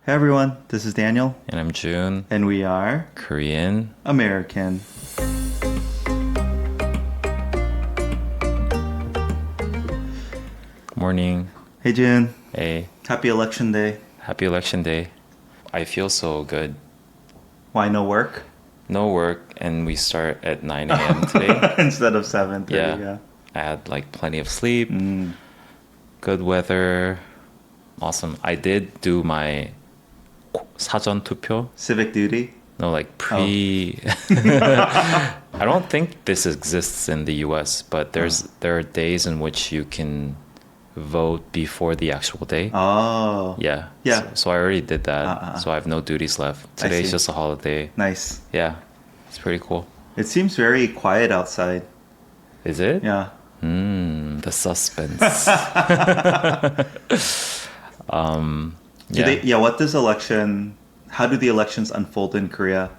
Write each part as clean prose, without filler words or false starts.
Hey everyone, this is Daniel, And I'm Jun, and we are Korean. American. Good morning. Hey Jun, Hey, happy election day. happy election day. I feel so good. Why no work? No work, and we start at 9 a.m. today. Instead of 7:30, Yeah. yeah. I had like plenty of sleep, Mm. good weather. Awesome. I did do my 사전 투표. Civic duty? No, like pre. I don't think this exists in the US, but there are days in which you can vote before the actual day. Oh, Yeah. Yeah. So I already did that. Uh-uh. So I have no duties left. I Today's see. just a holiday. nice. Yeah. It's pretty cool. It seems very quiet outside. Is it? Yeah. The suspense. What does how do the elections unfold in Korea?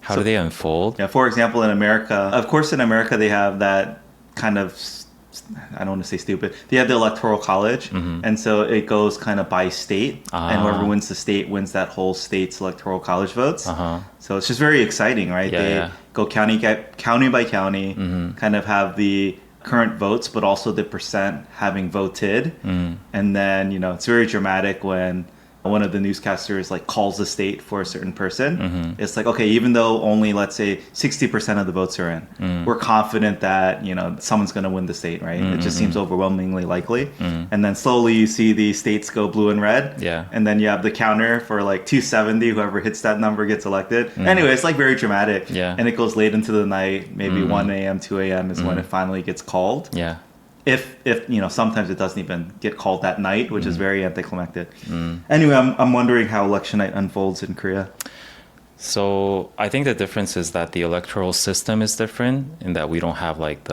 How do they unfold? Yeah, for example, in America, of course, in America, they have that kind of, I don't want to say stupid, they have the Electoral College. And so it goes kind of by state. And whoever wins the state wins that whole state's Electoral College votes. So it's just very exciting, right? Yeah, They yeah. go county by county, kind of have the current votes, but also the percent having voted. And then, it's very dramatic when one of the newscasters like calls the state for a certain person. It's like, okay, even though only, let's say, 60% of the votes are in, we're confident that, someone's going to win the state, right? It just seems overwhelmingly likely. And then slowly you see the states go blue and red. Yeah. And then you have the counter for like 270, whoever hits that number gets elected. Anyway, it's like very dramatic. Yeah. And it goes late into the night, maybe 1 a.m., 2 a.m. is when it finally gets called. Yeah. If sometimes it doesn't even get called that night, which is very anticlimactic. Anyway, I'm wondering how election night unfolds in Korea. So I think the difference is that the electoral system is different in that we don't have like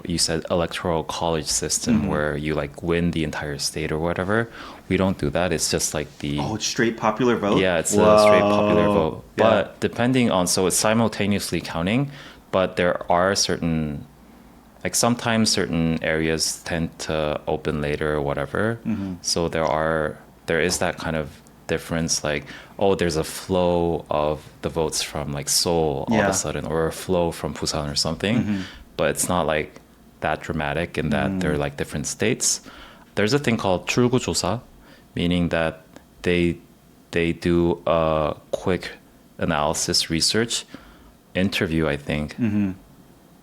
you said electoral college system where you like win the entire state or whatever. We don't do that. It's just like Oh, it's straight popular vote? Yeah, it's Whoa. a straight popular vote. Yeah. But depending on, so it's simultaneously counting, but there are certain, like sometimes certain areas tend to open later or whatever. So there is that kind of difference, like, oh, there's a flow of the votes from like Seoul all of Yeah. a sudden, or a flow from Busan or something. But it's not like that dramatic in that they're like different states. There's a thing called 출구조사, meaning that they do a quick analysis research interview, I think,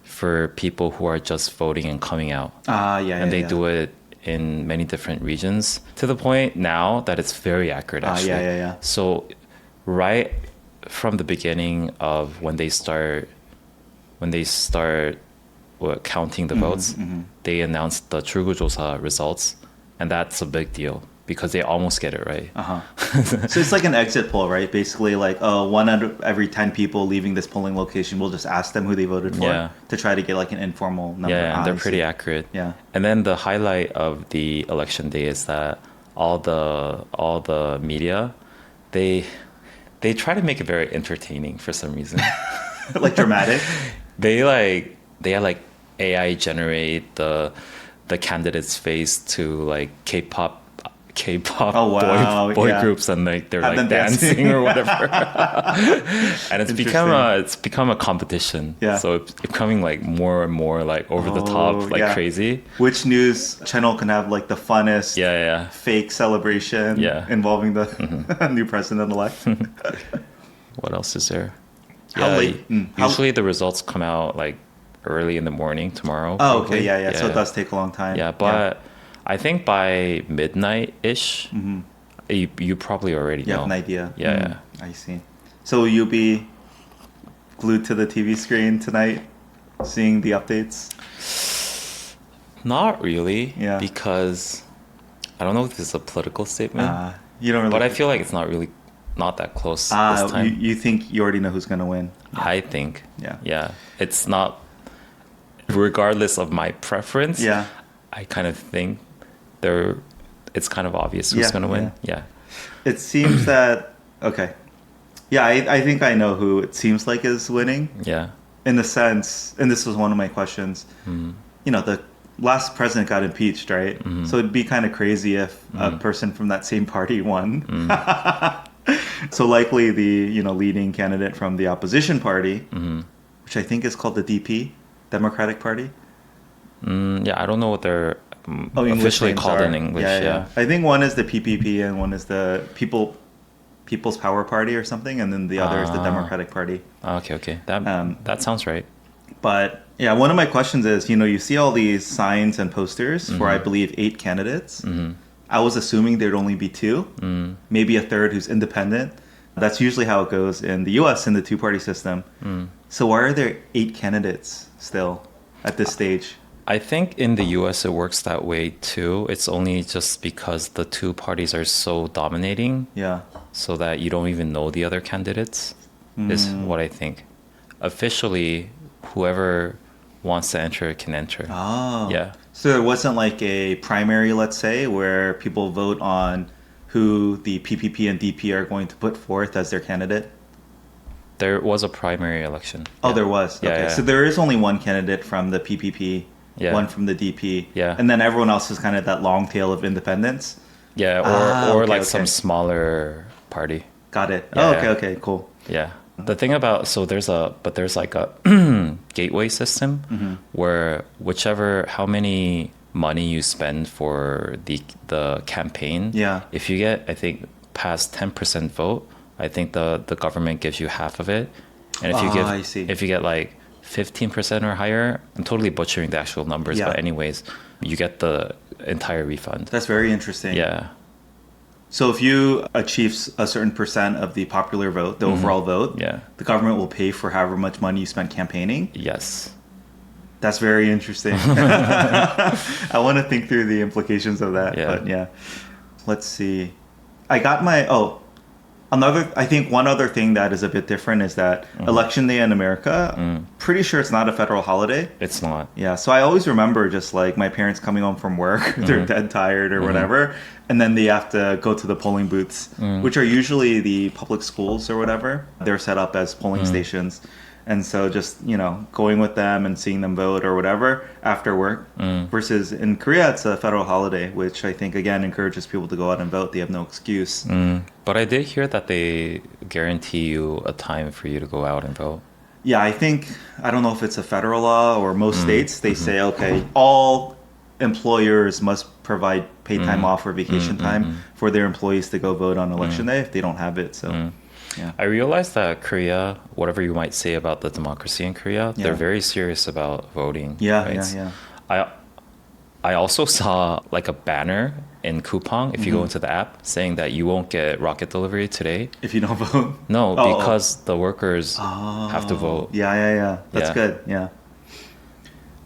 for people who are just voting and coming out. And they do it in many different regions to the point now that it's very accurate, actually. Yeah. So right from the beginning of when they start counting the votes, they announced the 출구조사 results, and that's a big deal because they almost get it right. So it's like an exit poll, right? Basically, like, one out of every 10 people leaving this polling location, we'll just ask them who they voted for Yeah. to try to get like an informal number. Yeah, and they're I pretty see. accurate. Yeah. And then the highlight of the election day is that all the media, they try to make it very entertaining for some reason. Like dramatic. they AI generate the candidate's face to like K-pop Oh, wow. boy Yeah. groups, and like they're Have like them dancing. dancing or whatever. And it's Interesting. become a competition. Yeah. So it's becoming like more and more like over the top, like yeah. crazy. Which news channel can have like the funnest Yeah. fake celebration Yeah. involving the new president-elect? What else is there? How late? Usually the results come out like early in the morning tomorrow. Oh, probably. okay. Yeah. So it does take a long time. Yeah, but I think by midnight-ish, you probably already You know. have an idea. Yeah. I see. So will you be glued to the TV screen tonight, seeing the updates? Not really. Yeah. Because I don't know if this is a political statement, You don't really. but I feel like it's not that close this time. You think you already know who's gonna win? I think. Yeah. Yeah. It's not, regardless of my preference. Yeah. I kind of think it's kind of obvious who's Yeah, going to win. Yeah. It seems that okay. Yeah, I think I know who it seems like is winning. Yeah. In the sense, and this was one of my questions. The last president got impeached, right? So it'd be kind of crazy if a person from that same party won. So likely the leading candidate from the opposition party, which I think is called the DP, Democratic Party. Yeah, I don't know what they're English officially names called are. in English. Yeah, Yeah. I think one is the PPP and one is the People's Power Party or something, and then the other is the Democratic Party. Okay. That sounds right. But yeah, one of my questions is, you see all these signs and posters for, I believe, 8 candidates. I was assuming there'd only be 2, maybe a third who's independent. That's usually how it goes in the US in the 2-party system. So why are there 8 candidates still at this stage? I think in the US it works that way too. It's only just because the 2 parties are so dominating. Yeah. So that you don't even know the other candidates is what I think. Officially, whoever wants to enter can enter. Oh. Yeah. So there wasn't like a primary, let's say, where people vote on who the PPP and DP are going to put forth as their candidate? There was a primary election. Oh, Yeah. there was. Yeah, Okay. yeah. So there is only one candidate from the PPP, Yeah. one from the DP. Yeah. And then everyone else is kind of that long tail of independents. Yeah, or okay, like okay. some smaller party. Got it. Yeah, Oh, yeah. okay, cool. Yeah. The thing about there's like a gateway system where how many money you spend for the campaign. Yeah. If you get, I think, past 10% vote, I think the government gives you half of it. And if you I see. if you get like 15% or higher, I'm totally butchering the actual numbers, Yeah. but anyways, you get the entire refund. That's very interesting. Yeah. So if you achieve a certain percent of the popular vote, the overall vote, Yeah. the government will pay for however much money you spent campaigning. Yes. That's very interesting. I want to think through the implications of that. Yeah. But yeah, let's see. I got I think one other thing that is a bit different is that Election Day in America, pretty sure it's not a federal holiday. It's not. Yeah, so I always remember just like my parents coming home from work, they're dead tired or whatever, and then they have to go to the polling booths, which are usually the public schools or whatever. They're set up as polling stations. And so just, going with them and seeing them vote or whatever after work versus in Korea, it's a federal holiday, which I think, again, encourages people to go out and vote. They have no excuse. But I did hear that they guarantee you a time for you to go out and vote. Yeah, I don't know if it's a federal law or most states, they say, okay, all employers must provide paid time off or vacation time for their employees to go vote on election day if they don't have it. So, yeah. I realized that Korea, whatever you might say about the democracy in Korea, they're very serious about voting. Yeah, right? yeah. I also saw like a banner in Coupang, if you go into the app, saying that you won't get rocket delivery today. If you don't vote? No, because the workers have to vote. Yeah. That's Yeah. good. Yeah.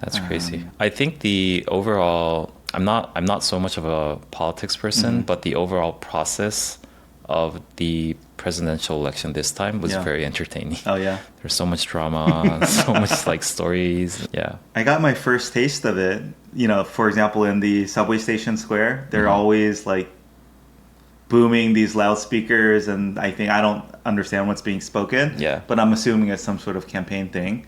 That's crazy. I think the overall, I'm not so much of a politics person, but the overall process of the presidential election this time was very entertaining. Oh, yeah. There's so much drama, so much like stories. Yeah. I got my first taste of it. For example, in the subway station square, they're always like booming these loudspeakers, and I don't understand what's being spoken. Yeah. But I'm assuming it's some sort of campaign thing.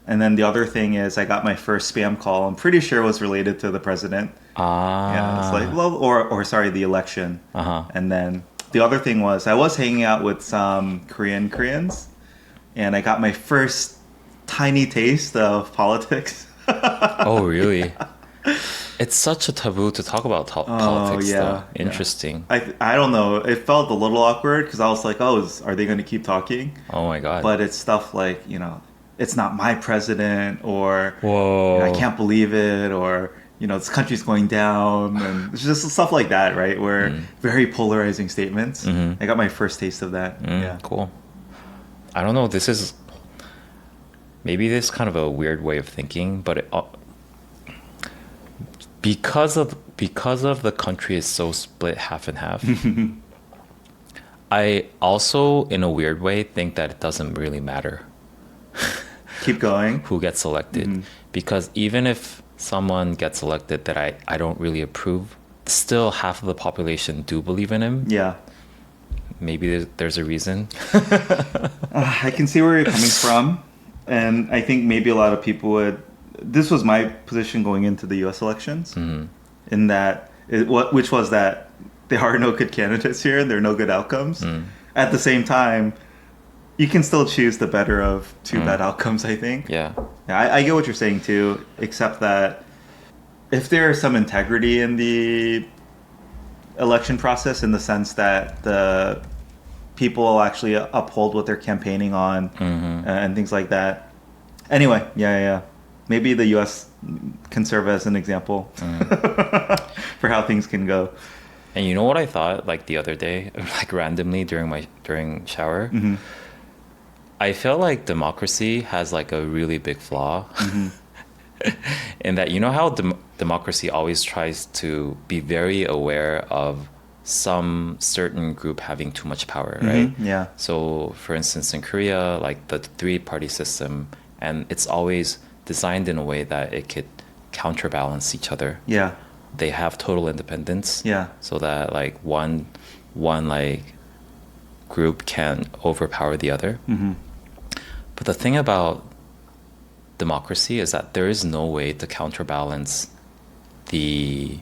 And then the other thing is I got my first spam call. I'm pretty sure it was related to the president. Yeah, it's like, well, or sorry, the election. And then the other thing was I was hanging out with some Koreans, and I got my first tiny taste of politics. Oh, really? It's such a taboo to talk about politics, yeah, though. yeah. Interesting. I don't know. It felt a little awkward because I was like, are they going to keep talking? Oh, my God. But it's stuff like, it's not my president, or Whoa. I can't believe it, or this country's going down, and it's just stuff like that, right? Where very polarizing statements. I got my first taste of that. Yeah. Cool. I don't know. Maybe this is kind of a weird way of thinking, but because of the country is so split half and half, I also, in a weird way, think that it doesn't really matter Keep going. who gets elected, because even if someone gets elected that I don't really approve, still half of the population do believe in him. Yeah. Maybe there's a reason. I can see where you're coming from. And I think maybe a lot of people would. This was my position going into the U.S. elections, in that, which was that there are no good candidates here, and there are no good outcomes. at the same time, you can still choose the better of two bad outcomes, I think. Yeah. Yeah, I get what you're saying too, except that if there is some integrity in the election process, in the sense that the people actually uphold what they're campaigning on and things like that. Anyway, yeah. Maybe the U.S. can serve as an example for how things can go. And you know what I thought, like the other day, like randomly during shower? I feel like democracy has like a really big flaw. In that, you know how democracy always tries to be very aware of some certain group having too much power, right? Yeah. So, for instance, in Korea, like the three-party system, and it's always designed in a way that it could counterbalance each other. Yeah. They have total independence. Yeah. So that like one like group can overpower the other. But the thing about democracy is that there is no way to counterbalance the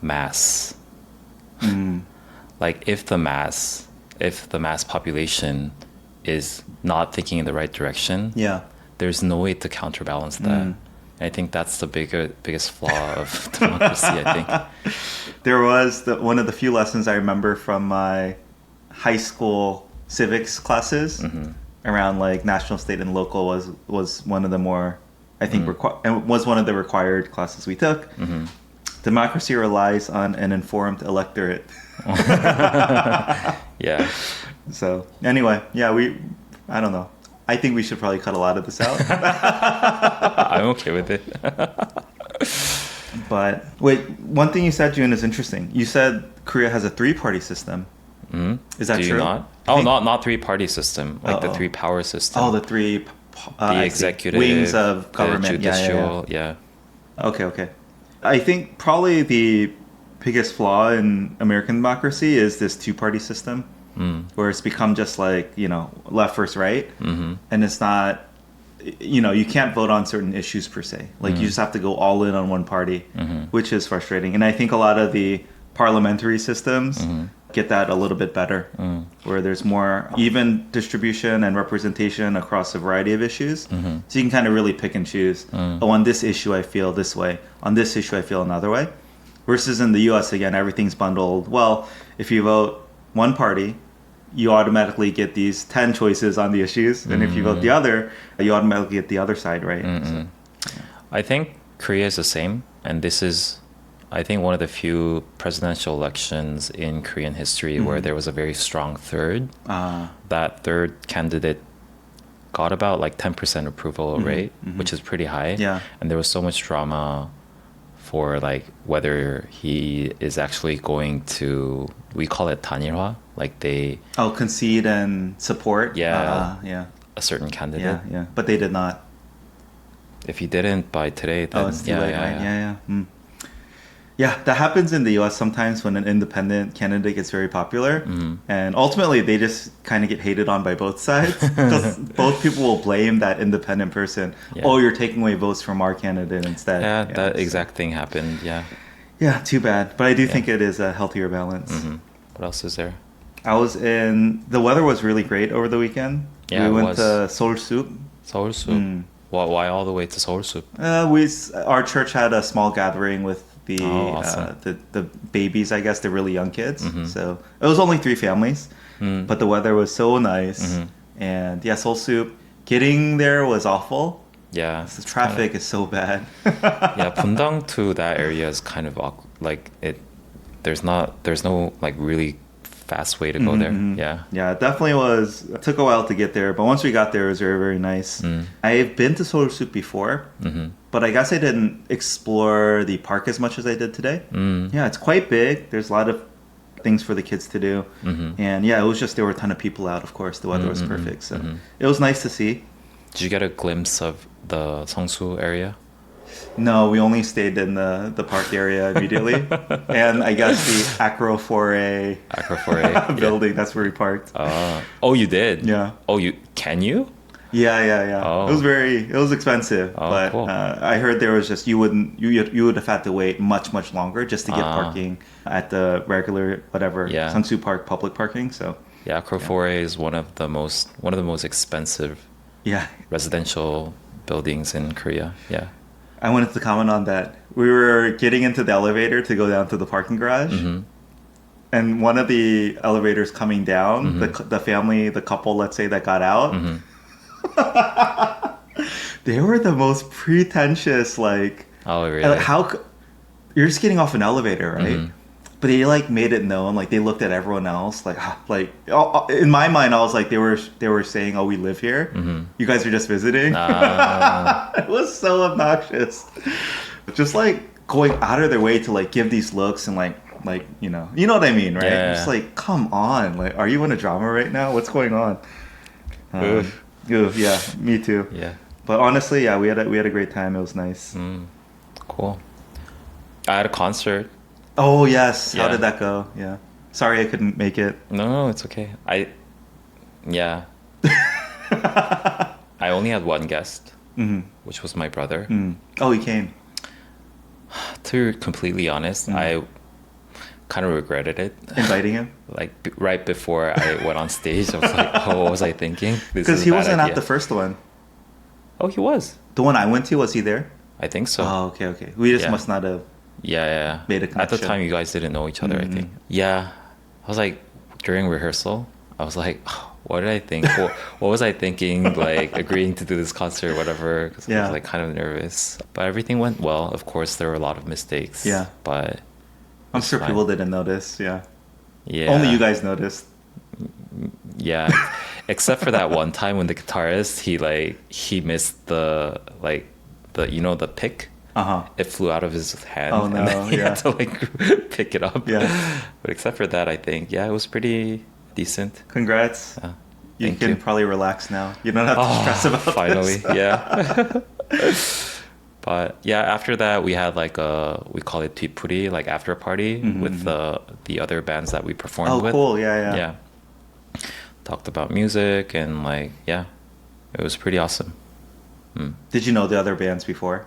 mass. Like if the mass population is not thinking in the right direction, there's no way to counterbalance that. And I think that's the biggest flaw of democracy, I think. There was one of the few lessons I remember from my high school civics classes around like national, state, and local was one of the more, I think, and was one of the required classes we took. Democracy relies on an informed electorate. Yeah. So anyway, yeah, I don't know. I think we should probably cut a lot of this out. I'm okay with it. But wait, one thing you said, Jun, is interesting. You said Korea has a three-party system. Is that Do true? you not? Oh, not three-party system, like the three-power system. Oh, the three the executive wings of government. the judicial, yeah. Okay. I think probably the biggest flaw in American democracy is this two-party system, where it's become just like, left versus right, and it's not, you can't vote on certain issues per se. Like you just have to go all in on one party, which is frustrating. And I think a lot of the parliamentary systems get that a little bit better, where there's more even distribution and representation across a variety of issues. So you can kind of really pick and choose. Oh, on this issue I feel this way. On this issue I feel another way. Versus in the US, again, everything's bundled. Well, if you vote one party, you automatically get these 10 choices on the issues. And if you vote the other, you automatically get the other side, right? So, I think Korea is the same. And this is, I think, one of the few presidential elections in Korean history where there was a very strong third. That third candidate got about like 10% approval rate, which is pretty high. Yeah. And there was so much drama for like whether he is actually going to, we call it 단일화, like they concede and support. a certain candidate. Yeah. But they did not. If he didn't by today, then it's too late, right? Yeah. Yeah, that happens in the US sometimes when an independent candidate gets very popular. And ultimately, they just kind of get hated on by both sides. Because both people will blame that independent person. Yeah. Oh, you're taking away votes from our candidate instead. Yeah, that exact thing happened, yeah. Yeah, too bad. But I do think it is a healthier balance. What else is there? The weather was really great over the weekend. Yeah, we went to Seoul Soup. Seoul Soup. Why all the way to Seoul Soup? Our church had a small gathering with awesome. the babies, I guess, the really young kids. So it was only 3 families, but the weather was so nice. And yeah, Seoul Soup, getting there was awful. Yeah. The traffic is so bad. Yeah, Bundang to that area is kind of awkward. Like there's no like really fast way to go there. Yeah, it definitely was. It took a while to get there, but once we got there, it was very, very nice. I've been to Seoul Soup before, but I guess I didn't explore the park as much as I did today. Yeah, it's quite big. There's a lot of things for the kids to do. And yeah, it was just, there were a ton of people out, of course. The weather was perfect, so it was nice to see. Did you get a glimpse of the Seongsu area? No, we only stayed in the park area immediately. And I guess the Acro 4A building, that's where we parked. Oh, you did? Yeah. Oh, can you? Yeah. Oh. It was expensive, but cool. I heard there was just, you would have had to wait much, much longer just to get parking at the regular, whatever, Seongsu Park public parking. So Yeah, Akira is one of the most expensive Yeah. residential buildings in Korea. Yeah. I wanted to comment on that. We were getting into the elevator to go down to the parking garage. Mm-hmm. And one of the elevators coming down, Mm-hmm. the family, the couple, let's say, that got out, Mm-hmm. they were the most pretentious, like, Oh, like, really? you're just getting off an elevator, right? Mhm. But they like made it known, like they looked at everyone else, like in my mind, I was like, they were saying, "Oh, we live here. You guys are just visiting." It was so obnoxious, just like going out of their way to like give these looks and like you know what I mean, right? Yeah. It's like, come on, like, are you in a drama right now? What's going on? Oof. Yeah, me too. Yeah. But honestly, yeah, we had a great time. It was nice. Cool. I had a concert. Oh yes, how Yeah. did that go? Yeah, sorry I couldn't make it. No, it's okay. Yeah. I only had one guest, which was my brother. Oh, he came. To be completely honest, I kind of regretted it. Inviting him? Like right before I went on stage, I was like, "Oh, what was I thinking?" This Because is he a bad wasn't idea. at the first one. Oh, he was. The one I went to, was he there? I think so. Oh, okay. We just Yeah. must not have. Yeah. Made a At the connection. time, you guys didn't know each other, I think. Yeah. I was like, during rehearsal, I was like, oh, what did I think? What was I thinking? Like, agreeing to do this concert or whatever. Because I Yeah. was like kind of nervous. But everything went well. Of course, there were a lot of mistakes. Yeah. But I'm it's sure fine. people didn't notice. Yeah. Yeah. Only you guys noticed. Yeah. Except for that one time when the guitarist, he missed the pick. It flew out of his hand. Oh, no, And then he yeah. had to like pick it up. Yeah. But except for that, I think, yeah, it was pretty decent. Congrats. You thank can you. probably relax now. You don't have to stress about finally, this. yeah. But yeah, after that we had like we call it 뒷풀이, like after party with the other bands that we performed Oh, with. cool. Yeah. Yeah. Talked about music and like, yeah, it was pretty awesome. Did you know the other bands before?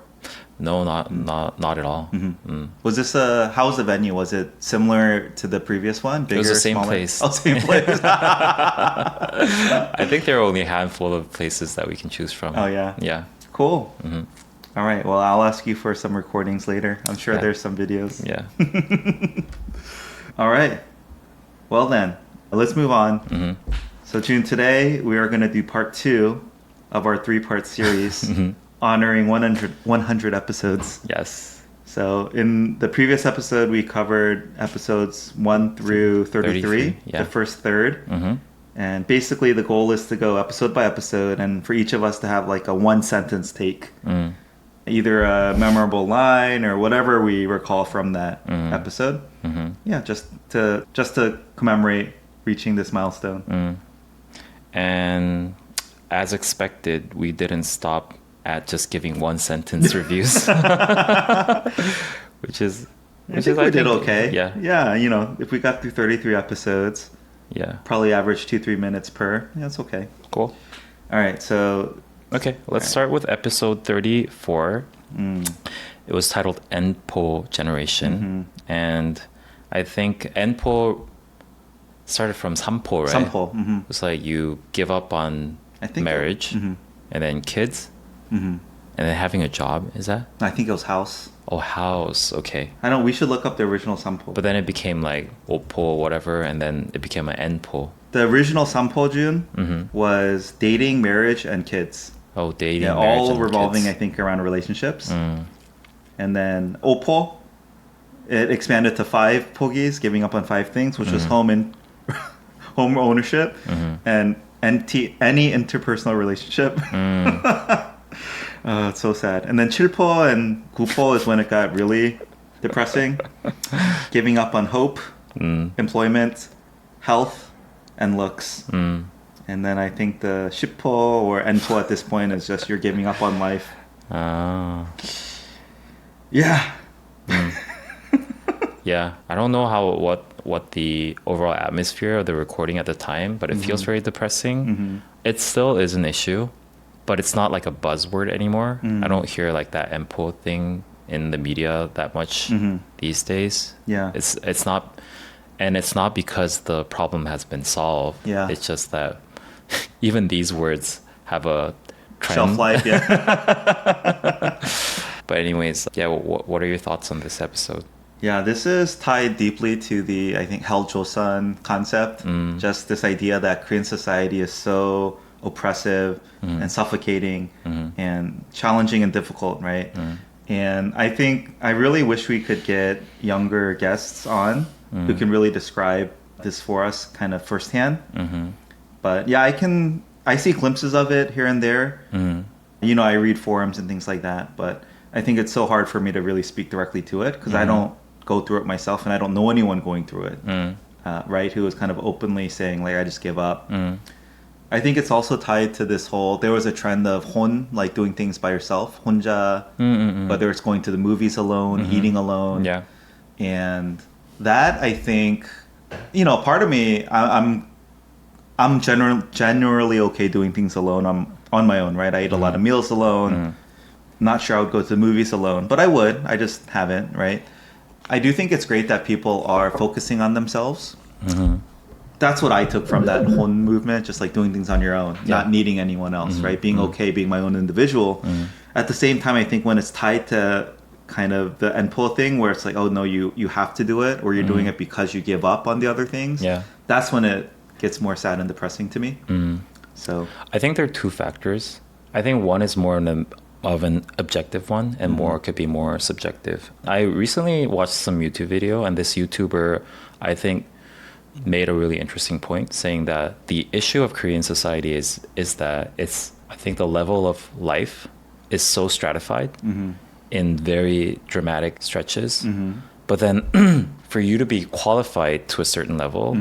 No, not at all. Was this how was the venue? Was it similar to the previous one? Bigger, was the same smaller? place. Oh, same place. I think there are only a handful of places that we can choose from. Oh, yeah. Yeah. Cool. All right. Well, I'll ask you for some recordings later. I'm sure Yeah. there's some videos. Yeah. All right. Well then, let's move on. So June, today we are going to do part 2 of our 3-part series honoring 100 episodes. Yes. So in the previous episode, we covered episodes 1 through 33, yeah. the first third. And basically the goal is to go episode by episode and for each of us to have like a 1-sentence take. Either a memorable line or whatever we recall from that episode. Yeah, just to commemorate reaching this milestone. And as expected, we didn't stop at just giving 1-sentence reviews, which is I think we did okay. Yeah. Yeah, you know, if we got through 33 episodes, Yeah. probably average 2-3 minutes per. Yeah, it's okay. Cool. All right, so Okay, let's start with episode 34. It was titled Enpo Generation. And I think Enpo started from 삼포, right? 삼포. It's like you give up on I think marriage and then kids and then having a job. Is that? I think it was house. Oh, house. Okay. I know we should look up the original 삼포. But then it became like 오포, whatever, and then it became an Enpo. The original 삼포, Jun, was dating, marriage, and kids. Oh, dating, Yeah, marriage, all and revolving, kids. I think, around relationships. And then 오포, it expanded to 5 pogis, giving up on 5 things, which was home ownership and any interpersonal relationship. It's so sad. And then 7포 and 9포 is when it got really depressing, giving up on hope, employment, health, and looks. And then I think the 10포 or N포 at this point is just you're giving up on life. Ah. Yeah. Yeah, I don't know what the overall atmosphere of the recording at the time, but it feels very depressing. It still is an issue, but it's not like a buzzword anymore. I don't hear like that empo thing in the media that much these days. Yeah. It's not And it's not because the problem has been solved. Yeah. It's just that even these words have a trend. Shelf life, yeah. But anyways, yeah, what are your thoughts on this episode? Yeah, this is tied deeply to the, I think, Hell Joseon concept. Just this idea that Korean society is so oppressive and suffocating and challenging and difficult, right? And I think I really wish we could get younger guests on who can really describe this for us kind of firsthand. But yeah, I see glimpses of it here and there. You know, I read forums and things like that, but I think it's so hard for me to really speak directly to it because I don't go through it myself and I don't know anyone going through it, right? Who is kind of openly saying like, I just give up. I think it's also tied to this whole, there was a trend of hon, like doing things by yourself, honja, whether it's going to the movies alone, eating alone. Yeah. And that, I think, you know, part of me, I'm generally okay doing things alone. I'm on my own, right? I eat a lot of meals alone. Not sure I would go to the movies alone, but I would. I just haven't, right? I do think it's great that people are focusing on themselves. That's what I took from that Hon movement, just like doing things on your own, not needing anyone else, right? Being okay, being my own individual. At the same time, I think when it's tied to kind of the Enpo thing where it's like, oh no, you have to do it, or you're doing it because you give up on the other things. Yeah. That's when it gets more sad and depressing to me. So I think there are two factors. I think one is more of an objective one, and more could be more subjective. I recently watched some YouTube video, and this YouTuber, I think, made a really interesting point, saying that the issue of Korean society is that it's, I think the level of life is so stratified in very dramatic stretches. But then for you to be qualified to a certain level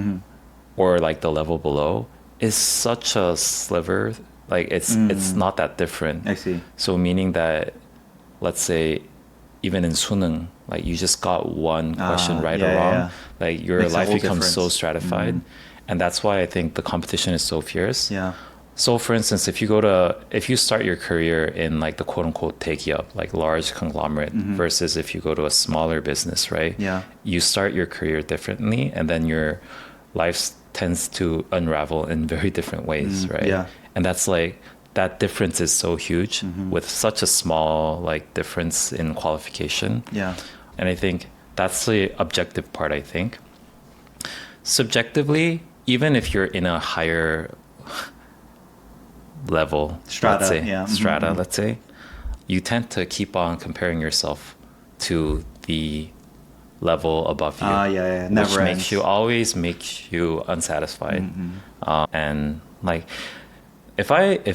or like the level below is such a sliver. Like it's not that different. I see. So meaning that, let's say, even in 수능, like you just got one question right or wrong, like your Makes a life whole becomes so difference. stratified, and that's why I think the competition is so fierce. Yeah. So for instance, if you start your career in like the quote unquote 대기업, like large conglomerate, versus if you go to a smaller business, right? Yeah. You start your career differently, and then your life tends to unravel in very different ways, right? Yeah. And that's like, that difference is so huge with such a small like difference in qualification. Yeah. And I think that's the objective part, I think. Subjectively, even if you're in a higher level, Strata, let's say, yeah. strata, let's say, you tend to keep on comparing yourself to the level above you. Yeah. Never which ends. always makes you unsatisfied. And like, if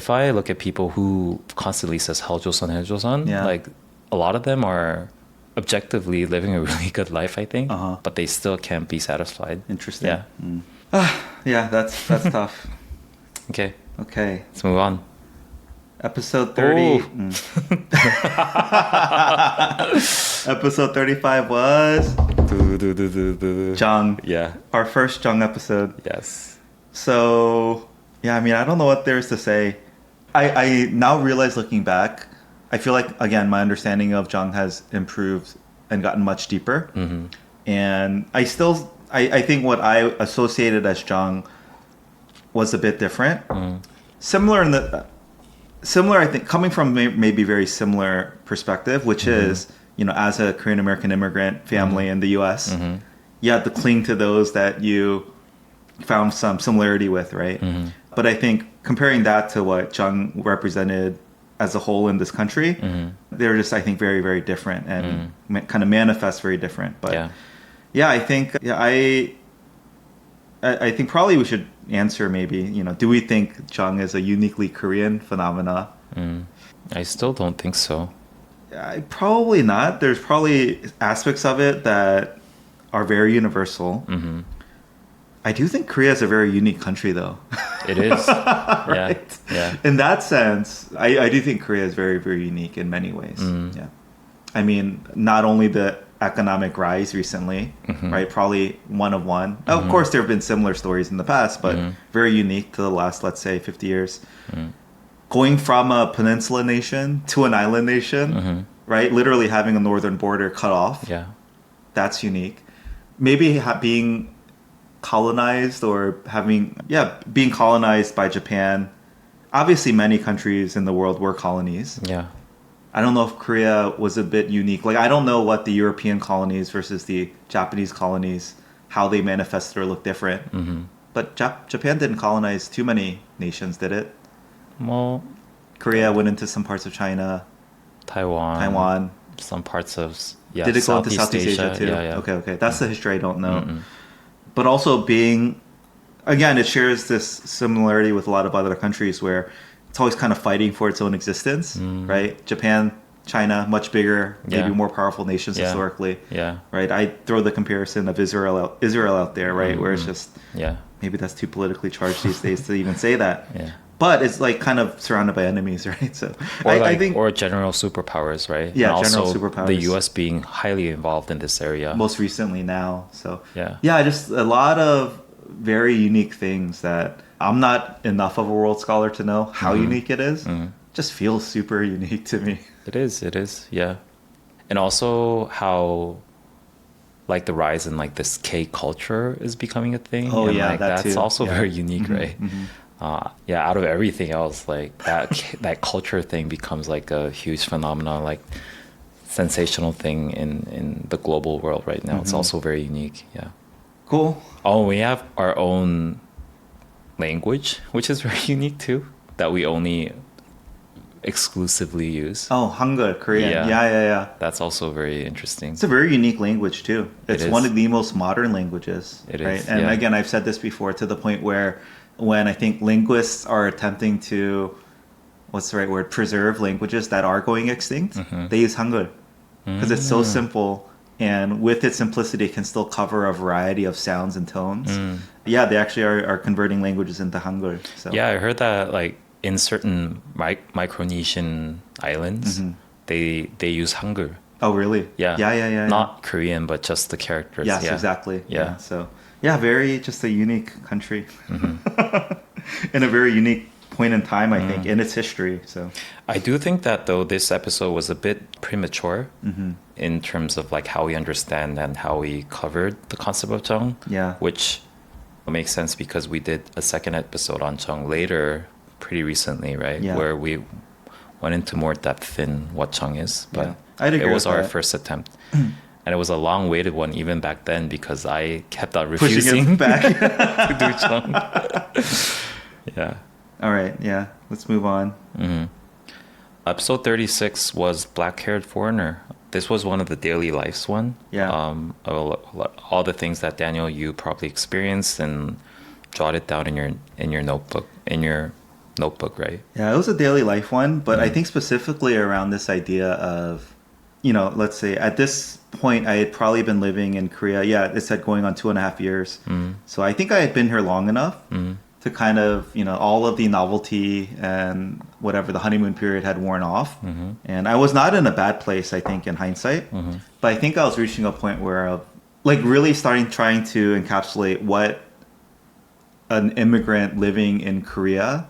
I look at people who constantly says 해줘선, Yeah. like a lot of them are objectively living a really good life, I think, but they still can't be satisfied. Interesting. Yeah. Yeah, that's tough. Okay, Okay. let's move on. Episode 30. Oh. Episode 35 was Jung. Yeah. Our first Jung episode. Yes. So, yeah, I mean, I don't know what there is to say. I now realize looking back, I feel like, again, my understanding of Jung has improved and gotten much deeper. And I think what I associated as Jung was a bit different. Similar, I think, coming from maybe very similar perspective, which is, you know, as a Korean American immigrant family in the U.S., you have to cling to those that you found some similarity with, right? But I think comparing that to what Jung represented as a whole in this country, they're just, I think, very, very different and kind of manifest very different. But yeah, I think, I think probably we should answer maybe, you know, do we think Jung is a uniquely Korean phenomena? I still don't think so. Probably not. There's probably aspects of it that are very universal. I do think Korea is a very unique country, though. It is. Right? Yeah. In that sense, I do think Korea is very, very unique in many ways. Yeah. I mean, not only the economic rise recently, right? Probably one of one. Of course, there have been similar stories in the past, but very unique to the last, let's say, 50 years. Going from a peninsula nation to an island nation, right? Literally having a northern border cut off. Yeah. That's unique. Maybe being colonized or being colonized by Japan. Obviously, many countries in the world were colonies. Yeah. I don't know if Korea was a bit unique. Like, I don't know what the European colonies versus the Japanese colonies, how they manifested or look different. Mm-hmm. But Japan didn't colonize too many nations, did it? Well, Korea went into some parts of China, Taiwan, some parts of Did it go into Southeast Asia too? Yeah, yeah. Okay. That's the history I don't know. Mm-mm. But also again, it shares this similarity with a lot of other countries where it's always kind of fighting for its own existence, right? Japan, China, much bigger, maybe more powerful nations historically. Yeah. Right? I throw the comparison of Israel out there, right? Where it's just, maybe that's too politically charged these days to even say that. Yeah. But it's like kind of surrounded by enemies, right? So I think or general superpowers, right? Yeah, and general also superpowers. The U.S. being highly involved in this area. Most recently now. So yeah, just a lot of very unique things that I'm not enough of a world scholar to know how unique it is. Just feels super unique to me. It is, yeah. And also how like the rise in like this K culture is becoming a thing. Oh, and yeah, like that that's too. also very unique, right? Out of everything else, like that culture thing becomes like a huge phenomenon, like sensational thing in the global world right now. It's also very unique. Yeah. Cool. Oh, we have our own language, which is very unique too, that we only exclusively use. Oh, Hangul, Korean. Yeah. Yeah. That's also very interesting. It's a very unique language too. It's It is. one of the most modern languages. It right? is, And yeah. again, I've said this before to the point where when I think linguists are attempting to, what's the right word, preserve languages that are going extinct, they use Hangul because it's so simple. And with its simplicity, it can still cover a variety of sounds and tones. Yeah, they actually are converting languages into Hangul. So. Yeah, I heard that like in certain Micronesian islands, they use Hangul. Oh, really? Yeah. Yeah. Not Korean, but just the characters. Yes, yeah. exactly. Yeah. So, very just a unique country. In a very unique point in time, I think, in its history. So I do think that though this episode was a bit premature in terms of like how we understand and how we covered the concept of Jung. Yeah. Which makes sense because we did a second episode on Jung later, pretty recently, right? Yeah. Where we went into more depth in what Jung is. But I'd agree it was with our that. first attempt. And it was a long-awaited one even back then because I kept on Pushing refusing it back. to do Jung. Yeah. All right. Yeah. Let's move on. Episode 36 was Black-Haired Foreigner. This was one of the daily lives one. Yeah. All the things that Daniel, you probably experienced and jotted down in your notebook, right? Yeah, it was a daily life one, but I think specifically around this idea of, let's say at this point I had probably been living in Korea. Yeah, it said going on 2.5 years. So I think I had been here long enough to kind of, all of the novelty and whatever the honeymoon period had worn off. And I was not in a bad place, I think, in hindsight. But I think I was reaching a point where like really trying to encapsulate what an immigrant living in Korea,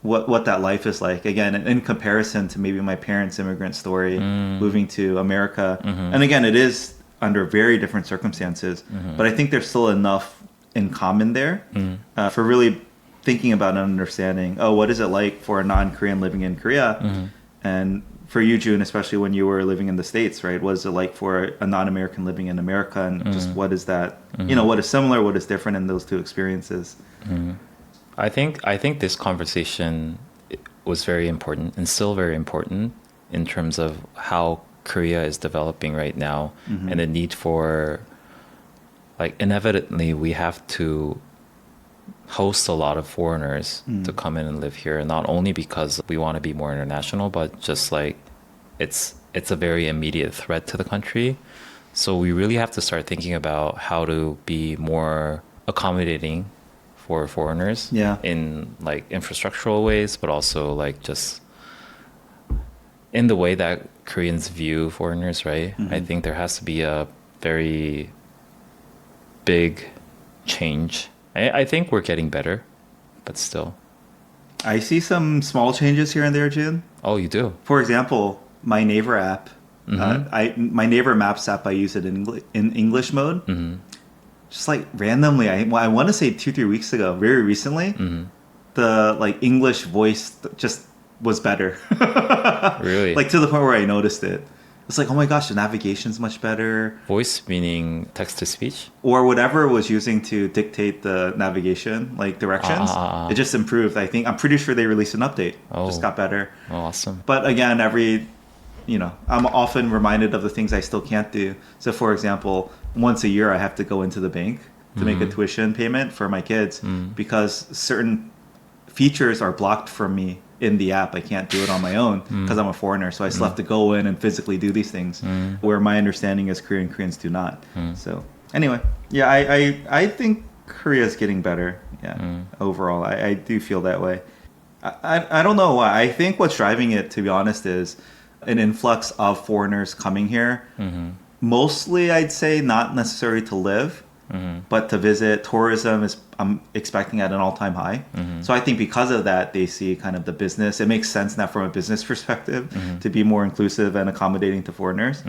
what that life is like, again, in comparison to maybe my parents' immigrant story, moving to America. And again, it is under very different circumstances, but I think there's still enough in common there for really thinking about and understanding, what is it like for a non-Korean living in Korea? And for you, Jun, especially when you were living in the States, right? What is it like for a non-American living in America? And just what is that, what is similar, what is different in those two experiences? I think this conversation was very important and still very important in terms of how Korea is developing right now and the need for, like, inevitably we have to host a lot of foreigners to come in and live here, not only because we want to be more international, but just like it's a very immediate threat to the country. So we really have to start thinking about how to be more accommodating for foreigners in like infrastructural ways, but also like just in the way that Koreans view foreigners, right? I think there has to be a very big change. I think we're getting better, but still. I see some small changes here and there, Jun. Oh, you do? For example, my Neighbor app, my Neighbor Maps app, I use it in English mode. just like randomly, I want to say 2-3 weeks ago, very recently, the like English voice just was better. Really? Like to the point where I noticed it. It's like, oh my gosh, the navigation's much better. Voice meaning text to speech? Or whatever it was using to dictate the navigation, like directions. It just improved. I'm pretty sure they released an update. Just got better. Oh, awesome. But again, I'm often reminded of the things I still can't do. So for example, once a year I have to go into the bank to make a tuition payment for my kids because certain features are blocked from me in the app. I can't do it on my own because I'm a foreigner. So I still have to go in and physically do these things where my understanding is Koreans do not. So anyway, yeah, I think Korea is getting better. Yeah, overall, I do feel that way. I don't know why. I think what's driving it, to be honest, is an influx of foreigners coming here. Mostly, I'd say, not necessarily to live, but to visit. Tourism is, I'm expecting, at an all-time high. So I think because of that, they see kind of the business. It makes sense now from a business perspective to be more inclusive and accommodating to foreigners.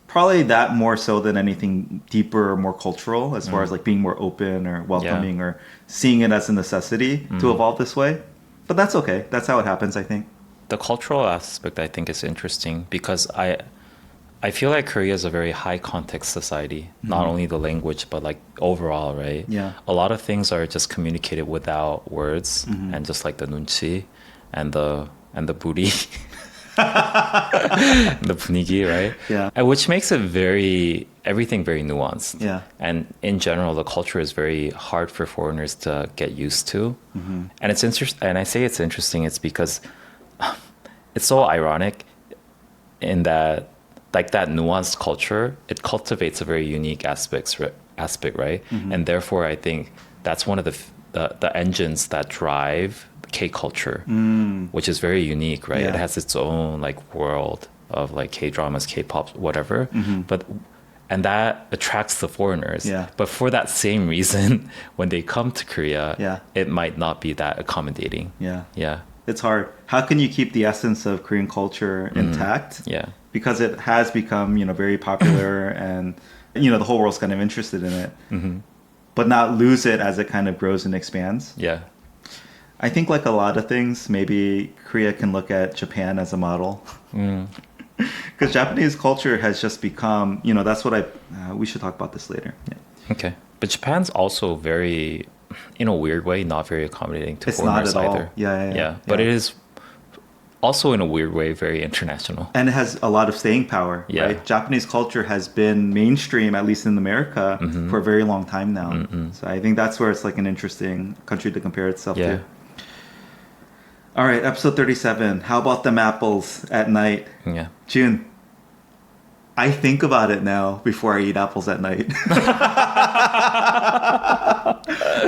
Probably that more so than anything deeper or more cultural, as far as like being more open or welcoming or seeing it as a necessity to evolve this way. But that's okay. That's how it happens, I think. The cultural aspect, I think, is interesting because I feel like Korea is a very high context society. Not only the language, but like overall, right? Yeah. A lot of things are just communicated without words and just like the nunchi and the booty, the 분위기, right? Yeah. And which makes it everything very nuanced. Yeah. And in general, the culture is very hard for foreigners to get used to. And it's interesting. And I say it's interesting. It's because it's so ironic in that, like, that nuanced culture, it cultivates a very unique aspect, right? And therefore, I think that's one of the engines that drive K-culture, which is very unique, right? Yeah. It has its own like world of like K-dramas, K-pop, whatever. And that attracts the foreigners. Yeah. But for that same reason, when they come to Korea, Yeah. it might not be that accommodating. Yeah. Yeah. It's hard. How can you keep the essence of Korean culture intact? Yeah. Because it has become, very popular and, the whole world's kind of interested in it. But not lose it as it kind of grows and expands. Yeah. I think like a lot of things, maybe Korea can look at Japan as a model. Because Japanese culture has just become, that's what we should talk about this later. Yeah. Okay. But Japan's also very, in a weird way, not very accommodating to It's not foreigners at all. either. Yeah. But it is also, in a weird way, very international. And it has a lot of staying power, right? Japanese culture has been mainstream, at least in America, for a very long time now. So I think that's where it's like an interesting country to compare itself to. All right, episode 37. How about them apples at night? Yeah. Jun, I think about it now before I eat apples at night.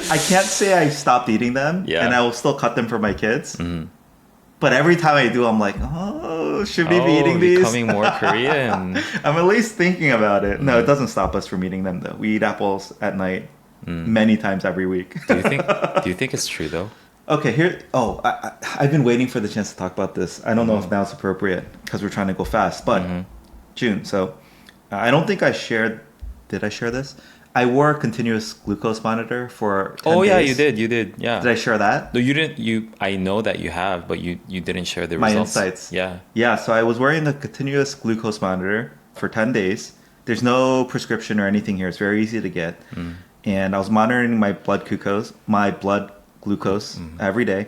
I can't say I stopped eating them, and I will still cut them for my kids. But every time I do, I'm like, should we be eating these? Becoming more Korean. I'm at least thinking about it. No, it doesn't stop us from eating them, though. We eat apples at night many times every week. Do you think it's true, though? Okay, here. I've been waiting for the chance to talk about this. I don't know if now it's appropriate because we're trying to go fast. But June, so I don't think I shared. Did I share this? I wore a continuous glucose monitor for 10 days. You did. Yeah. Did I share that? No, you didn't. I know that you have, but you didn't share the My results. insights. Yeah. Yeah, so I was wearing the continuous glucose monitor for 10 days. There's no prescription or anything here. It's very easy to get. And I was monitoring my blood glucose every day.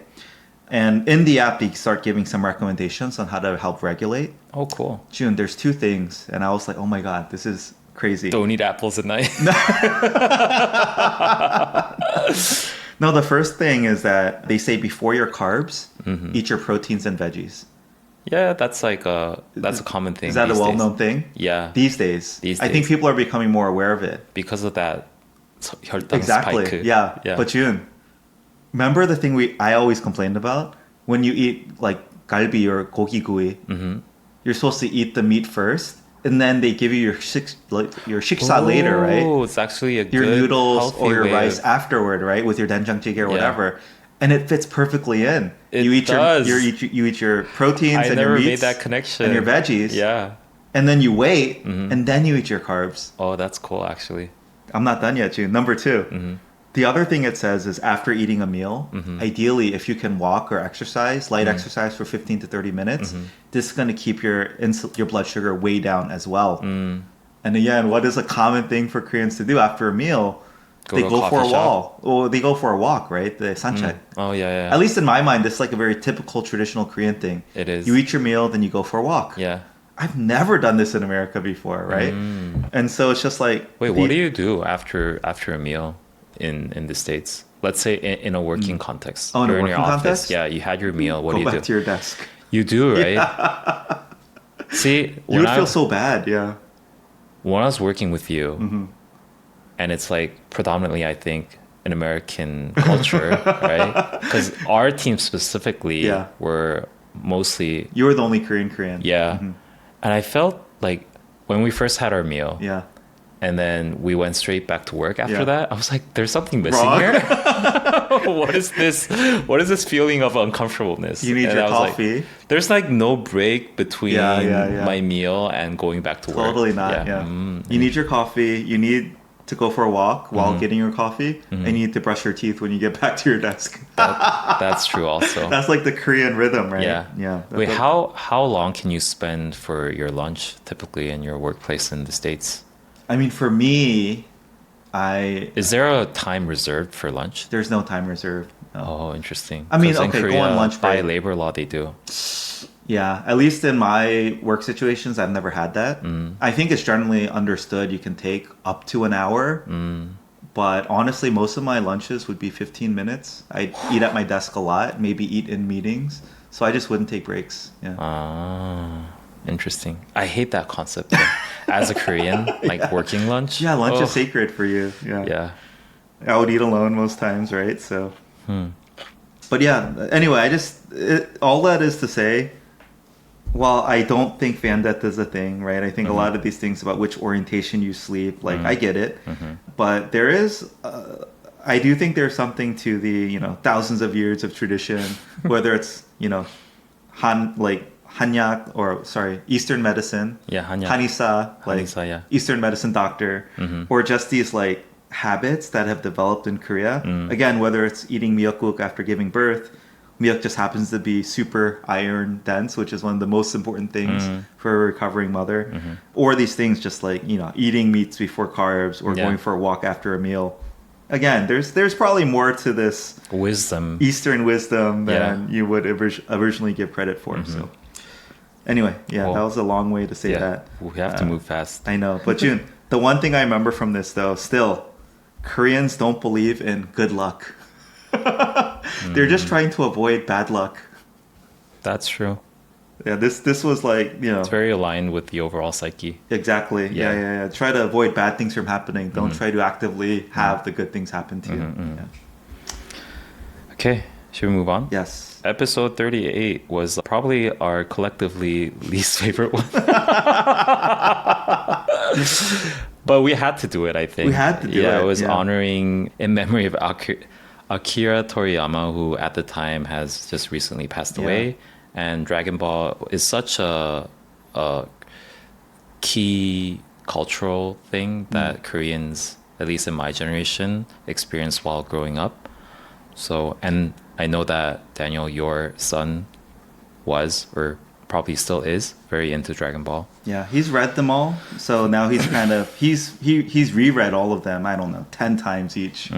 And in the app, they start giving some recommendations on how to help regulate. Oh, cool. June, there's 2 things. And I was like, oh my God, this is crazy. Don't eat apples at night. No, the first thing is that they say before your carbs, eat your proteins and veggies. Yeah, that's a common thing. Is that a these well-known days. thing? Yeah. These days. I think people are becoming more aware of it. Because of that 혈당 Exactly. spike. Yeah. But June, remember the thing I always complained about? When you eat like galbi or gogi gui, you're supposed to eat the meat first, and then they give you your shiksa later, right? Oh, it's actually your good, noodles or your way rice afterward, right? With your doenjang jjigae or whatever. And it fits perfectly in. It you eat does. you eat your proteins I and never your meats made that connection. and your veggies. Yeah. And then you wait, and then you eat your carbs. Oh, that's cool, actually. I'm not done yet, June. Number 2. The other thing it says is after eating a meal, ideally, if you can walk or exercise, light exercise for 15 to 30 minutes, this is going to keep your blood sugar way down as well. And again, what is a common thing for Koreans to do after a meal? They go for a walk. Or they go for a walk, right? The sancheok. Oh, yeah. At least in my mind, this is like a very typical traditional Korean thing. It is. You eat your meal, then you go for a walk. Yeah. I've never done this in America before, right? And so it's just like... Wait, what do you do after a meal in the States? Let's say in a working context. Oh, in a You're working your office. context? Yeah, you had your meal. What do you Go do? back to your desk. You do, right? See, You would feel so bad, yeah. when I was working with you, and it's like predominantly, I think, an American culture, right? Because our team specifically were mostly... You were the only Korean. Yeah. And I felt like when we first had our meal, and then we went straight back to work after that, I was like, there's something missing here. What is this? What is this feeling of uncomfortableness? You need and your I was coffee. Like, there's like no break between Yeah. my meal and going back to work. Totally not, You need your coffee. You need to go for a walk while getting your coffee. And you need to brush your teeth when you get back to your desk. That's true also. That's like the Korean rhythm, right? Yeah. Wait, how long can you spend for your lunch typically in your workplace in the States? I mean, for me, Is there a time reserved for lunch? There's no time reserved. No. Oh, interesting. I mean, 'Cause in okay, Korea, go on lunch by break. labor law, they do. Yeah, at least in my work situations, I've never had that. I think it's generally understood you can take up to an hour. But honestly, most of my lunches would be 15 minutes. I eat at my desk a lot, maybe eat in meetings. So I just wouldn't take breaks. Yeah. Interesting. I hate that concept though. As a Korean, like working lunch. Yeah, lunch is sacred for you. Yeah. I would eat alone most times, right? So, but yeah. Anyway, all that is to say, while I don't think vendetta is a thing, right? I think a lot of these things about which orientation you sleep, like I get it, but there is. I do think there's something to the thousands of years of tradition, whether it's Hanyak or Eastern medicine, Hanisa, Hanisa, Eastern medicine doctor, or just these like habits that have developed in Korea. Again, whether it's eating miyeokguk after giving birth, miyeok just happens to be super iron dense, which is one of the most important things for a recovering mother, or these things just like eating meats before carbs or going for a walk after a meal. Again, there's probably more to this wisdom, Eastern wisdom than you would originally give credit for. So. Anyway, that was a long way to say that. We have to move fast. I know. But Jun, the one thing I remember from this, though, still, Koreans don't believe in good luck. They're just trying to avoid bad luck. That's true. Yeah, this was like, It's very aligned with the overall psyche. Exactly. Yeah. Try to avoid bad things from happening. Don't try to actively have the good things happen to you. Yeah. Okay, should we move on? Yes. Episode 38 was probably our collectively least favorite one. But we had to do it, I think. We had to do it. Yeah, it was honoring in memory of Akira Toriyama, who at the time has just recently passed away. And Dragon Ball is such a key cultural thing that Koreans, at least in my generation, experienced while growing up. So, and I know that Daniel, your son, was or probably still is very into Dragon Ball. Yeah, he's read them all. So now he's kind of he's reread all of them. I don't know, 10 times each.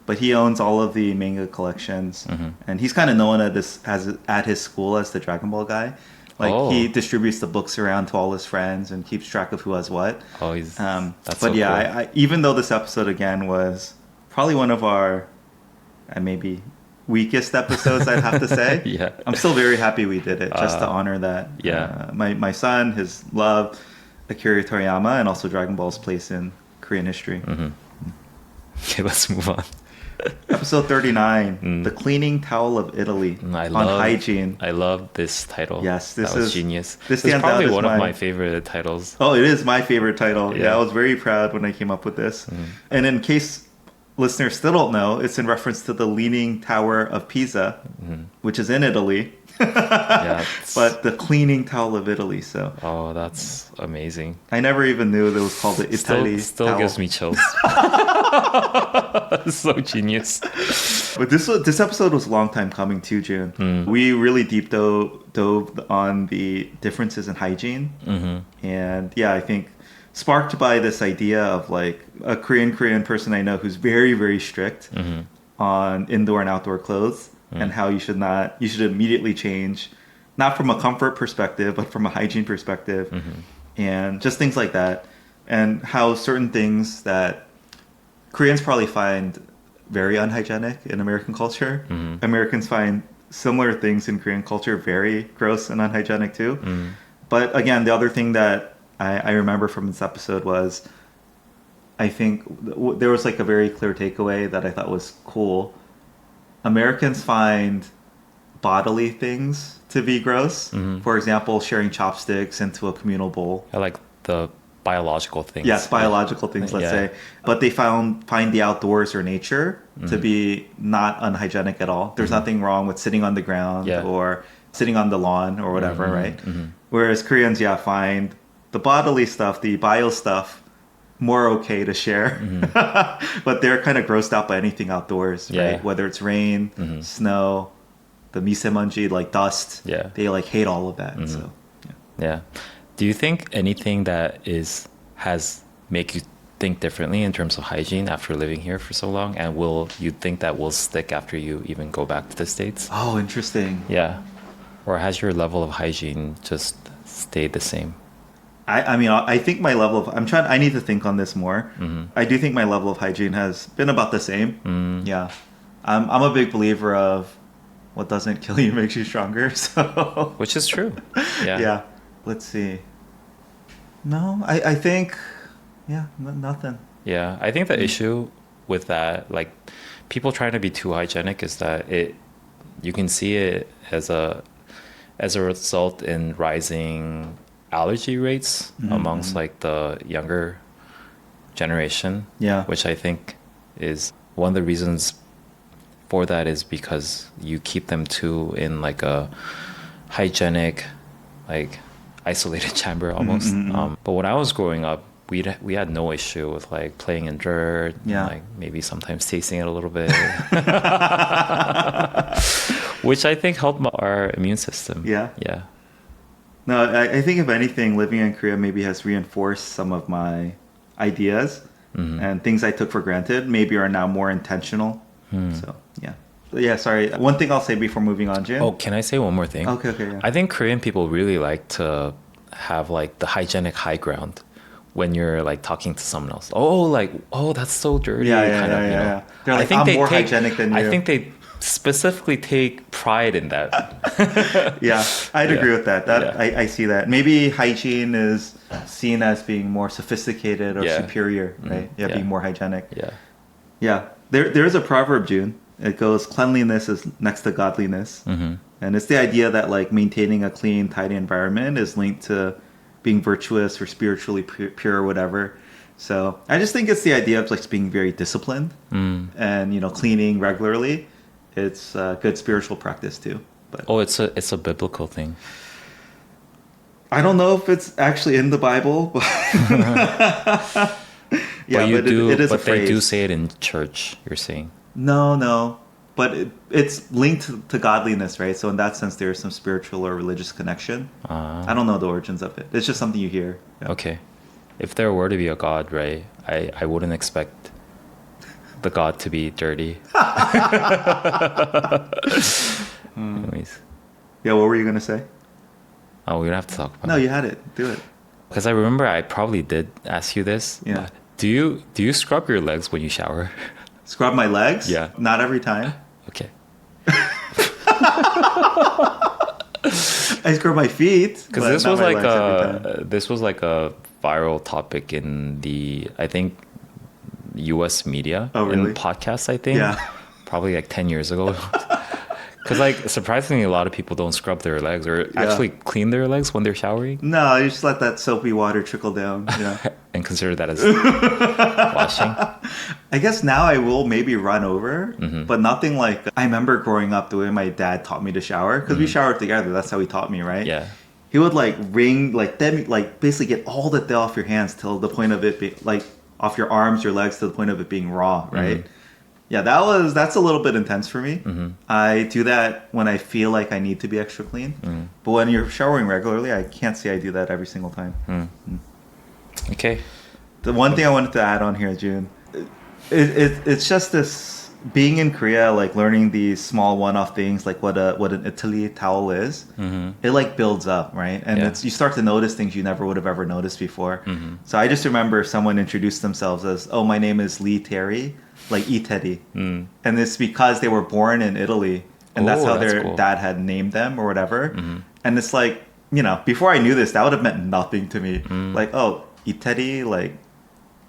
But he owns all of the manga collections, and he's kind of known at his school as the Dragon Ball guy. Like he distributes the books around to all his friends and keeps track of who has what. Oh, that's but so yeah, cool. I even though this episode again was probably one of our maybe weakest episodes, I'd have to say. Yeah, I'm still very happy we did it just to honor that. Yeah, my son, his love, Akira Toriyama, and also Dragon Ball's place in Korean history. Okay, let's move on. Episode 39, The Cleaning Towel of Italy on Hygiene. I love this title. Yes, this is genius. This is probably out one of my favorite titles. Oh, it is my favorite title. Yeah, I was very proud when I came up with this. And in case listeners still don't know, it's in reference to the Leaning Tower of Pisa, which is in Italy. Yeah, But the cleaning towel of Italy. So oh, that's amazing. I never even knew that it was called the Italy Still towel. gives me chills. So genius. But this episode was a long time coming too, Jun. We really deep dove on the differences in hygiene. And yeah, I think sparked by this idea of like a Korean person I know who's very, very strict on indoor and outdoor clothes and how you should immediately change, not from a comfort perspective, but from a hygiene perspective and just things like that. And how certain things that Koreans probably find very unhygienic in American culture. Americans find similar things in Korean culture very gross and unhygienic too. But again, the other thing that I remember from this episode was, I think there was like a very clear takeaway that I thought was cool. Americans find bodily things to be gross. For example, sharing chopsticks into a communal bowl. I like the biological things. Yes, biological things, let's say. But they find the outdoors or nature to be not unhygienic at all. There's nothing wrong with sitting on the ground or sitting on the lawn or whatever, right? Whereas Koreans, find the bodily stuff, the bio stuff, more okay to share. But they're kind of grossed out by anything outdoors, right? Whether it's rain, snow, the misemanji, like dust. They like hate all of that. So, yeah. Do you think anything that has make you think differently in terms of hygiene after living here for so long, and will you think that will stick after you even go back to the States? Oh, interesting. Yeah. Or has your level of hygiene just stayed the same? I mean, I think my level of... I need to think on this more. I do think my level of hygiene has been about the same. Yeah. I'm a big believer of what doesn't kill you makes you stronger. So, which is true. Yeah. Yeah. Let's see. No, I think... Yeah, nothing. Yeah, I think the issue with that, like people trying to be too hygienic, is that you can see it as a result in rising allergy rates amongst like the younger generation. Yeah, which I think is one of the reasons for that is because you keep them too in like a hygienic, like isolated chamber almost. But when I was growing up, we had no issue with like playing in dirt, like maybe sometimes tasting it a little bit, which I think helped our immune system. Yeah. No, I think if anything, living in Korea maybe has reinforced some of my ideas and things I took for granted maybe are now more intentional. So, yeah. Yeah, sorry. One thing I'll say before moving on, Jun. Oh, can I say one more thing? Okay, yeah. I think Korean people really like to have like the hygienic high ground when you're like talking to someone else. Oh, that's so dirty. Yeah. They're like, I'm more hygienic than you. I think they specifically take pride in that. Yeah, I'd agree with that. I see that. Maybe hygiene is seen as being more sophisticated or superior, right? Being more hygienic. Yeah. There is a proverb, Jun. It goes, cleanliness is next to godliness. And it's the idea that like maintaining a clean, tidy environment is linked to being virtuous or spiritually pure or whatever. So I just think it's the idea of like being very disciplined and, cleaning regularly. It's a good spiritual practice too. But it's a biblical thing. I don't know if it's actually in the Bible, but it is a phrase. They do say it in church, you're saying. No. But it's linked to godliness, right? So in that sense, there is some spiritual or religious connection. I don't know the origins of it. It's just something you hear. Yeah. Okay. If there were to be a God, right, I wouldn't expect the God to be dirty. Anyways. Yeah, what were you going to say? Oh, we don't have to talk about it. No, you had it. Do it. Because I remember I probably did ask you this. Yeah. Do you scrub your legs when you shower? Scrub my legs? Yeah. Not every time. Okay. I scrub my feet. Because this was like a viral topic in the, I think, U.S. media. Oh, really? In podcasts, I think. Yeah. Probably like 10 years ago. Because like surprisingly, a lot of people don't scrub their legs or actually clean their legs when they're showering. No, you just let that soapy water trickle down. Yeah. And consider that as washing. I guess now I will maybe run over, Mm-hmm. but nothing like I remember growing up the way my dad taught me to shower because we showered together. That's how he taught me, right? Yeah. He would like wring like then like basically get all the dirt off your hands till the point of it be like off your arms, your legs to the point of it being raw, right? Yeah, that's a little bit intense for me. I do that when I feel like I need to be extra clean. But when you're showering regularly, I can't say I do that every single time. Okay. The one thing I wanted to add on here, June, it's just this being in Korea, like learning these small one-off things, like what an Italy towel is. It like builds up, right? And Yeah. you start to notice things you never would have ever noticed before. So I just remember someone introduced themselves as, "Oh, my name is Lee Terry," like E Teddy, and it's because they were born in Italy, and that's Oh, how that's their cool. dad had named them or whatever. And it's like, you know, before I knew this, that would have meant nothing to me. Like, oh, E Teddy, like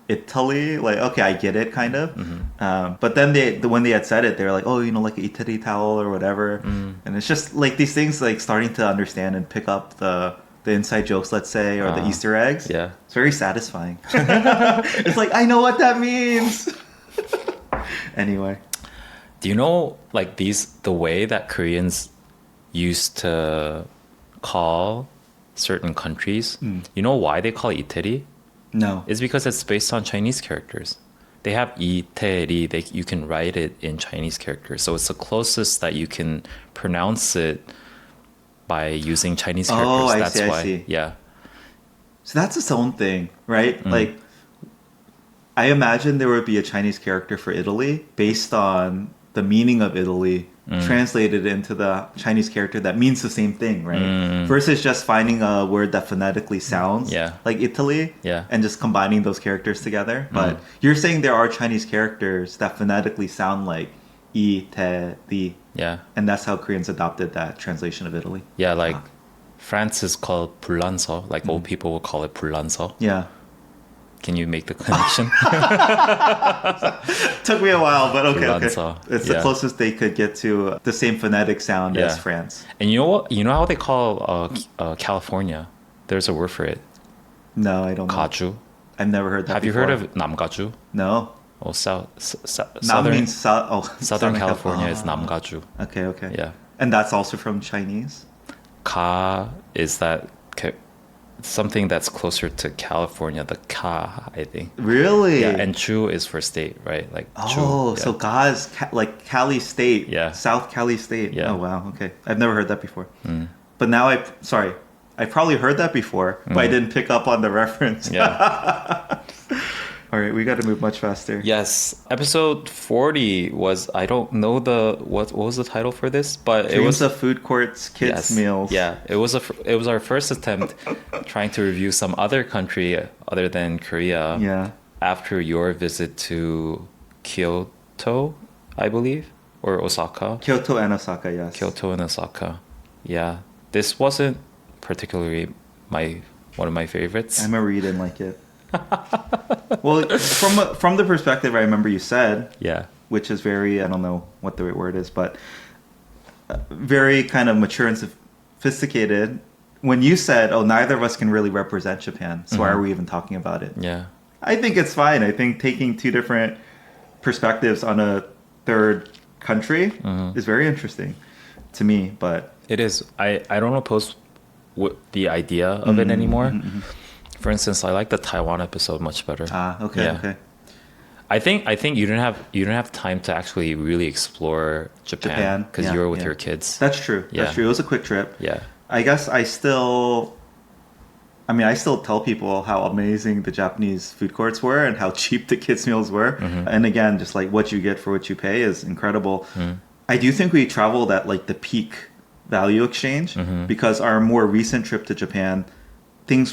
Italy, like okay, I get it, kind of. But then when they had said it, they were like, oh, you know, like an Italy towel or whatever. And it's just like these things, like starting to understand and pick up the inside jokes, let's say, or the Easter eggs. Yeah. It's very satisfying. It's like I know what that means. Anyway, Do you know like the way that Koreans used to call certain countries? You know why they call it Italy? no. It's because it's based on Chinese characters. They have Italy. You can write it in Chinese characters, so it's the closest that you can pronounce it by using Chinese characters. Oh, I That's see, I why. see. Yeah. So that's its own thing, right? Like, I imagine there would be a Chinese character for Italy based on the meaning of Italy translated into the Chinese character that means the same thing, right? Versus just finding a word that phonetically sounds Yeah. like Italy Yeah. and just combining those characters together. But you're saying there are Chinese characters that phonetically sound like I, te, di, Yeah. and that's how Koreans adopted that translation of Italy. Yeah. Like France is called 불란서. Like old people will call it 불란서. Yeah. Can you make the connection? Took me a while, but okay. 불란서. It's the Yeah. closest they could get to the same phonetic sound as Yeah. France. And you know what? You know how they call California? There's a word for it. No, I don't know. Gaju. I've never heard that Have you before. heard of 남가주? No. Oh, Nam southern means Southern California is 남가주. Okay, okay. Yeah. And that's also from Chinese? Ka is that something that's closer to California, the ka, I think. Really? Yeah, and chu is for state, right? Like chu. Oh, Yeah. so Ga is like Cali State. Yeah. South Cali State. Yeah. Oh, wow. Okay. I've never heard that before. But now I probably heard that before, but I didn't pick up on the reference. Yeah. All right, we got to move much faster. Yes. Episode 40 was, I don't know what was the title for this, but it Dreams was of food courts, kids meals. Yeah, it was our first attempt trying to review some other country other than Korea. Yeah. After your visit to Kyoto, I believe, or Osaka. Kyoto and Osaka, yes. Kyoto and Osaka. Yeah, this wasn't particularly one of my favorites. I remember you didn't like it. Well, from the perspective I remember you said, Yeah. which is very, I don't know what the right word is, but very kind of mature and sophisticated. When you said, oh, neither of us can really represent Japan, so why are we even talking about it? Yeah. I think it's fine. I think taking two different perspectives on a third country is very interesting to me, but It is. I don't oppose the idea of it anymore. For instance, I like the Taiwan episode much better. okay, Yeah. okay. I think you didn't have time to actually really explore Japan because yeah, you were with yeah. your kids. That's true. Yeah. That's true. It was a quick trip. Yeah. I guess I still tell people how amazing the Japanese food courts were and how cheap the kids' meals were. And again, just like what you get for what you pay is incredible. I do think we traveled at like the peak value exchange because our more recent trip to Japan, things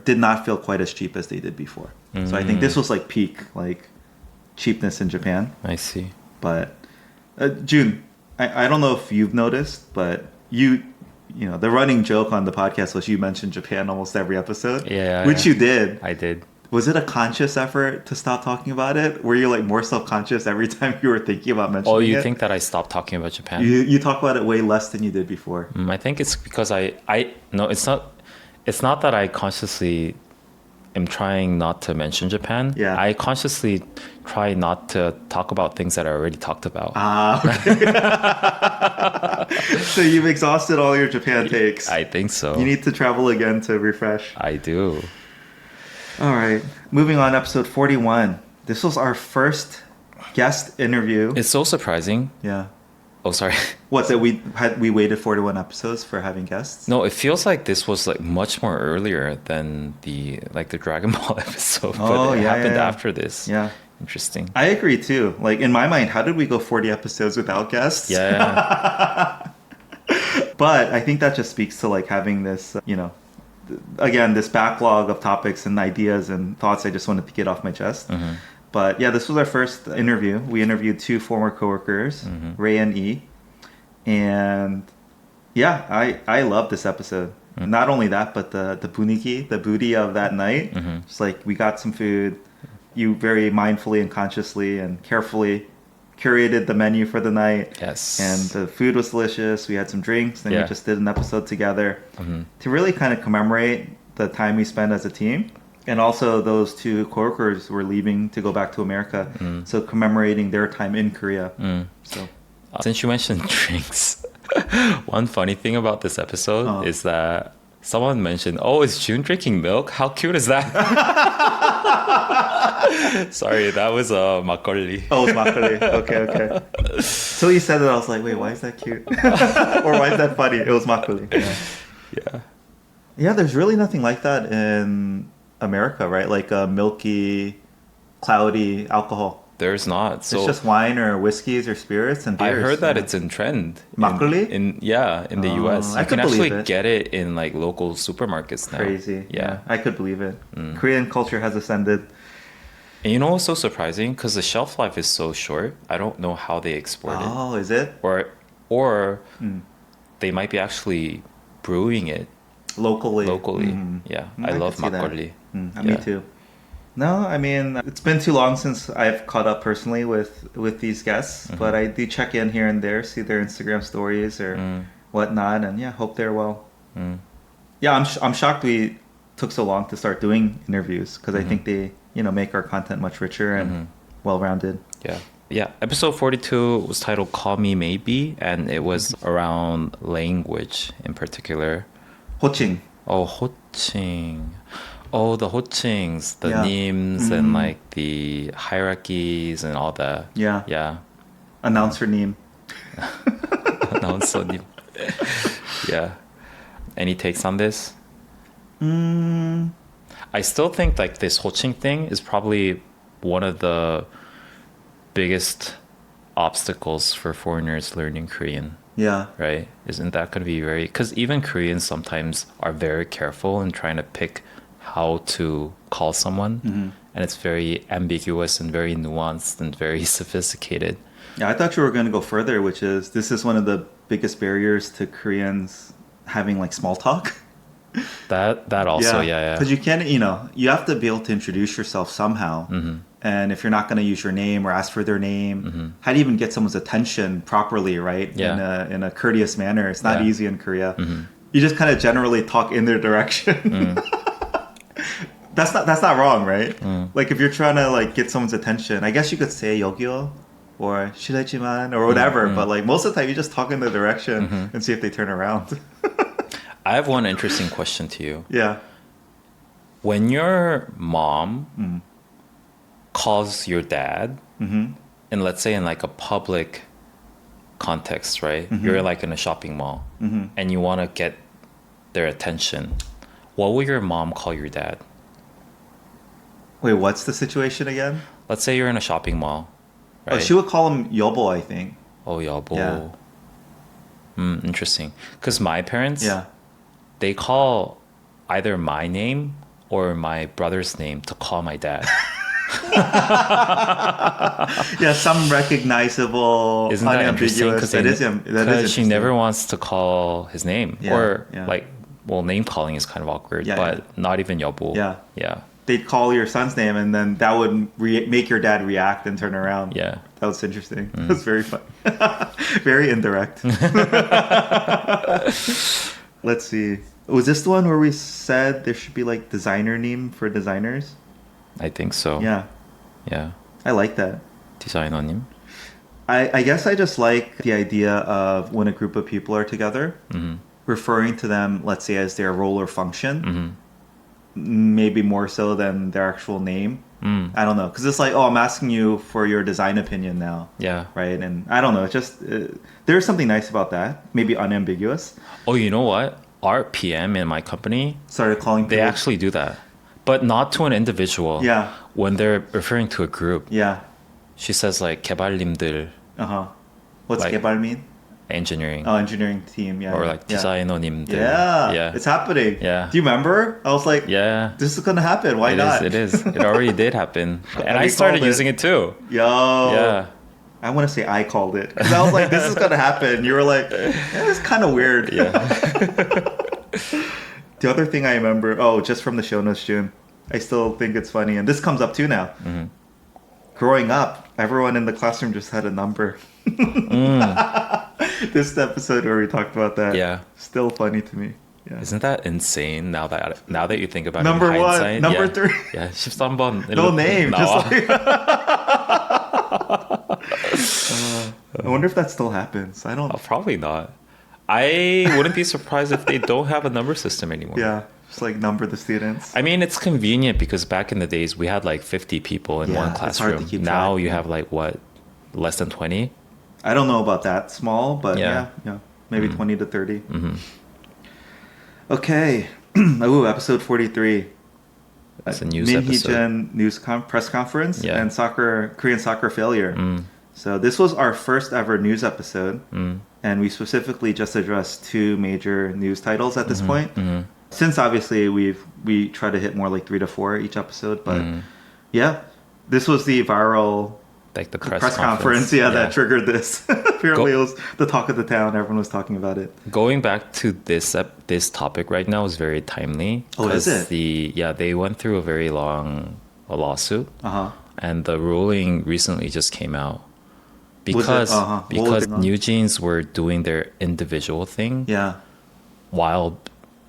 did not feel quite as cheap as they did before. So I think this was like peak like cheapness in Japan. I see. But June, I don't know if you've noticed, but you know, the running joke on the podcast was you mentioned Japan almost every episode. Yeah. Which you did. I did. Was it a conscious effort to stop talking about it? Were you like more self-conscious every time you were thinking about mentioning it? Oh, you think that I stopped talking about Japan? You talk about it way less than you did before. I think it's because no, it's not that I consciously am trying not to mention Japan. Yeah. I consciously try not to talk about things that I already talked about. Okay. So you've exhausted all your Japan takes. I think so. You need to travel again to refresh. I do. All right. Moving on, episode 41. This was our first guest interview. It's so surprising. Yeah. Oh, sorry. What, that we waited 41 episodes for having guests? No, it feels like this was like much more earlier than the Dragon Ball episode. Oh, but it yeah, happened yeah. after this. Yeah. Interesting. I agree too. Like in my mind, how did we go 40 episodes without guests? Yeah. But I think that just speaks to like having this, again, this backlog of topics and ideas and thoughts I just wanted to get off my chest. Mm-hmm. But yeah, this was our first interview. We interviewed 2 former coworkers, Mm-hmm. Ray and E. And yeah, I love this episode. Mm-hmm. Not only that, but the buniki, the booty of that night. Mm-hmm. It's like we got some food. You very mindfully and consciously and carefully curated the menu for the night. Yes. And the food was delicious. We had some drinks. Then Yeah. we just did an episode together Mm-hmm. to really kind of commemorate the time we spent as a team. And also those 2 coworkers were leaving to go back to America. So commemorating their time in Korea. So Since you mentioned drinks, one funny thing about this episode is that someone mentioned, "Oh, is Jun drinking milk? How cute is that?" Sorry, that was makgeolli. Oh, it's makgeolli. Okay. So you said that, I was like, wait, why is that cute? Or why is that funny? It was makgeolli. Yeah. Yeah, there's really nothing like that in America, right? Like a milky, cloudy alcohol. There's not. So It's just wine or whiskeys or spirits and I beers. heard that it's in trend. Makgeolli? In the US. I You can could believe actually it. get it in like local supermarkets now. Crazy. Yeah. I could believe it. Korean culture has ascended. And you know what's so surprising? Because the shelf life is so short. I don't know how they export it. Oh, is it? Or they might be actually brewing it Locally. Yeah. I I could love see that. makgeolli. Me too. No, I mean, it's been too long since I've caught up personally with these guests, but I do check in here and there, see their Instagram stories or whatnot, and yeah, hope they're well. Yeah, I'm shocked we took so long to start doing interviews because I think they, make our content much richer and well-rounded. Yeah. Episode 42 was titled Call Me Maybe, and it was around language in particular. 호칭. Oh, 호칭. Oh, the 호칭s, the Yeah. names and like the hierarchies and all that. Yeah. Yeah. Announcer name. 나온서님. Yeah. Any takes on this? I still think like this 호칭 thing is probably one of the biggest obstacles for foreigners learning Korean. Yeah. Right? Isn't that going to be because even Koreans sometimes are very careful in trying to pick how to call someone. And it's very ambiguous and very nuanced and very sophisticated. Yeah, I thought you were going to go further, which is this is one of the biggest barriers to Koreans having like small talk. That also, yeah. Because you can't, you have to be able to introduce yourself somehow. And if you're not going to use your name or ask for their name, how do you even get someone's attention properly, right? Yeah. In a courteous manner. It's not Yeah. easy in Korea. You just kind of generally talk in their direction. That's not wrong, right? Like if you're trying to like get someone's attention, I guess you could say 여기요 or 실례지만 or whatever. But like most of the time, you just talk in the direction and see if they turn around. I have one interesting question to you. Yeah. When your mom calls your dad, and let's say in like a public context, right? You're like in a shopping mall and you want to get their attention. What will your mom call your dad? Wait, what's the situation again? Let's say you're in a shopping mall, right? Oh, she would call him 여보, I think. Oh, 여보. Yeah. Interesting. Because my parents, Yeah. they call either my name or my brother's name to call my dad. Yeah, some recognizable, Isn't that interesting? unambiguous. That is Because she interesting. never wants to call his name. Yeah, Or yeah. like, well, name calling is kind of awkward, Yeah, but yeah. not even 여보. Yeah. Yeah. They'd call your son's name, and then that would make your dad react and turn around. Yeah. That was interesting. That was very fun. Very indirect. Let's see. Was this the one where we said there should be like designer name for designers? I think so. Yeah, Yeah. I like that. 디자이너님. I guess I just like the idea of when a group of people are together, referring to them, let's say, as their role or function, maybe more so than their actual name. I don't know, because it's like, oh, I'm asking you for your design opinion now. Yeah. Right? And I don't know, it's just, there's something nice about that, maybe unambiguous. Oh, you know what? Our PM in my company, Started calling they people. actually do that. But not to an individual. Yeah. When they're referring to a group, Yeah. she says like 개발님들, Uh-huh. What's Like- 개발 mean? engineering, Oh, engineering team, yeah. or like yeah. 디자이너님들. Yeah. Yeah. It's happening. Yeah. Do you remember? I was like, Yeah. this is gonna happen. Why It not? is. It is. It already did happen, and I We started called it. using it too. Yo. Yeah. I want to say I called it. Because I was like, this is gonna happen. You were like, it's kind of weird. Yeah. The other thing I remember, just from the show notes, Jun, I still think it's funny, and this comes up too now. Growing up, everyone in the classroom just had a number. This episode where we talked about that, Yeah. still funny to me. Yeah. Isn't that insane? Now that you think about Number it in one, hindsight, number yeah. three. Yeah, 13번. No name, just 나와. like. I wonder if that still happens. I don't. Oh, probably not. I wouldn't be surprised if they don't have a number system anymore. Yeah, just like number the students. I mean, it's convenient because back in the days we had like 50 people in Yeah, one it's hard to classroom. keep Now track. you have like what, less than 20? I don't know about that small, but Yeah. yeah, maybe 20 to 30. Okay. Ooh, episode 43. It's a news Min episode. Hee-jin press conference Yeah. and Korean soccer failure. So this was our first ever news episode, and we specifically just addressed two major news titles at this point. Since obviously we try to hit more like 3 to 4 each episode, but yeah, this was the viral Like the press conference, that triggered this. Apparently, it was the talk of the town. Everyone was talking about it. Going back to this topic right now is very timely. Oh, is 'cause it? they went through a very long lawsuit, and the ruling recently just came out because What was because it on? New Jeans were doing their individual thing Yeah, while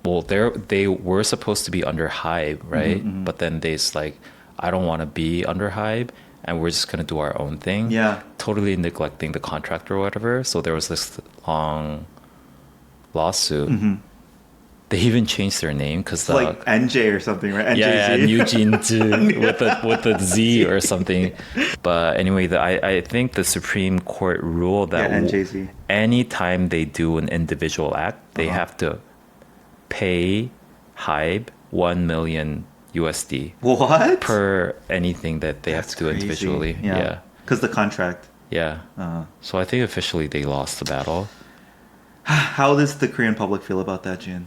they were supposed to be under Hybe, right? But then they's like, I don't want to be under Hybe, and we're just gonna do our own thing. Yeah. Totally neglecting the contract or whatever. So there was this long lawsuit. They even changed their name because it's like NJ or something, right? NJZ. yeah, New Jeans with the Z or something. But anyway, I think the Supreme Court ruled that NJZ. anytime they do an individual act, they have to pay Hybe 1 million USD What? per anything that they have to do Crazy. individually. Yeah. Because the contract. Yeah. So I think officially they lost the battle. How does the Korean public feel about that, Jin?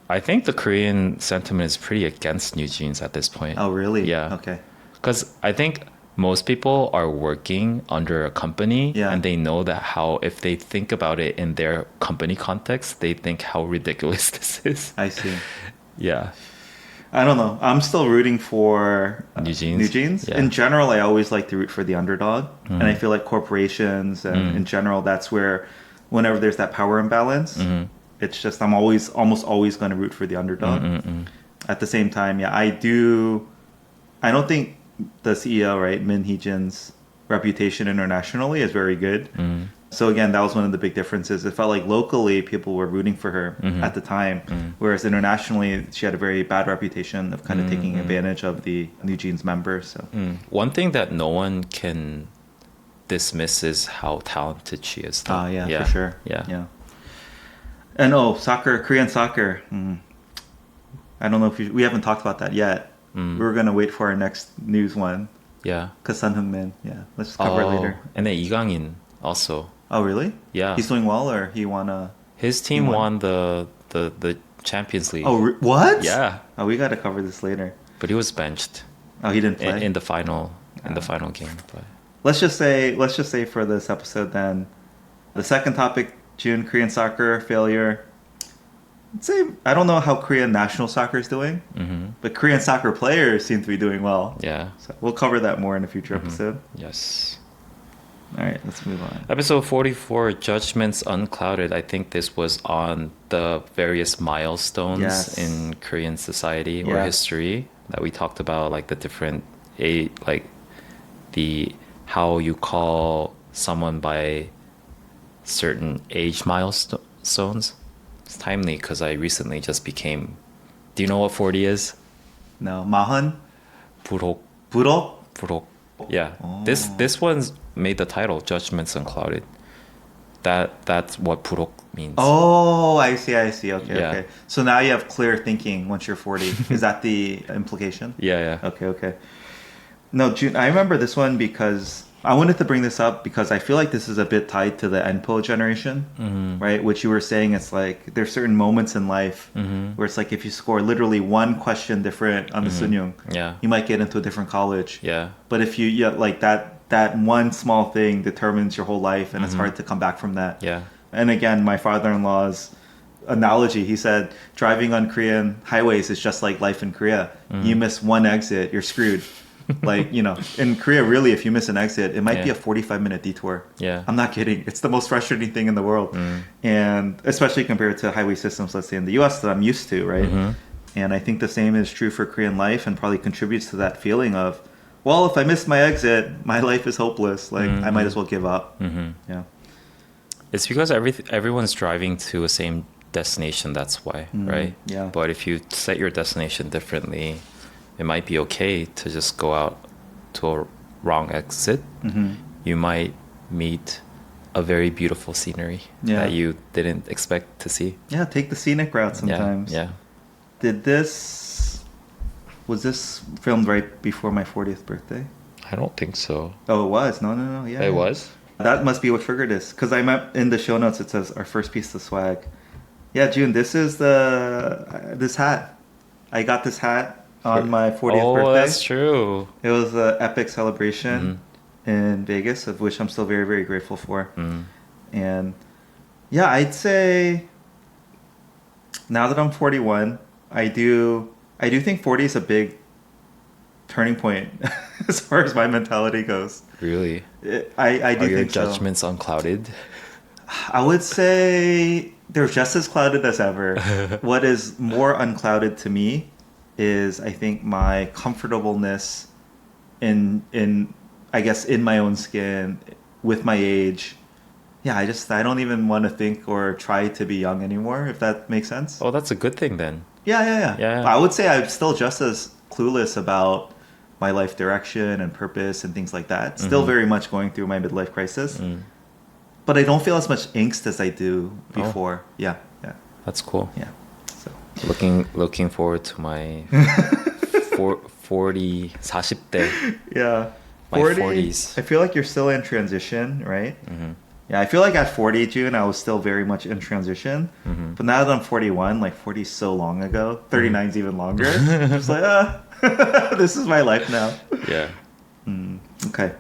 I think the Korean sentiment is pretty against New Jeans at this point. Oh, really? Yeah. Okay. Because I think most people are working under a company and they know that if they think about it in their company context, they think how ridiculous this is. I see. Yeah. I don't know. I'm still rooting for New Jeans. New Jeans. Yeah. In general, I always like to root for the underdog. And I feel like corporations and in general, that's where whenever there's that power imbalance, it's just I'm almost always going to root for the underdog. At the same time, I don't think the CEO, right, Min Hee-jin's reputation internationally is very good. So again, that was one of the big differences. It felt like locally people were rooting for her at the time, whereas internationally she had a very bad reputation of kind of taking advantage of the New Jeans members. So One thing that no one can dismiss is how talented she is. Though. For sure. Yeah. And soccer, Korean soccer. I don't know if we haven't talked about that yet. We're gonna wait for our next news one. Yeah. Cause Sun Heung-min. Yeah, let's just cover it later. And then 이강인 also. Oh really? Yeah. He's doing well, or he won a. His team won the Champions League. Oh what? Yeah. Oh, we gotta cover this later. But he was benched Oh, he didn't play in the final game. But Let's just say for this episode then, the second topic, June, Korean soccer failure. I'd say I don't know how Korean national soccer is doing, but Korean soccer players seem to be doing well. yeah. So we'll cover that more in a future episode. Yes. All right, let's move on. Episode 44, Judgments Unclouded. I think this was on the various milestones Yes. in Korean society or Yeah. history that we talked about, like the different like the how you call someone by certain age milestones. It's timely because I recently just became. Do you know what 40 is? No, 마흔, 불혹. 불혹. 불혹. Yeah. Oh. This one's made the title Judgments Unclouded. That's what 불혹 means. Oh, I see. Okay, Yeah. okay. So now you have clear thinking once you're 40. Is that the implication? Yeah. Okay. No, June, I remember this one because I wanted to bring this up because I feel like this is a bit tied to the NPO generation, right? Which you were saying, it's like there's certain moments in life where it's like if you score literally one question different on the Sunyung, Yeah. you might get into a different college. Yeah. But if you like that one small thing determines your whole life, and it's hard to come back from that. Yeah. And again, my father-in-law's analogy, he said driving on Korean highways is just like life in Korea. You miss one exit, you're screwed. Like, you know, in Korea, really, if you miss an exit, it might be a 45-minute detour. Yeah. I'm not kidding. It's the most frustrating thing in the world. And especially compared to highway systems, let's say in the US, that I'm used to, right? And I think the same is true for Korean life, and probably contributes to that feeling of, well, if I miss my exit, my life is hopeless. Like, I might as well give up. Yeah. It's because everyone's driving to the same destination. That's why, right? Yeah. But if you set your destination differently, it might be okay to just go out to a wrong exit. You might meet a very beautiful scenery that you didn't expect to see. Yeah, take the scenic route sometimes. Yeah. Was this filmed right before my 40th birthday? I don't think so. Oh, it was. No. Yeah. It was? That must be what triggered this. Because I'm in the show notes, it says our first piece of swag. Yeah, June, this is this hat. I got this hat on my 40th birthday. Oh, that's true. It was an epic celebration in Vegas, of which I'm still very, very grateful for. And yeah, I'd say now that I'm 41, I do think 40 is a big turning point as far as my mentality goes. Really? I do Are your think so. judgments unclouded? I would say they're just as clouded as ever. What is more unclouded to me is, I think, my comfortableness in I guess in my own skin with my age. Yeah, I don't even want to think or try to be young anymore, if that makes sense. Oh, that's a good thing then. Yeah. Yeah. I would say I'm still just as clueless about my life direction and purpose and things like that. Still very much going through my midlife crisis. But I don't feel as much angst as I do before. Yeah. That's cool. Yeah. So Looking forward to my 40, 40대. yeah. My 40s. I feel like you're still in transition, right? Yeah, I feel like at 40, June, I was still very much in transition. But now that I'm 41, like 40 is so long ago. 39 is even longer. It's like, this is my life now. Yeah. Okay.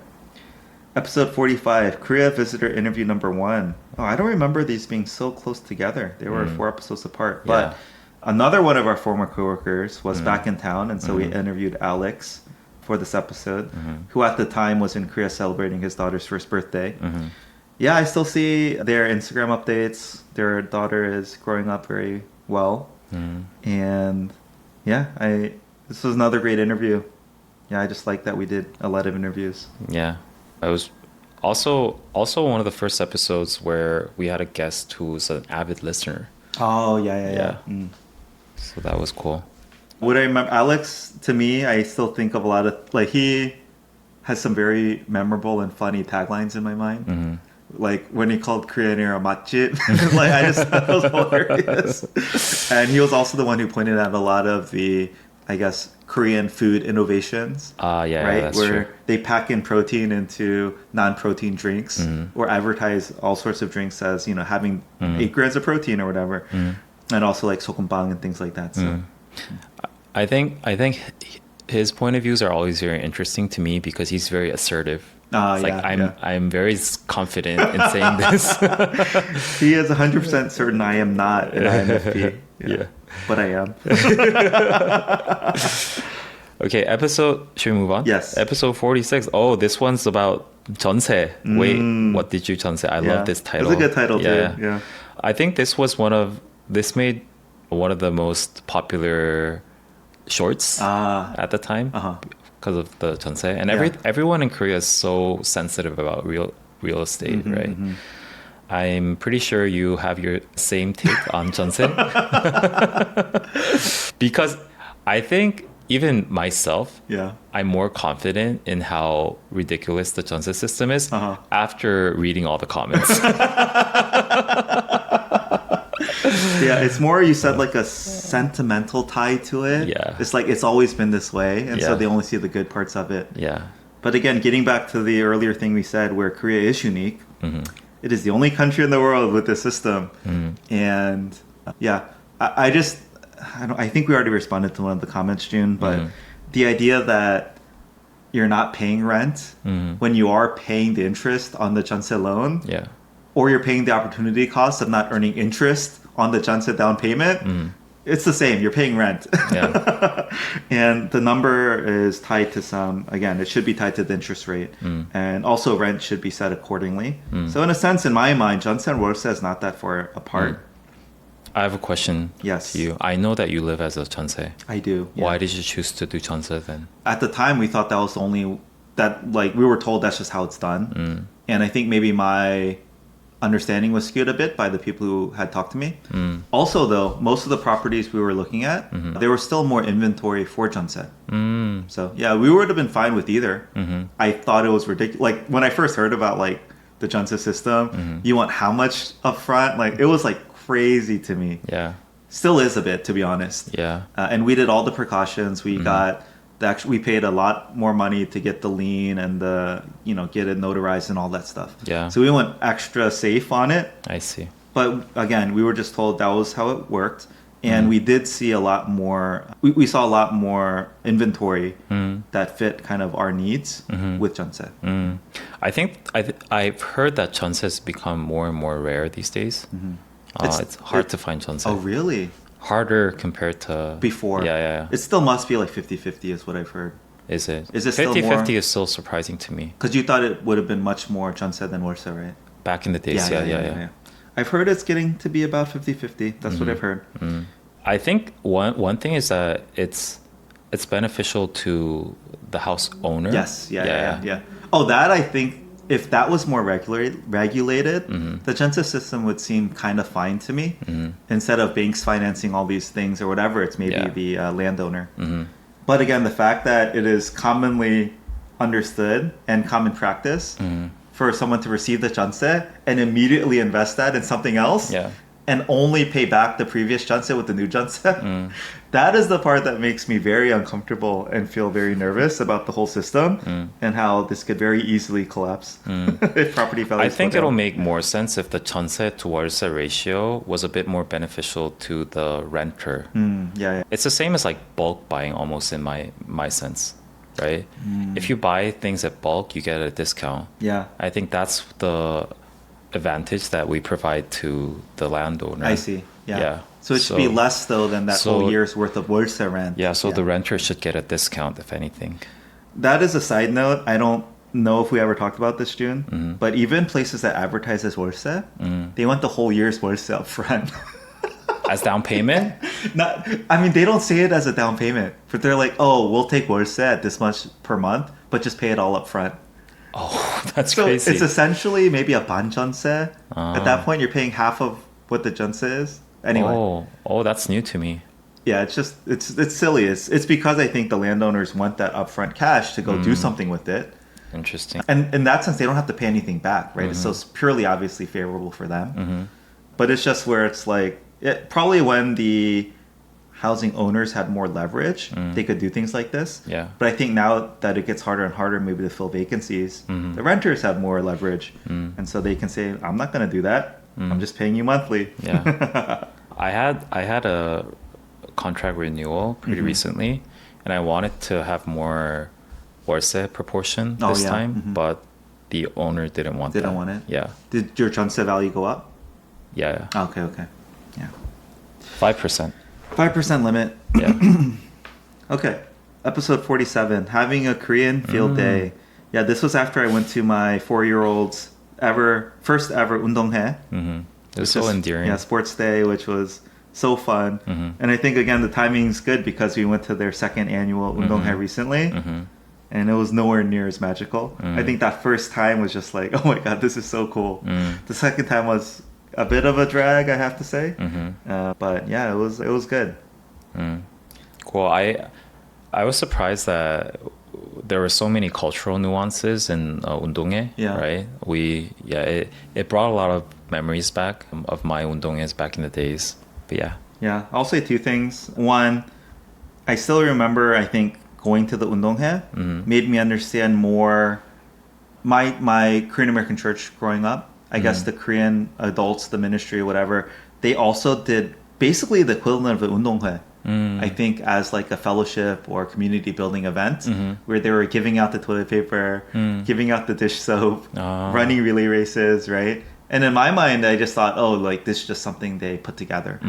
Episode 45, Korea Visitor Interview number 1. Oh, I don't remember these being so close together. They were 4 episodes apart. But another one of our former coworkers was back in town, and so we interviewed Alex for this episode, who at the time was in Korea celebrating his daughter's first birthday. Yeah, I still see their Instagram updates. Their daughter is growing up very well. And yeah, this was another great interview. Yeah, I just like that we did a lot of interviews. Yeah. I was also one of the first episodes where we had a guest who's an avid listener. Oh, yeah. So that was cool. Would I remember Alex? To me, I still think of a lot of, like, he has some very memorable and funny taglines in my mind. Like when he called Culinary a 맛집, like I just thought that was hilarious. And he was also the one who pointed out a lot of the, I guess, Korean food innovations. Yeah, right, that's where true. they pack in protein into non-protein drinks, or advertise all sorts of drinks as, you know, having 8 grams of protein or whatever, and also like sokumbang and things like that. So. I think his point of views are always very interesting to me because he's very assertive. It's like I'm very confident in saying this. He is 100% certain I am not an INFP. Yeah. But I am. Okay, should we move on? Yes. Episode 46. Oh, this one's about 전세. Wait, what did you 전세? I love this title. It's a good title too. Yeah. I think this made one of the most popular shorts at the time because of the 전세. And everyone in Korea is so sensitive about real estate, right? I'm pretty sure you have your same take on 전세. Because I think even myself, I'm more confident in how ridiculous the 전세 system is after reading all the comments. Yeah, it's more, you said, like a sentimental tie to it. Yeah. It's like it's always been this way, and so they only see the good parts of it. Yeah. But again, getting back to the earlier thing we said, where Korea is unique, it is the only country in the world with this system. And I think we already responded to one of the comments, Jun, but the idea that you're not paying rent when you are paying the interest on the 전세 loan, or you're paying the opportunity cost of not earning interest on the 전세 down payment, it's the same. You're paying rent. And the number is tied to again, it should be tied to the interest rate. And also rent should be set accordingly. So in a sense, in my mind, 전세 and 월세 is not that far apart. I have a question to you. I know that you live as a 전세. I do. Yeah. Why did you choose to do 전세 then? At the time, we thought that was the only, we were told that's just how it's done. And I think maybe my understanding was skewed a bit by the people who had talked to me. Also, though, most of the properties we were looking at, there was still more inventory for 전세. So yeah, we would have been fine with either. I thought it was ridiculous. Like when I first heard about the 전세 system, you want how much upfront? Like it was crazy to me. Yeah. Still is a bit, to be honest. Yeah. And we did all the precautions. We got we paid a lot more money to get the lien and get it notarized and all that stuff. Yeah. So we went extra safe on it. I see. But again, we were just told that was how it worked. And we did see a lot more, we saw a lot more inventory that fit kind of our needs with 전세. I think I've heard that 전세 has become more and more rare these days. It's hard to find 전세. Oh, really? Harder compared to before. Yeah. It still must be 50-50 is what I've heard. Is it? Is it still 50-50 is still surprising to me. Because you thought it would have been much more 전세 than 월세, right? Back in the days, yeah. I've heard it's getting to be about 50-50. That's what I've heard. I think one thing is that it's beneficial to the house owner. Yes, yeah. Oh, that I think, if that was more regulated, the 전세 system would seem kind of fine to me. Instead of banks financing all these things or whatever, it's maybe the landowner. But again, the fact that it is commonly understood and common practice for someone to receive the 전세 and immediately invest that in something else and only pay back the previous 전세 with the new 전세, that is the part that makes me very uncomfortable and feel very nervous about the whole system and how this could very easily collapse if property values I think go down. it'll make more sense if the 전세 to 월세 ratio was a bit more beneficial to the renter. It's the same as bulk buying almost in my sense, right? If you buy things at bulk, you get a discount. I think that's the advantage that we provide to the landowner. I see. Yeah. So it should be less though than that whole year's worth of 월세 rent. Yeah, so the renter should get a discount if anything. That is a side note. I don't know if we ever talked about this, Jun, but even places that advertise as 월세, they want the whole year's 월세 up front. As down payment? They don't say it as a down payment, but they're like, oh, we'll take 월세 at this much per month, but just pay it all up front. Oh, that's so crazy. It's essentially maybe a 반 전세. At that point, you're paying half of what the 전세 is. Anyway. Oh, that's new to me. Yeah, it's silly. It's because I think the landowners want that upfront cash to go do something with it. Interesting. And in that sense, they don't have to pay anything back, right? So it's purely obviously favorable for them. But it's just where it's probably when the housing owners had more leverage, they could do things like this. Yeah. But I think now that it gets harder and harder maybe to fill vacancies, the renters have more leverage. And so they can say, I'm not going to do that. I'm just paying you monthly. Yeah. I had a contract renewal pretty recently, and I wanted to have more 월세 proportion this time, but the owner didn't want Didn't want it? Yeah. Did your 전세 value go up? Yeah. Okay. Yeah. 5%. 5% limit. Yeah. Okay. Episode 47, having a Korean field day Yeah, this was after I went to my 4-year-old's first ever 운동회. It was so endearing. Yeah, sports day, which was so fun. And I think, again, the timing's good because we went to their second annual 운동회 recently. And it was nowhere near as magical. I think that first time was just like, oh my God, this is so cool. The second time was a bit of a drag, I have to say. But yeah, it was good. Cool. I was surprised that there were so many cultural nuances in 운동회, right? It brought a lot of memories back of my 운동회s back in the days. But yeah. Yeah, I'll say two things. One, I still remember, I think, going to the 운동회 made me understand more my Korean American church growing up. I guess the Korean adults, the ministry, whatever, they also did basically the equivalent of the 운동회. I think as like a fellowship or community building event where they were giving out the toilet paper, giving out the dish soap, running relay races, right? And in my mind, I just thought, oh, like this is just something they put together.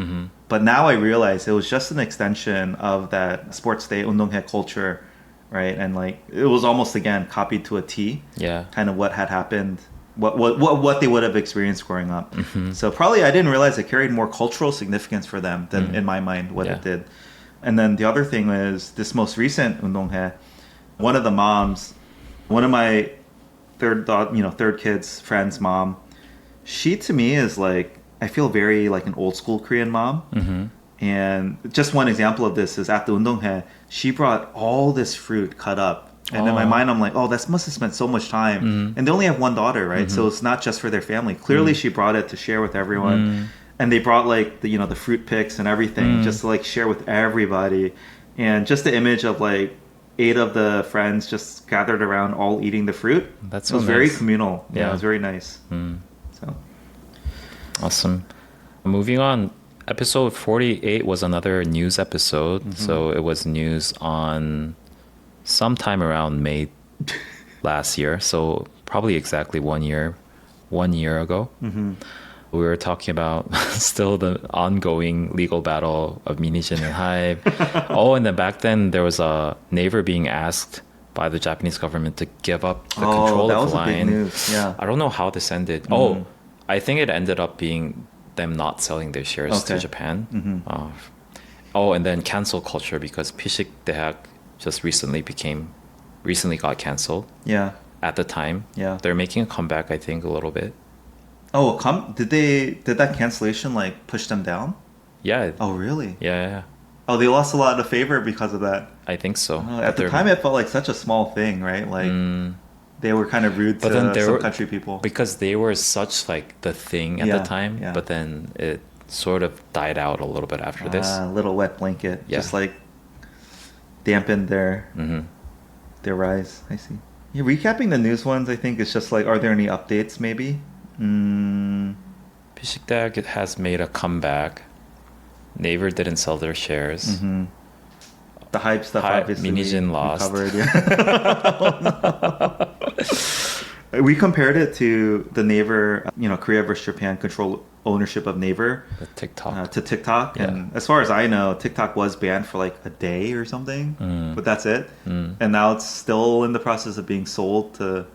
But now I realize it was just an extension of that sports day 운동회 culture, right? And like it was almost again copied to a T. Yeah. Kind of what had happened. What they would have experienced growing up. So probably I didn't realize it carried more cultural significance for them than in my mind what it did. And then the other thing is this most recent 운동회, one of the moms, one of my third kid's friend's mom, she to me is like, I feel very like an old school Korean mom. And just one example of this is at the 운동회, she brought all this fruit cut up. And in my mind, I'm like, oh, that must have spent so much time. And they only have one daughter, right? So it's not just for their family. Clearly, she brought it to share with everyone. And they brought like the fruit picks and everything just to like share with everybody. And just the image of like 8 of the friends just gathered around all eating the fruit. That's so it was nice. very communal. Yeah, it was very nice. So awesome. Moving on. Episode 48 was another news episode. So it was news on sometime around May last year, so probably exactly 1 year ago. We were talking about still the ongoing legal battle of Jun and Hybe. And then back then there was a Naver being asked by the Japanese government to give up the control of the line. Big news. Yeah. I don't know how this ended. I think it ended up being them not selling their shares to Japan. And then cancel culture because Pishik Dehak just recently got canceled. Yeah. At the time. Yeah. They're making a comeback, I think, a little bit. Oh, did that cancellation like push them down? Yeah. Oh, really? Yeah. Oh, they lost a lot of favor because of that. I think so. At the time, it felt like such a small thing, right? Like they were kind of rude to some country people because they were such like the thing at the time. Yeah. But then it sort of died out a little bit after this. A little wet blanket, just like dampened their rise. I see. Yeah, recapping the news ones, I think it's just like, are there any updates? Maybe. Pishikdag has made a comeback. Naver didn't sell their shares. The hype stuff, obviously. Minijin lost. Covered, we compared it to the Naver, Korea versus Japan control ownership of Naver. The TikTok. To TikTok. Yeah. And as far as I know, TikTok was banned for like a day or something. But that's it. And now it's still in the process of being sold to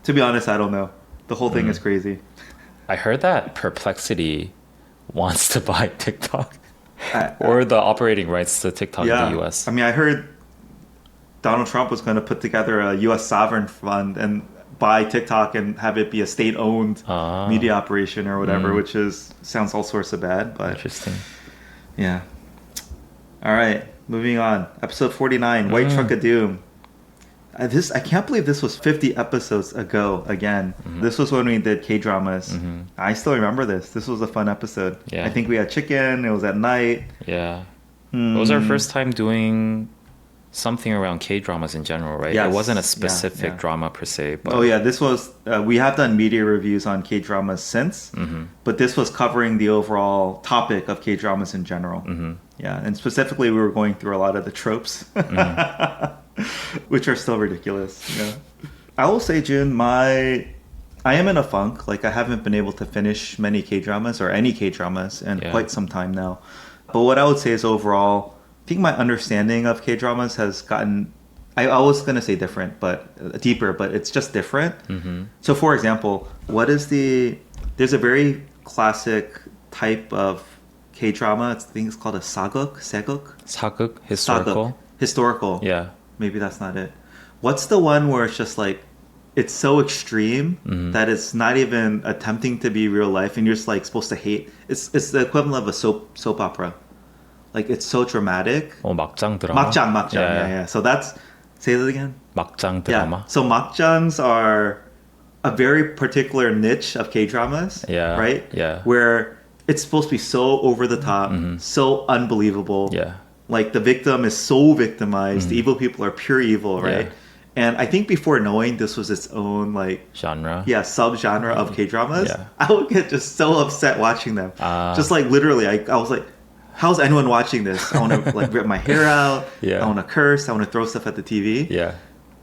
be honest, I don't know. The whole thing is crazy. I heard that Perplexity wants to buy TikTok. Or the operating rights to TikTok in the US. I mean, I heard Donald Trump was going to put together a US sovereign fund and buy TikTok and have it be a state-owned media operation or whatever, which sounds all sorts of bad. But interesting. Yeah. All right, moving on. Episode 49, White Truck of Doom. I can't believe this was 50 episodes ago again. This was when we did K-dramas. I still remember this. This was a fun episode. Yeah. I think we had chicken. It was at night. Yeah. It was our first time doing something around K-dramas in general, right? Yes. It wasn't a specific drama per se. But this was... we have done media reviews on K-dramas since, but this was covering the overall topic of K-dramas in general. Yeah, and specifically we were going through a lot of the tropes. Which are still ridiculous. I will say, Jun, I am in a funk. Like, I haven't been able to finish many K-dramas or any K-dramas in quite some time now. But what I would say is overall, I think my understanding of K-dramas has gotten I was gonna say different, but deeper, but it's just different. So, for example, there's a very classic type of K-drama. I think it's called a seguk. 사극, historical. Historical. Yeah. Maybe that's not it. What's the one where it's just like, it's so extreme that it's not even attempting to be real life, and you're just like supposed to hate. It's the equivalent of a soap opera. Like, it's so dramatic. 막장 드라마. 막장. Yeah. So say that again. 막장 드라마. Yeah. So 막장s are a very particular niche of K-dramas. Yeah. Right? Yeah. Where it's supposed to be so over the top, so unbelievable. Yeah. Like, the victim is so victimized. The evil people are pure evil, right? Yeah. And I think before knowing this was its own, like, genre. Yeah, subgenre of K-dramas, Yeah. I would get just so upset watching them. Just like, literally, I was like, how's anyone watching this? I want to like rip my hair out. Yeah. I want to curse. I want to throw stuff at the TV. Yeah.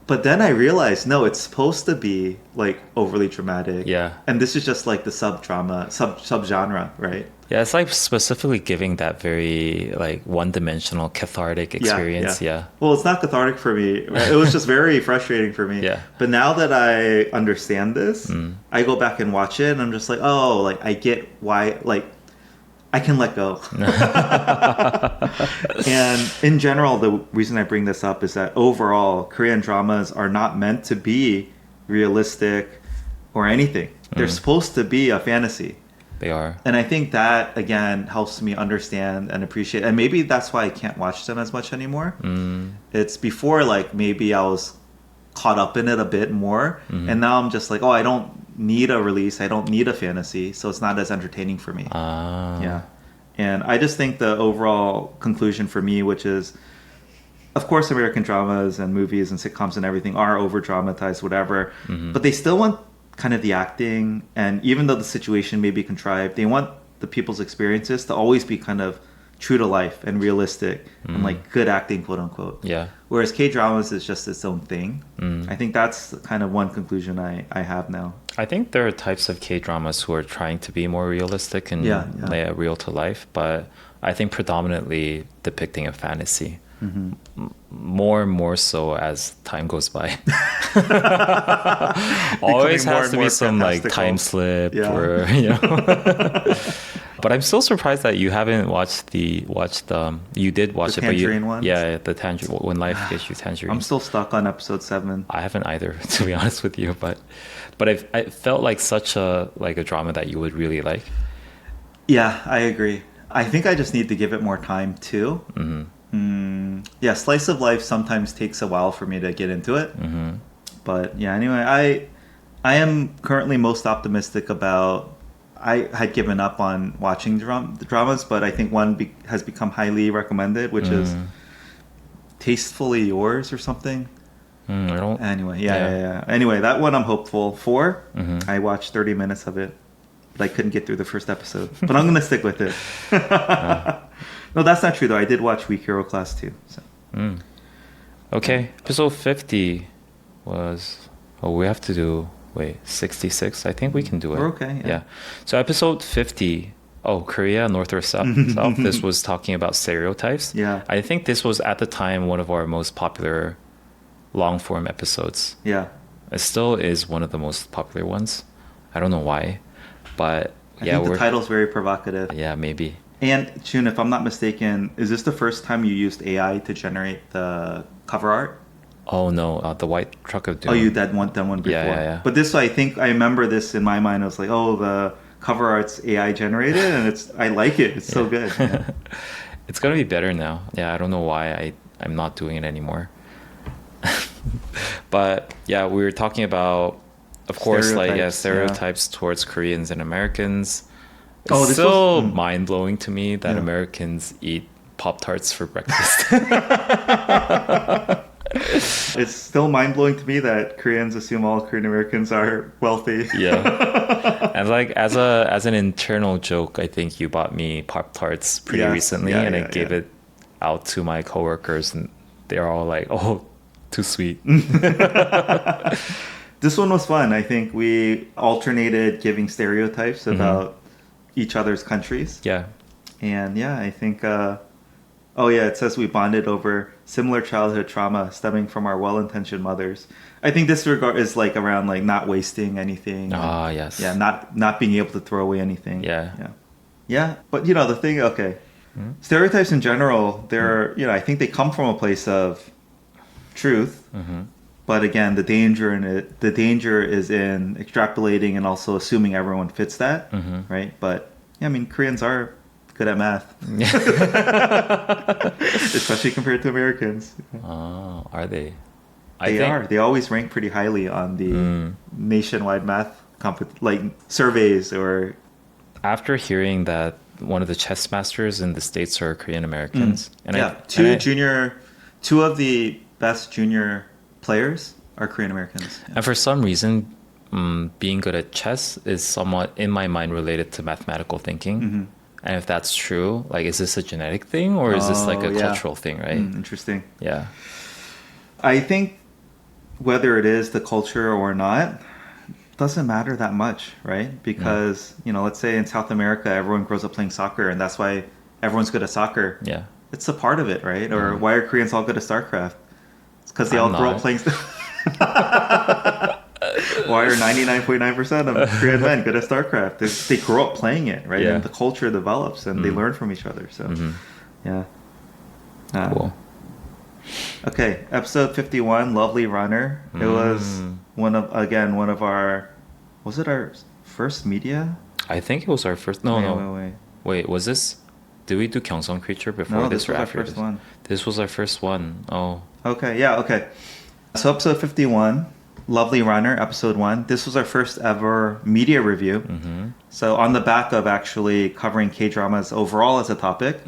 But then I realized, no, it's supposed to be like overly dramatic. Yeah. And this is just like the subgenre, right? Yeah, it's like specifically giving that very like one-dimensional cathartic experience. Yeah. Well, it's not cathartic for me. It was just very frustrating for me. Yeah. But now that I understand this, I go back and watch it, and I'm just like, oh, like I get why, like I can let go. And in general, the reason I bring this up is that overall, Korean dramas are not meant to be realistic or anything. They're supposed to be a fantasy. They are. And I think that, again, helps me understand and appreciate. And maybe that's why I can't watch them as much anymore. It's before, like, maybe I was caught up in it a bit more. And now I'm just like, oh, I don't need a release. I don't need a fantasy. So it's not as entertaining for me. Yeah. And I just think the overall conclusion for me, which is, of course, American dramas and movies and sitcoms and everything are over-dramatized, whatever. But they still want kind of the acting, and even though the situation may be contrived, they want the people's experiences to always be kind of true to life and realistic and like good acting, quote unquote. Yeah. Whereas K-dramas is just its own thing. I think that's kind of one conclusion I have now. I think there are types of K-dramas who are trying to be more realistic and lay it real to life, but I think predominantly depicting a fantasy. More and more so as time goes by. Always has to be some like time slip or But I'm still surprised that you haven't watched you did watch the it, but Tangerine ones? Yeah, the Tangerine, When Life Gives You Tangerine. I'm still stuck on episode 7. I haven't either, to be honest with you, but I felt like such a drama that you would really like. Yeah, I agree. I think I just need to give it more time too. Yeah, slice of life sometimes takes a while for me to get into it. But yeah, anyway, I am currently most optimistic about. I had given up on watching dramas, but I think one has become highly recommended, which is Tastefully Yours or something. I don't. Anyway, yeah. Anyway, that one I'm hopeful for. I watched 30 minutes of it, but I couldn't get through the first episode. But I'm gonna stick with it. No, that's not true though. I did watch Weak Hero Class too. So. Okay, episode 50 was. Oh, we have to do. Wait, 66? I think we can do it. We're okay. Yeah. So episode 50. Oh, Korea, North or South? This was talking about stereotypes. Yeah. I think this was at the time one of our most popular long form episodes. Yeah. It still is one of the most popular ones. I don't know why, but I think the title's very provocative. Yeah, maybe. And Jun, if I'm not mistaken, is this the first time you used AI to generate the cover art? Oh no, the White Truck of Doom. Oh, you done one before. Yeah. But this, I think I remember this in my mind. I was like, oh, the cover art's AI generated, and I like it. It's so good. Yeah. It's gonna be better now. Yeah, I don't know why I'm not doing it anymore. But yeah, we were talking about, of course, stereotypes towards Koreans and Americans. It's still mind blowing to me that Americans eat Pop-Tarts for breakfast. It's still mind blowing to me that Koreans assume all Korean Americans are wealthy. Yeah, and like as an internal joke, I think you bought me Pop-Tarts pretty recently, and I gave it out to my coworkers, and they're all like, "Oh, too sweet." This one was fun. I think we alternated giving stereotypes about each other's countries. Yeah, and I think Oh yeah, it says we bonded over similar childhood trauma stemming from our well-intentioned mothers. I think this regard is like around like not wasting anything. Ah, yes. Yeah, not being able to throw away anything. Yeah. Yeah. Yeah, but you know the thing. Okay, stereotypes in general, they're I think they come from a place of truth. But again, the danger is in extrapolating and also assuming everyone fits that, right? But yeah, I mean, Koreans are good at math, especially compared to Americans. Oh, are they? They are. They always rank pretty highly on the nationwide math like surveys or. After hearing that one of the chess masters in the States are Korean Americans, two of the best junior players are Korean Americans. Yeah. And for some reason, being good at chess is somewhat, in my mind, related to mathematical thinking. And if that's true, like, is this a genetic thing or is this like a cultural thing, right? Interesting. Yeah. I think whether it is the culture or not, doesn't matter that much, right? Because, let's say in South America, everyone grows up playing soccer and that's why everyone's good at soccer. Yeah. It's a part of it, right? Or why are Koreans all good at StarCraft? It's because they all grow up playing. Why are 99.9% of Korean men good at StarCraft? They grow up playing it, right? Yeah. And the culture develops and they learn from each other. So, yeah. Cool. Okay, episode 51, Lovely Runner. It was one of our, was it our first media? I think it was our first. Wait, was this? Did we do Gyeongsang Creature before No, this this or was our after first this? one. This was our first one. Oh. Okay, yeah, okay. So episode 51, Lovely Runner, episode 1. This was our first ever media review. So on the back of actually covering K-dramas overall as a topic,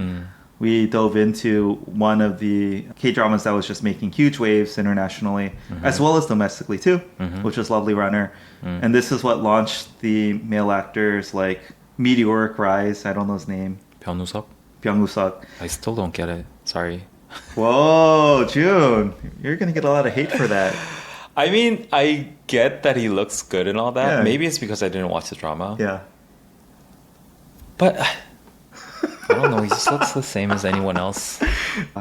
we dove into one of the K-dramas that was just making huge waves internationally, as well as domestically too, which was Lovely Runner. And this is what launched the male actors like meteoric rise. I don't know his name. Byung-Usuk? Byung-Usuk. I still don't get it. Sorry. Whoa, Jun, you're gonna get a lot of hate for that. I mean, I get that he looks good and all that. Yeah. Maybe it's because I didn't watch the drama. Yeah. But I don't know. He just looks the same as anyone else.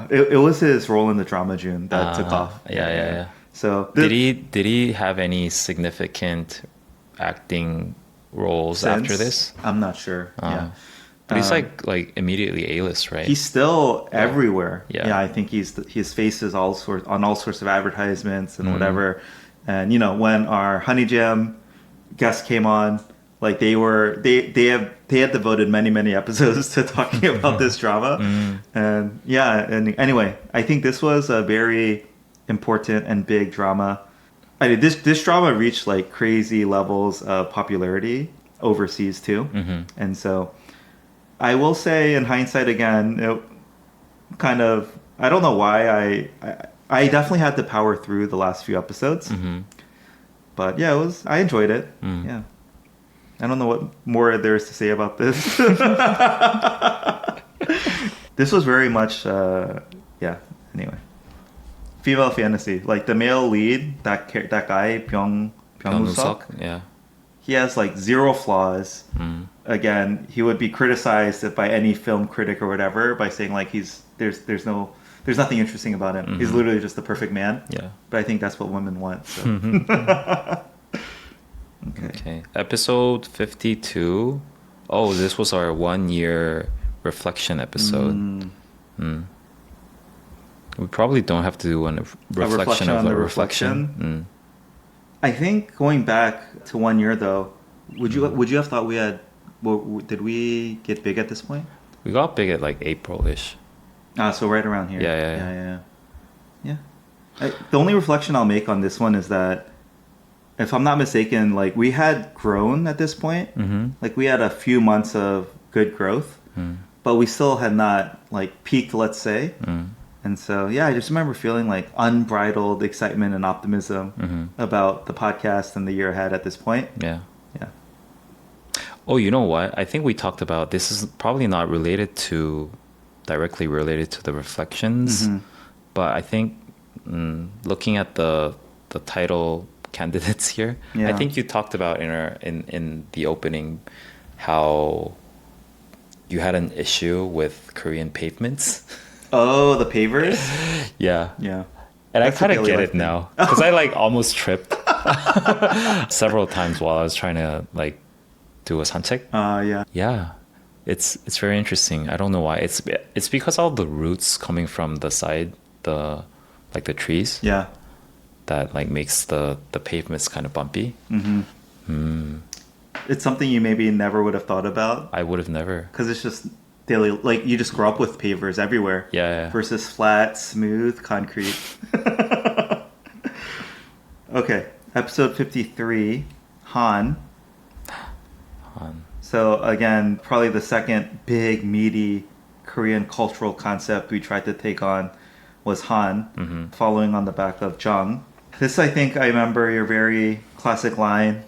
It was his role in the drama, June, that took off. Yeah. So did he have any significant acting roles after this? I'm not sure. Yeah. But he's like immediately A-list, right? He's still everywhere. Yeah. I think his face is on all sorts of advertisements and whatever. And when our Honey Jam guest came on, like they had devoted many episodes to talking about this drama. And anyway, I think this was a very important and big drama. I mean, this drama reached like crazy levels of popularity overseas too. And so I will say in hindsight again, it kind of, I don't know why I definitely had to power through the last few episodes. But yeah, I enjoyed it. Yeah. I don't know what more there is to say about this. This was very much, anyway. Female fantasy. Like the male lead, that guy, Byung-Usuk, yeah. he has like zero flaws. Again, he would be criticized by any film critic or whatever by saying like there's nothing interesting about him. He's literally just the perfect man. Yeah. But I think that's what women want. So. Okay. Episode 52. Oh, this was our 1 year reflection episode. We probably don't have to do a reflection of a reflection. I think going back to 1 year though, would you have thought did we get big at this point? We got big at like April-ish. So right around here. Yeah. The only reflection I'll make on this one is that if I'm not mistaken, like we had grown at this point. Like we had a few months of good growth, but we still had not like peaked, let's say. And so, I just remember feeling like unbridled excitement and optimism about the podcast and the year ahead at this point. Yeah. Oh, you know what? I think we talked about this is probably not directly related to the reflections, but I think looking at the title candidates here, I think you talked about in the opening how you had an issue with Korean pavements. Oh, the pavers? Yeah. Yeah. And That's I the kind of daily get life it thing. now because I like almost tripped several times while I was trying to like do a 산책. Yeah. Yeah, it's very interesting. I don't know why. It's because all the roots coming from the side, the like the trees Yeah. that like makes the pavements kind of bumpy. It's something you maybe never would have thought about I would have never. because it's just daily, like you just grow up with pavers everywhere. Yeah. Versus flat, smooth concrete. Okay, episode 53, Han. Han. So again, probably the second big, meaty Korean cultural concept we tried to take on was Han, following on the back of Jung. This, I think, I remember your very classic line.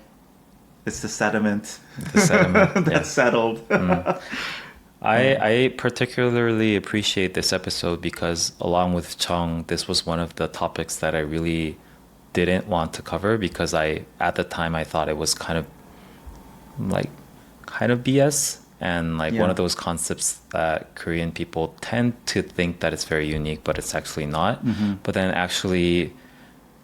It's the sediment The sediment. that's settled. I particularly appreciate this episode because along with Chung, this was one of the topics that I really didn't want to cover because at the time I thought it was kind of BS and like one Yeah. of those concepts that Korean people tend to think that it's very unique, but it's actually not. But then actually,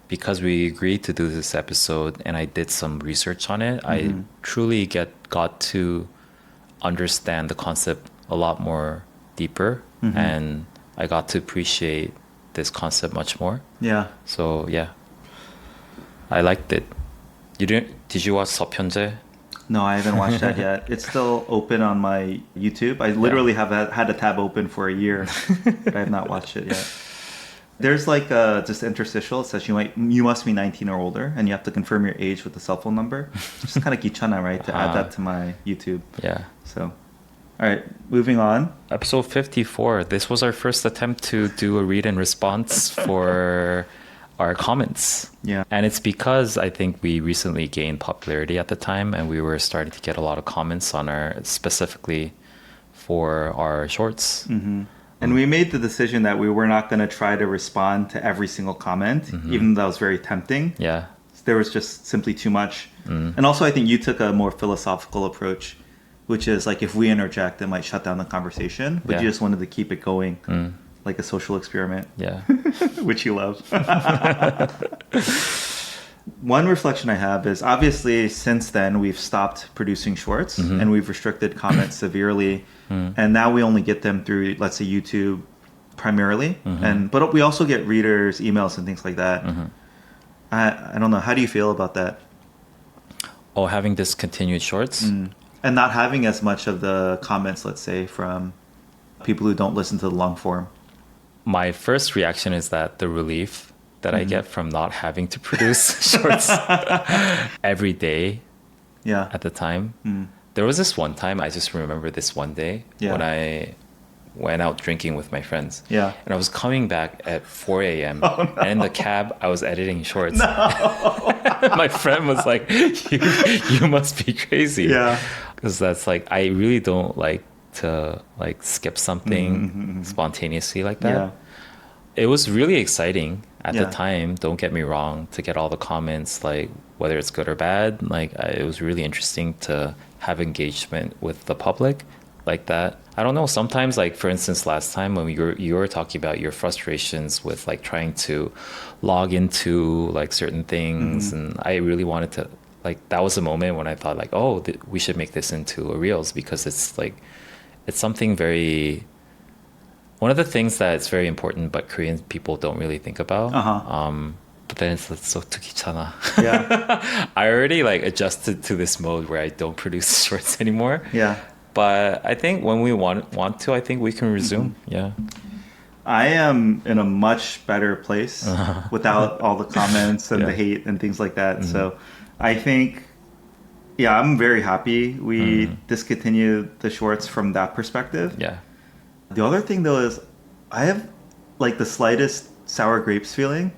because we agreed to do this episode and I did some research on it, I truly got to understand the concept a lot more deeper and I got to appreciate this concept much more. Yeah. So yeah, I liked it. Did you watch 서편제? No, I haven't watched that yet. It's still open on my YouTube. I literally have had a tab open for a year, but I have not watched it yet. There's like just interstitial. It says you must be 19 or older, and you have to confirm your age with the cell phone number. Just kind of 기차나, right? To add that to my YouTube. Yeah. So, all right, moving on. Episode 54. This was our first attempt to do a read and response for our comments. Yeah. And it's because I think we recently gained popularity at the time and we were starting to get a lot of comments on specifically for our shorts. And we made the decision that we were not going to try to respond to every single comment, even though that was very tempting. Yeah. There was just simply too much. And also, I think you took a more philosophical approach, which is like if we interject, it might shut down the conversation, but Yeah. you just wanted to keep it going like a social experiment, Yeah. which you love. One reflection I have is obviously since then we've stopped producing shorts and we've restricted comments severely. And now we only get them through, let's say, YouTube primarily. But we also get readers, emails, and things like that. I don't know. How do you feel about that? Oh, having discontinued shorts? And not having as much of the comments, let's say, from people who don't listen to the long form. My first reaction is that the relief that I get from not having to produce shorts every day Yeah. at the time. There was this one time, I just remember this one day when I went out drinking with my friends. Yeah. And I was coming back at 4 a.m. And in the cab, I was editing shorts. My friend was like, you must be crazy. Yeah. Because that's like, I really don't like to like skip something spontaneously like that. Yeah. It was really exciting at the Yeah. time, don't get me wrong, to get all the comments, like whether it's good or bad. Like it was really interesting to have engagement with the public like that. I don't know, sometimes like for instance last time when you were talking about your frustrations with like trying to log into like certain things and I really wanted to like that was a moment when I thought like we should make this into a reels because it's like it's something very one of the things that is very important but Korean people don't really think about. But then it's so 귀찮아. Yeah. I already like adjusted to this mode where I don't produce shorts anymore. Yeah. But I think when we want to, I think we can resume. Yeah. I am in a much better place without all the comments and the hate and things like that. So I think, yeah, I'm very happy we discontinued the shorts from that perspective. Yeah. The other thing though is I have like the slightest sour grapes feeling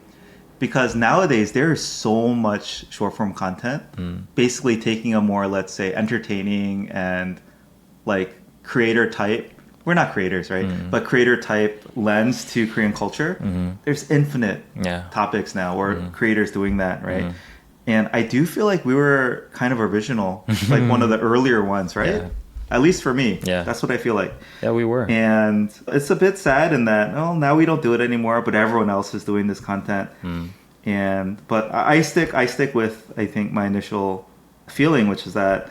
because nowadays there is so much short form content basically taking a more, let's say, entertaining and like creator type, we're not creators, right? But creator type lens to Korean culture. There's infinite topics now or creators doing that, right? And I do feel like we were kind of original, like one of the earlier ones, right? At least for me. Yeah. That's what I feel like. Yeah, we were. And it's a bit sad in that, oh, now we don't do it anymore, but everyone else is doing this content. But I stick with, I think, my initial feeling, which is that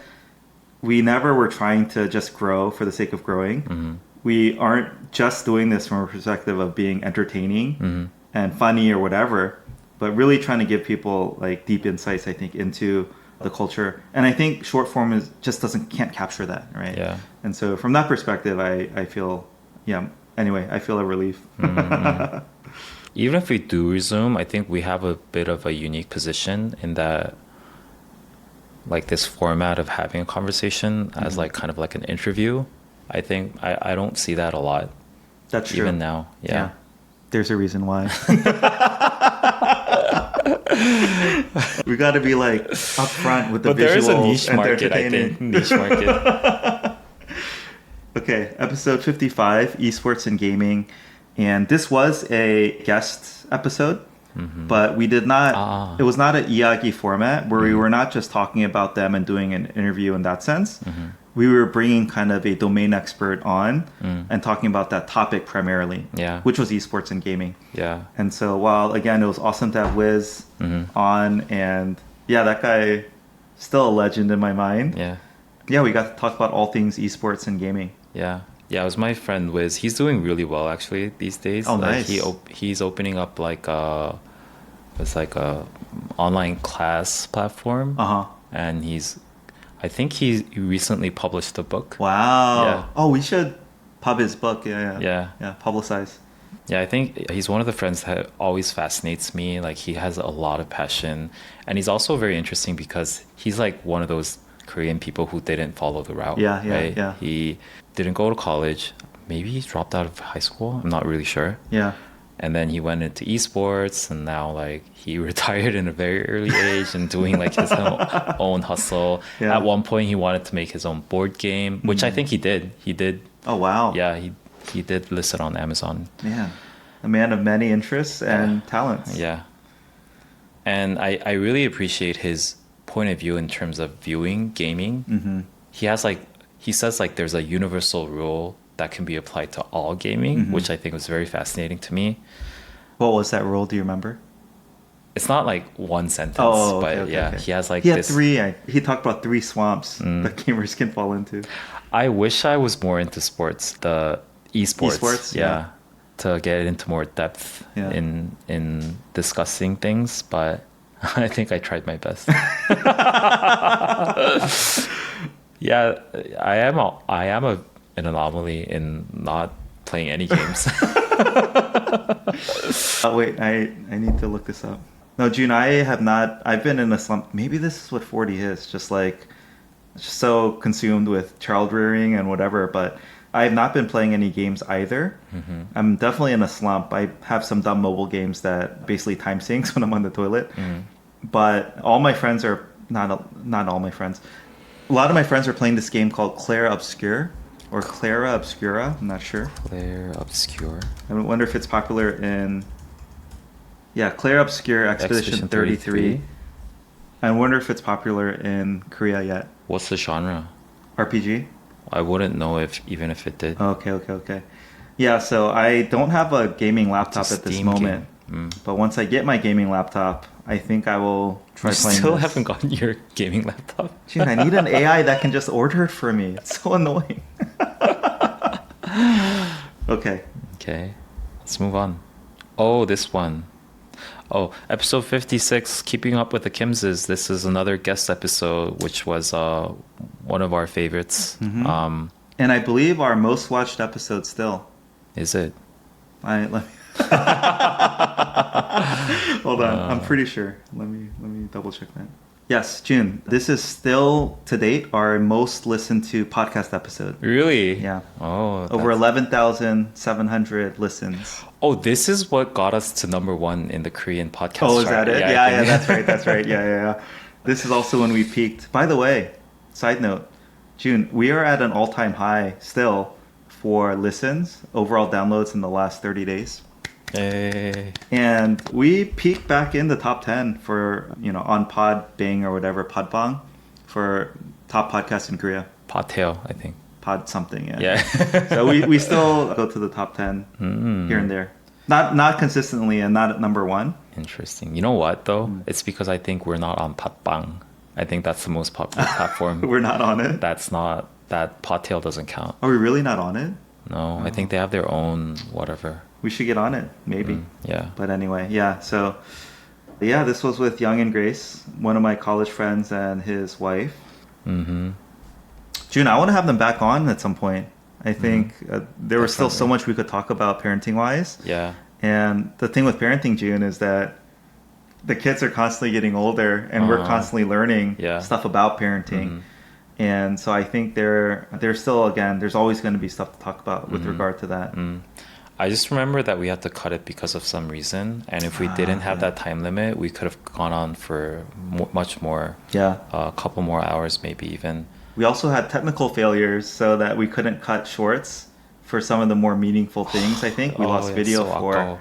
we never were trying to just grow for the sake of growing. We aren't just doing this from a perspective of being entertaining and funny or whatever, but really trying to give people like deep insights, I think, into the culture. And I think short form can't capture that, right? Yeah. And so from that perspective, I feel, I feel a relief. Even if we do resume, I think we have a bit of a unique position in that, like, this format of having a conversation as like kind of like an interview. I think I don't see that a lot. That's true. Even now. Yeah. There's a reason why. We got to be like upfront with the visuals. But there is a niche and market, I think. Niche market. Okay, episode 55, Esports and Gaming. And this was a guest episode, but we did not, it was not an iagi format where we were not just talking about them and doing an interview in that sense. We were bringing kind of a domain expert on and talking about that topic primarily, which was esports and gaming. Yeah. And so while, again, it was awesome to have Wiz on, and that guy, still a legend in my mind. Yeah, we got to talk about all things esports and gaming. Yeah, it was my friend Wiz. He's doing really well actually these days. Oh, nice. He's opening up like it's like a online class platform. And I think he recently published a book. Wow. Yeah. Oh, we should pub his book. Yeah, publicize. Yeah, I think he's one of the friends that always fascinates me. Like, he has a lot of passion, and he's also very interesting because he's like one of those Korean people who didn't follow the route. Yeah. He didn't go to college. Maybe he dropped out of high school. I'm not really sure. Yeah. And then he went into esports, and now like he retired in a very early age and doing like his own hustle. Yeah. At one point, he wanted to make his own board game, which I think he did. He did. Oh, wow. Yeah, he did list it on Amazon. Yeah. A man of many interests and talents. Yeah. And I really appreciate his point of view in terms of viewing gaming. He says like there's a universal rule that can be applied to all gaming, which I think was very fascinating to me. What was that rule? Do you remember? It's not like one sentence, okay. he has like he had this. He talked about 3 swamps that gamers can fall into. I wish I was more into sports, the esports. Esports, yeah. To get into more depth in discussing things, but I think I tried my best. Yeah, I am an anomaly in not playing any games. Wait, I need to look this up. No, June, I've been in a slump. Maybe this is what 40 is, just so consumed with child rearing and whatever, but I have not been playing any games either. I'm definitely in a slump. I have some dumb mobile games that basically time sinks when I'm on the toilet. But all my friends are, not all my friends, a lot of my friends are playing this game called Clara Obscure, or Clara Obscura, I'm not sure. Clara Obscure. I wonder if it's popular in... Yeah, Clara Obscure Expedition 33. I wonder if it's popular in Korea yet. What's the genre? RPG? I wouldn't know even if it did. Okay. Yeah, so I don't have a gaming laptop at this moment. But once I get my gaming laptop, I think I will try playing still this. Haven't gotten your gaming laptop? Dude, I need an AI that can just order it for me. It's so annoying. Okay, let's move on. Oh, this one. Oh, episode 56, Keeping Up with the Kimses. This is another guest episode, which was one of our favorites. And I believe our most watched episode still. Is it? Let me hold on. I'm pretty sure. Let me double check that. Yes, June. This is still to date our most listened to podcast episode. Really? Yeah. Oh, over 11,700 listens. Oh, this is what got us to number 1 in the Korean podcast Oh, is chart. that it? Yeah, that's right. Yeah. This is also when we peaked. By the way, side note, June, we are at an all-time high still for listens, overall downloads in the last 30 days. Hey. And we peaked back in the top 10 for, on Podbang or whatever, Podbang, for top podcasts in Korea. Podtail, I think. pod something. Yeah. Yeah. So we still go to the top 10 here and there. Not consistently and not at number one. Interesting. You know what though? It's because I think we're not on Patbang. I think that's the most popular platform. We're not on it. That's not that Podtail doesn't count. Are we really not on it? No, I think they have their own whatever. We should get on it, maybe. Yeah. But anyway, yeah. So, yeah, this was with Jung and Grace, one of my college friends and his wife. Mm-hmm. Jun, I want to have them back on at some point. I think there was still so Definitely. much we could talk about parenting-wise. Yeah. And the thing with parenting, Jun, is that the kids are constantly getting older and we're constantly learning stuff about parenting. And so I think there's still, again, there's always going to be stuff to talk about with regard to that. I just remember that we had to cut it because of some reason. And if we didn't have that time limit, we could have gone on for much more. Yeah. A couple more hours, maybe even. We also had technical failures so that we couldn't cut shorts for some of the more meaningful things, I think. We lost video so for. 아까워.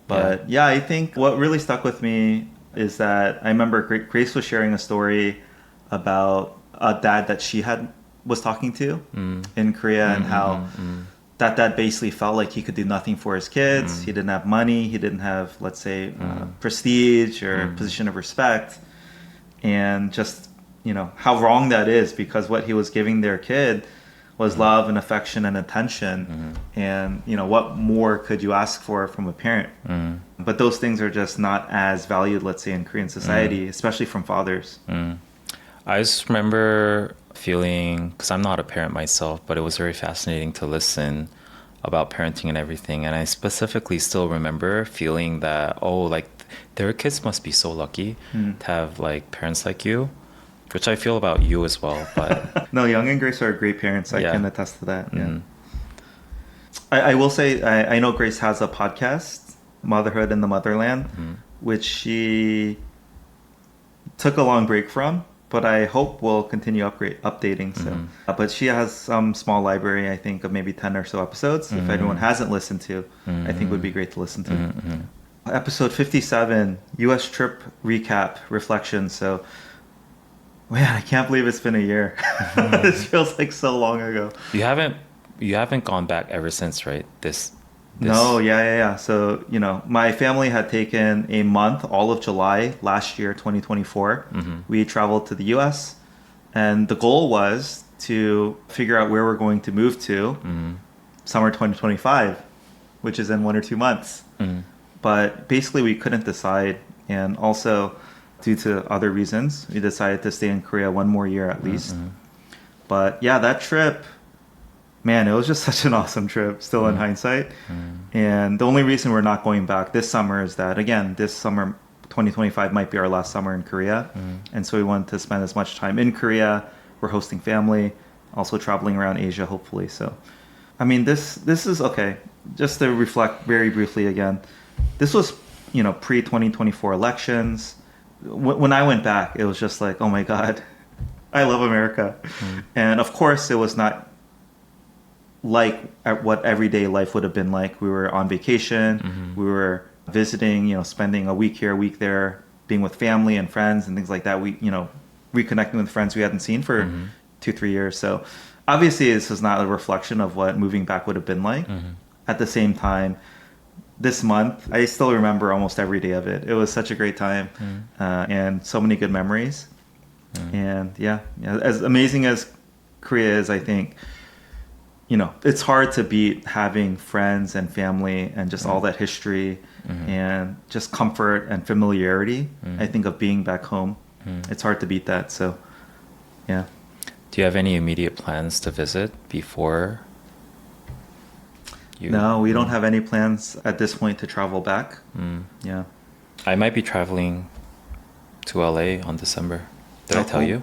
But yeah, I think what really stuck with me is that I remember Grace was sharing a story about a dad that she was talking to in Korea and how that dad basically felt like he could do nothing for his kids. He didn't have money. He didn't have, let's say, prestige or position of respect. And just, how wrong that is because what he was giving their kid was love and affection and attention. And, what more could you ask for from a parent? But those things are just not as valued, let's say, in Korean society, especially from fathers. I just remember feeling, because I'm not a parent myself, but it was very fascinating to listen about parenting and everything. And I specifically still remember feeling that, their kids must be so lucky to have parents like you, which I feel about you as well. But No, Jung and Grace are great parents. I can attest to that. Yeah. I will say, I know Grace has a podcast, Motherhood in the Motherland, which she took a long break from, but I hope will continue updating. So, but she has some small library, I think, of maybe 10 or so episodes. If anyone hasn't listened to, I think would be great to listen to. Episode 57, U.S. trip recap reflections. So, man, I can't believe it's been a year. This feels like so long ago. you haven't gone back ever since, right? This No, yeah. So, my family had taken a month, all of July last year, 2024. We traveled to the US, and the goal was to figure out where we're going to move to summer 2025, which is in 1 or 2 months. But basically, we couldn't decide. And also, due to other reasons, we decided to stay in Korea 1 more year at least. But yeah, that trip, man, it was just such an awesome trip, still in hindsight. And the only reason we're not going back this summer is that, again, this summer, 2025, might be our last summer in Korea. And so we wanted to spend as much time in Korea. We're hosting family, also traveling around Asia, hopefully. So, I mean, this is, okay, just to reflect very briefly again, this was, pre-2024 elections. When I went back, it was just like, oh my God, I love America. And of course, it was not like what everyday life would have been like. We were on vacation, we were visiting, spending a week here, a week there, being with family and friends and things like that. We, reconnecting with friends we hadn't seen for 2-3 years. So obviously this is not a reflection of what moving back would have been like. At the same time, this month, I still remember almost every day of it. It was such a great time and so many good memories. And yeah, as amazing as Korea is, I think, it's hard to beat having friends and family and just all that history and just comfort and familiarity, I think, of being back home. It's hard to beat that. So, yeah. Do you have any immediate plans to visit before you? No, we don't have any plans at this point to travel back. Yeah. I might be traveling to LA on December. Did I tell you?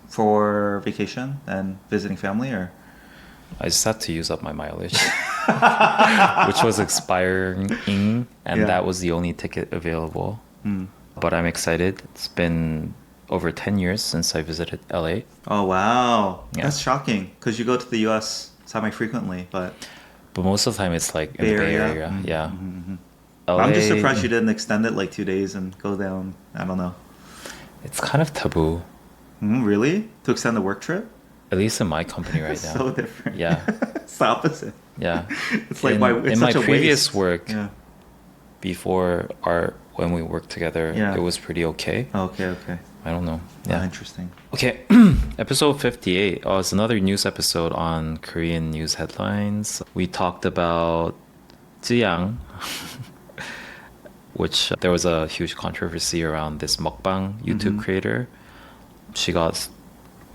For vacation and visiting family, or? I just had to use up my mileage, which was expiring, and that was the only ticket available. But I'm excited. It's been over 10 years since I visited LA. Oh, wow. Yeah. That's shocking, because you go to the US semi-frequently, but most of the time it's like in the Bay Area. Yeah. LA, I'm just surprised you didn't extend it like 2 days and go down, 'I don't know. It's kind of taboo. Really? To extend the work trip? At least in my company right now. So different. Yeah. It's the opposite. Yeah. It's like it's in my such a previous waste. work, Yeah. before when we worked together, Yeah. it was pretty okay. Okay. I don't know. Yeah. Yeah. Interesting. Okay. Episode 58. Oh, it's another news episode on Korean news headlines. We talked about Jeong, which there was a huge controversy around this mukbang YouTube creator. She got,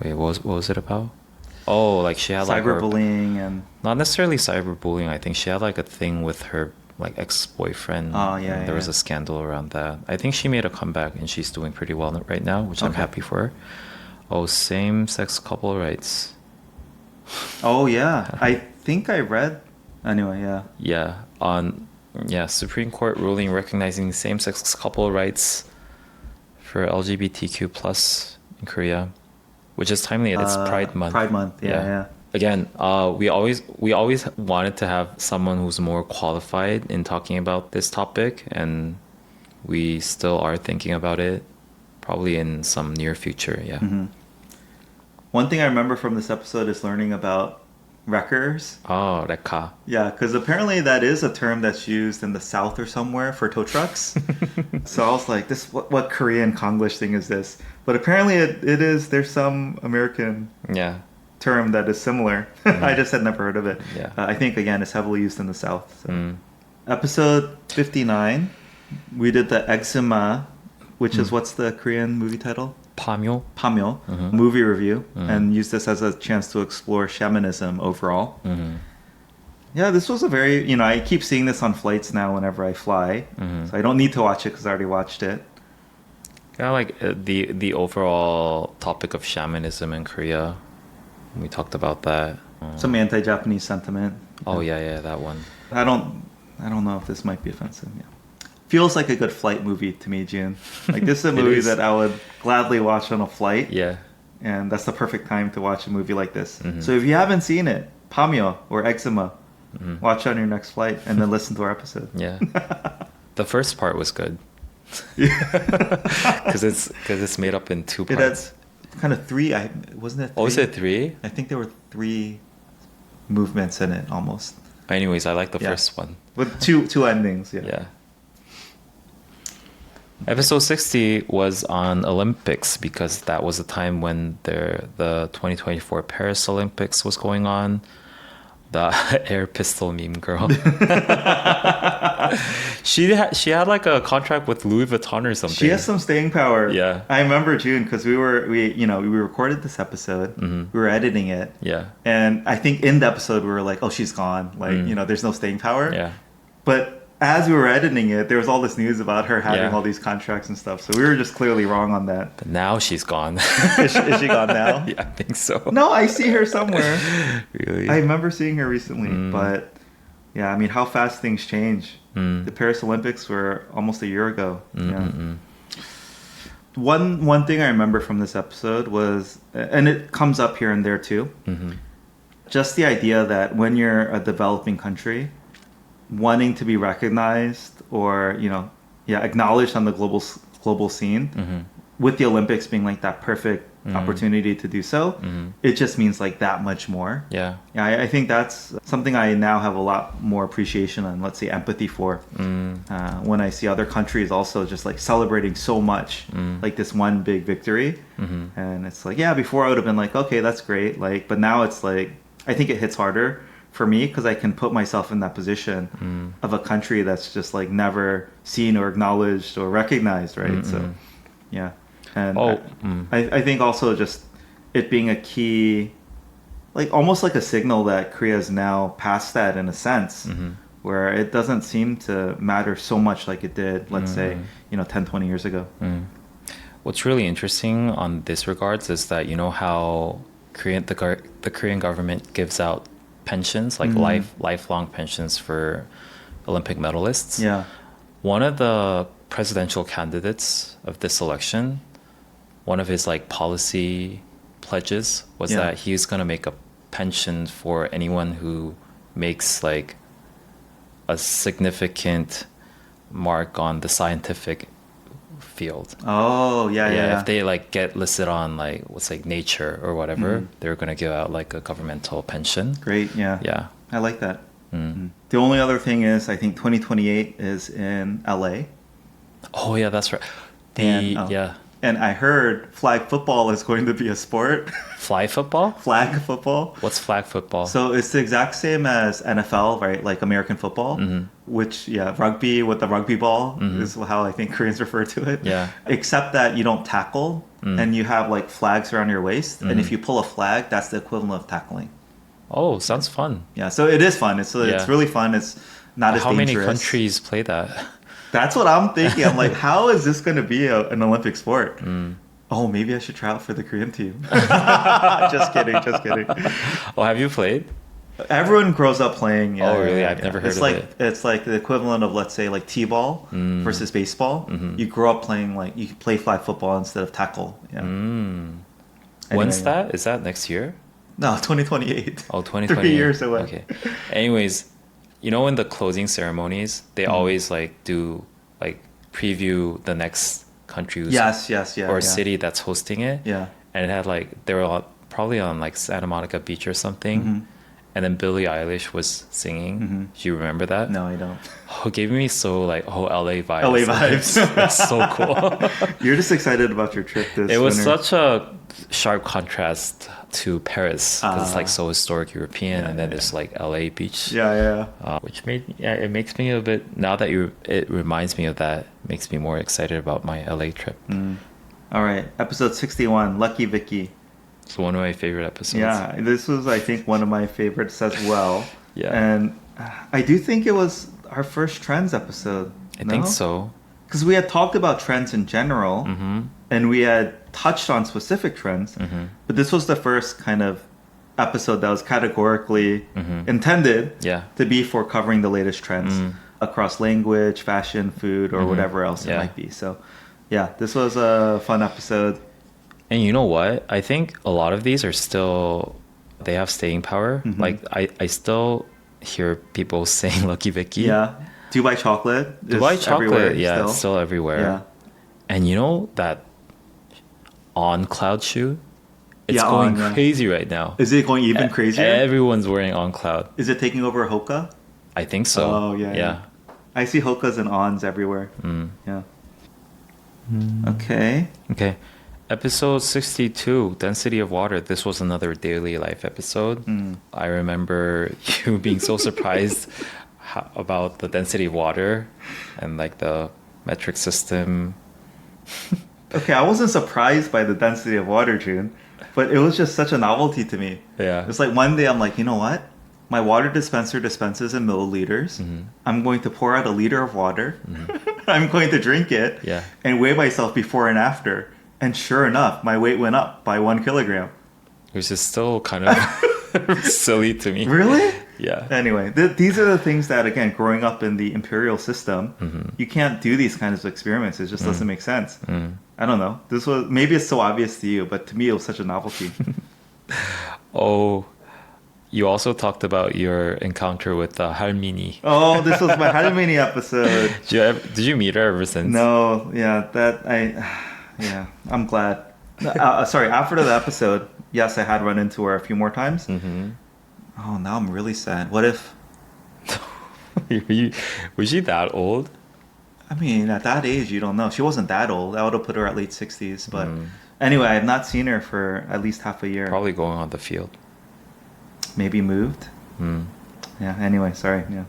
wait, what was it about? Oh, like she had like Cyberbullying and not necessarily cyberbullying. I think she had like a thing with her like ex-boyfriend. Oh, yeah, and there was yeah. a scandal around that. I think she made a comeback and she's doing pretty well right now, which I'm Okay. happy for her. Oh, same-sex couple rights. oh yeah, I think I read. Anyway, yeah. Yeah, Supreme Court ruling recognizing same-sex couple rights for LGBTQ plus in Korea, which is timely. It's Pride Month. Pride Month. Yeah. Again, we always wanted to have someone who's more qualified in talking about this topic, and we still are thinking about it, probably in some near future. Yeah. Mm-hmm. One thing I remember from this episode is learning about wreckers. Oh, rekka. Yeah, because apparently that is a term that's used in the South or somewhere for tow trucks. So I was like, what Korean Konglish thing is this? But apparently it is. There's some American Yeah. term that is similar. I just had never heard of it. Yeah. I think again it's heavily used in the South. So. Mm. Episode 59, we did the eczema, which is what's the Korean movie title? Pamyo. Pamyo movie review, and use this as a chance to explore shamanism overall. Yeah, this was a very, I keep seeing this on flights now whenever I fly, so I don't need to watch it because I already watched it. Yeah, like the overall topic of shamanism in Korea. We talked about that. Some anti-Japanese sentiment. Oh yeah, that one. I don't know if this might be offensive. Yeah. Feels like a good flight movie to me, Jun. Like this is a movie is. that I would gladly watch on a flight. Yeah. And that's the perfect time to watch a movie like this. So if you haven't seen it, Pamyo or Eczema, watch on your next flight and then listen to our episode. Yeah. The first part was good. Because it's made up in two It parts. had kind of three. Wasn't it? Three? Oh, is it three? I think there were three movements in it almost. Anyways, I like the Yeah. first one. With two endings. Yeah. Yeah. Episode 60 was on Olympics because that was the time when the 2024 Paris Olympics was going on. The air pistol meme girl. She had like a contract with Louis Vuitton or something. She has some staying power. Yeah. I remember June because we recorded this episode. We were editing it. Yeah. And I think in the episode we were like, oh, she's gone. Like, there's no staying power. Yeah. But as we were editing it, there was all this news about her having Yeah. all these contracts and stuff. So we were just clearly wrong on that. But now she's gone. Is she gone now? Yeah, I think so. No, I see her somewhere. Really? I remember seeing her recently. But yeah, I mean, how fast things change. The Paris Olympics were almost a year ago. Yeah. One thing I remember from this episode was, and it comes up here and there too, just the idea that when you're a developing country, wanting to be recognized or acknowledged on the global scene, with the Olympics being like that perfect opportunity to do so, it just means like that much more. Yeah. Yeah, I think that's something I now have a lot more appreciation and, let's say, empathy for. When I see other countries also just like celebrating so much, like this one big victory, and it's like, yeah, before I would have been like, okay, that's great, like, but now it's like, I think it hits harder for me because I can put myself in that position of a country that's just like never seen or acknowledged or recognized, right? So, yeah. And I think also just it being a key, like almost like a signal that Korea is now past that in a sense, where it doesn't seem to matter so much like it did, let's say, 10, 20 years ago. What's really interesting on this regards is that how the Korean government gives out pensions, like lifelong pensions for Olympic medalists. Yeah. One of the presidential candidates of this election, one of his like policy pledges was that he's going to make a pension for anyone who makes like a significant mark on the scientific field. Oh, yeah. If they like get listed on like what's like Nature or whatever, they're gonna give out like a governmental pension. Great, yeah. Yeah. I like that. The only other thing is, I think 2028 is in LA. Oh yeah, that's right. Yeah. And I heard flag football is going to be a sport. Fly football? Flag football. What's flag football? So it's the exact same as NFL, right? Like American football, which, rugby with the rugby ball is how I think Koreans refer to it. Yeah. Except that you don't tackle and you have like flags around your waist. And if you pull a flag, that's the equivalent of tackling. Oh, sounds fun. Yeah, so it is fun. It's really fun. It's not as How dangerous. many countries play that? That's what I'm thinking. I'm like, how is this going to be an Olympic sport? Oh, maybe I should try out for the Korean team. Just kidding. Oh, have you played? Everyone grows up playing. Yeah, oh, really? I've never heard of it. It's like the equivalent of, let's say, like t-ball versus baseball. You grow up playing, like, you play flag football instead of tackle. Yeah. Anyway, when's yeah. that? Is that next year? No, 2028. Oh, 2028. 3 years away. Okay. Anyways, you know, in the closing ceremonies, they always like do like preview the next country or city that's hosting it. Yeah. And it had like, they were probably on like Santa Monica Beach or something. And then Billie Eilish was singing. Do you remember that? No, I don't. Oh, it gave me so like LA vibes. LA vibes. It's so cool. You're just excited about your trip this It was winter. such a sharp contrast to Paris because it's like so historic European, and then there's like LA beach. Which it makes me a bit, now that it reminds me of that, makes me more excited about my LA trip. All right, episode 61, Lucky Vicky. It's one of my favorite episodes. Yeah, this was, I think, one of my favorites as well. Yeah. And I do think it was our first trends episode. I think so. Because we had talked about trends in general, and we had touched on specific trends, but this was the first kind of episode that was categorically intended to be for covering the latest trends across language, fashion, food, or whatever else it might be. So, yeah, this was a fun episode. And you know what? I think a lot of these are still, they have staying power. Like, I still hear people saying Lucky Vicky. Yeah. Dubai chocolate is everywhere. Yeah, it's still everywhere. Yeah. And you know that On Cloud shoe? It's going crazy right now. Is it going even crazier? Everyone's wearing On Cloud. Is it taking over Hoka? I think so. Oh, yeah. I see Hokas and Ons everywhere. Yeah. Okay. Episode 62, Density of Water. This was another daily life episode. I remember you being so surprised about the density of water and like the metric system. Okay, I wasn't surprised by the density of water, Jun, but it was just such a novelty to me. Yeah. It's like one day I'm like, you know what? My water dispenser dispenses in milliliters. I'm going to pour out a liter of water. I'm going to drink it and weigh myself before and after. And sure enough, my weight went up by 1 kilogram. Which is still kind of silly to me. Really? Yeah. Anyway, these are the things that, again, growing up in the imperial system, you can't do these kinds of experiments. It just doesn't make sense. I don't know. Maybe it's so obvious to you, but to me, it was such a novelty. Oh, you also talked about your encounter with Halmini. Oh, this was my Halmini episode. Did you meet her ever since? No, I'm glad. Sorry, after the episode, yes, I had run into her a few more times. Oh, now I'm really sad. What if... Was she that old? I mean, at that age, you don't know. She wasn't that old. I would have put her at late 60s. But anyway, I have not seen her for at least half a year. Probably going on the field. Maybe moved. Yeah, anyway, sorry. Yeah.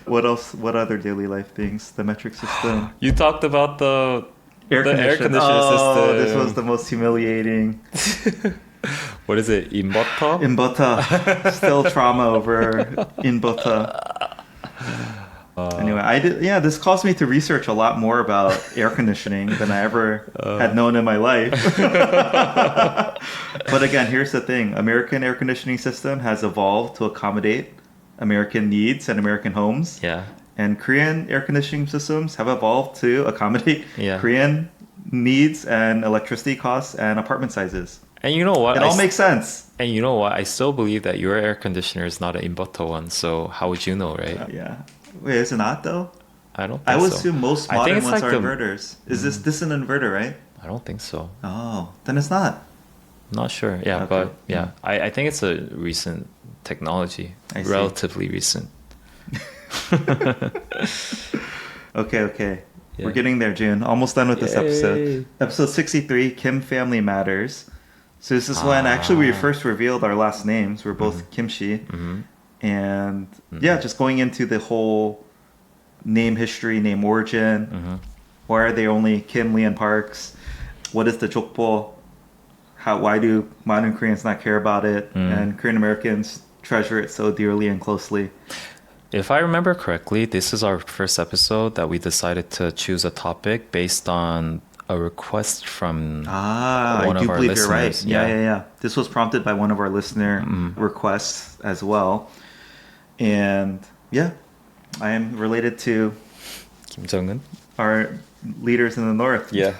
What else? What other daily life things? The metric system. You talked about the air conditioner system. This was the most humiliating. What is it? Inbota? Inbota. Still trauma over Inbota. Anyway, this caused me to research a lot more about air conditioning than I ever had known in my life. But again, here's the thing. American air conditioning system has evolved to accommodate American needs and American homes. Yeah. And Korean air conditioning systems have evolved to accommodate Korean needs and electricity costs and apartment sizes. And you know what? It all makes sense. And you know what? I still believe that your air conditioner is not an Inbota one. So how would you know, right? Yeah. Wait, is it not though? I don't think I would so. assume most I think modern it's ones like are the- inverters. Is this an inverter, right? I don't think so. Oh, then it's not. Not sure. Yeah, Okay. but yeah, I think it's a recent technology, I see. relatively recent. Okay. Yeah. We're getting there, June. Almost done with this episode. Yay. Episode 63, Kim Family Matters. So this is when actually we first revealed our last names. We're both Kimchi. Mm-hmm. And yeah, just going into the whole name history, name origin. Mm-hmm. Why are they only Kim, Lee, and Parks? What is the Jokpo? Why do modern Koreans not care about it? And Korean Americans treasure it so dearly and closely. If I remember correctly, this is our first episode that we decided to choose a topic based on a request from one I of do our believe listeners. you're right. Yeah. This was prompted by one of our listener requests as well. And yeah, I am related to Kim Jung-un. our leaders in the north. Yeah.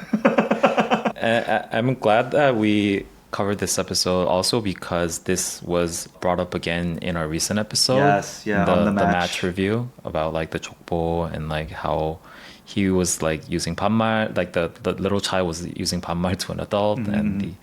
I'm glad that we covered this episode also because this was brought up again in our recent episode. Yes, yeah, on the match review about like the Chokbo and like how he was like using 반말, like the little child was using 반말 to an adult and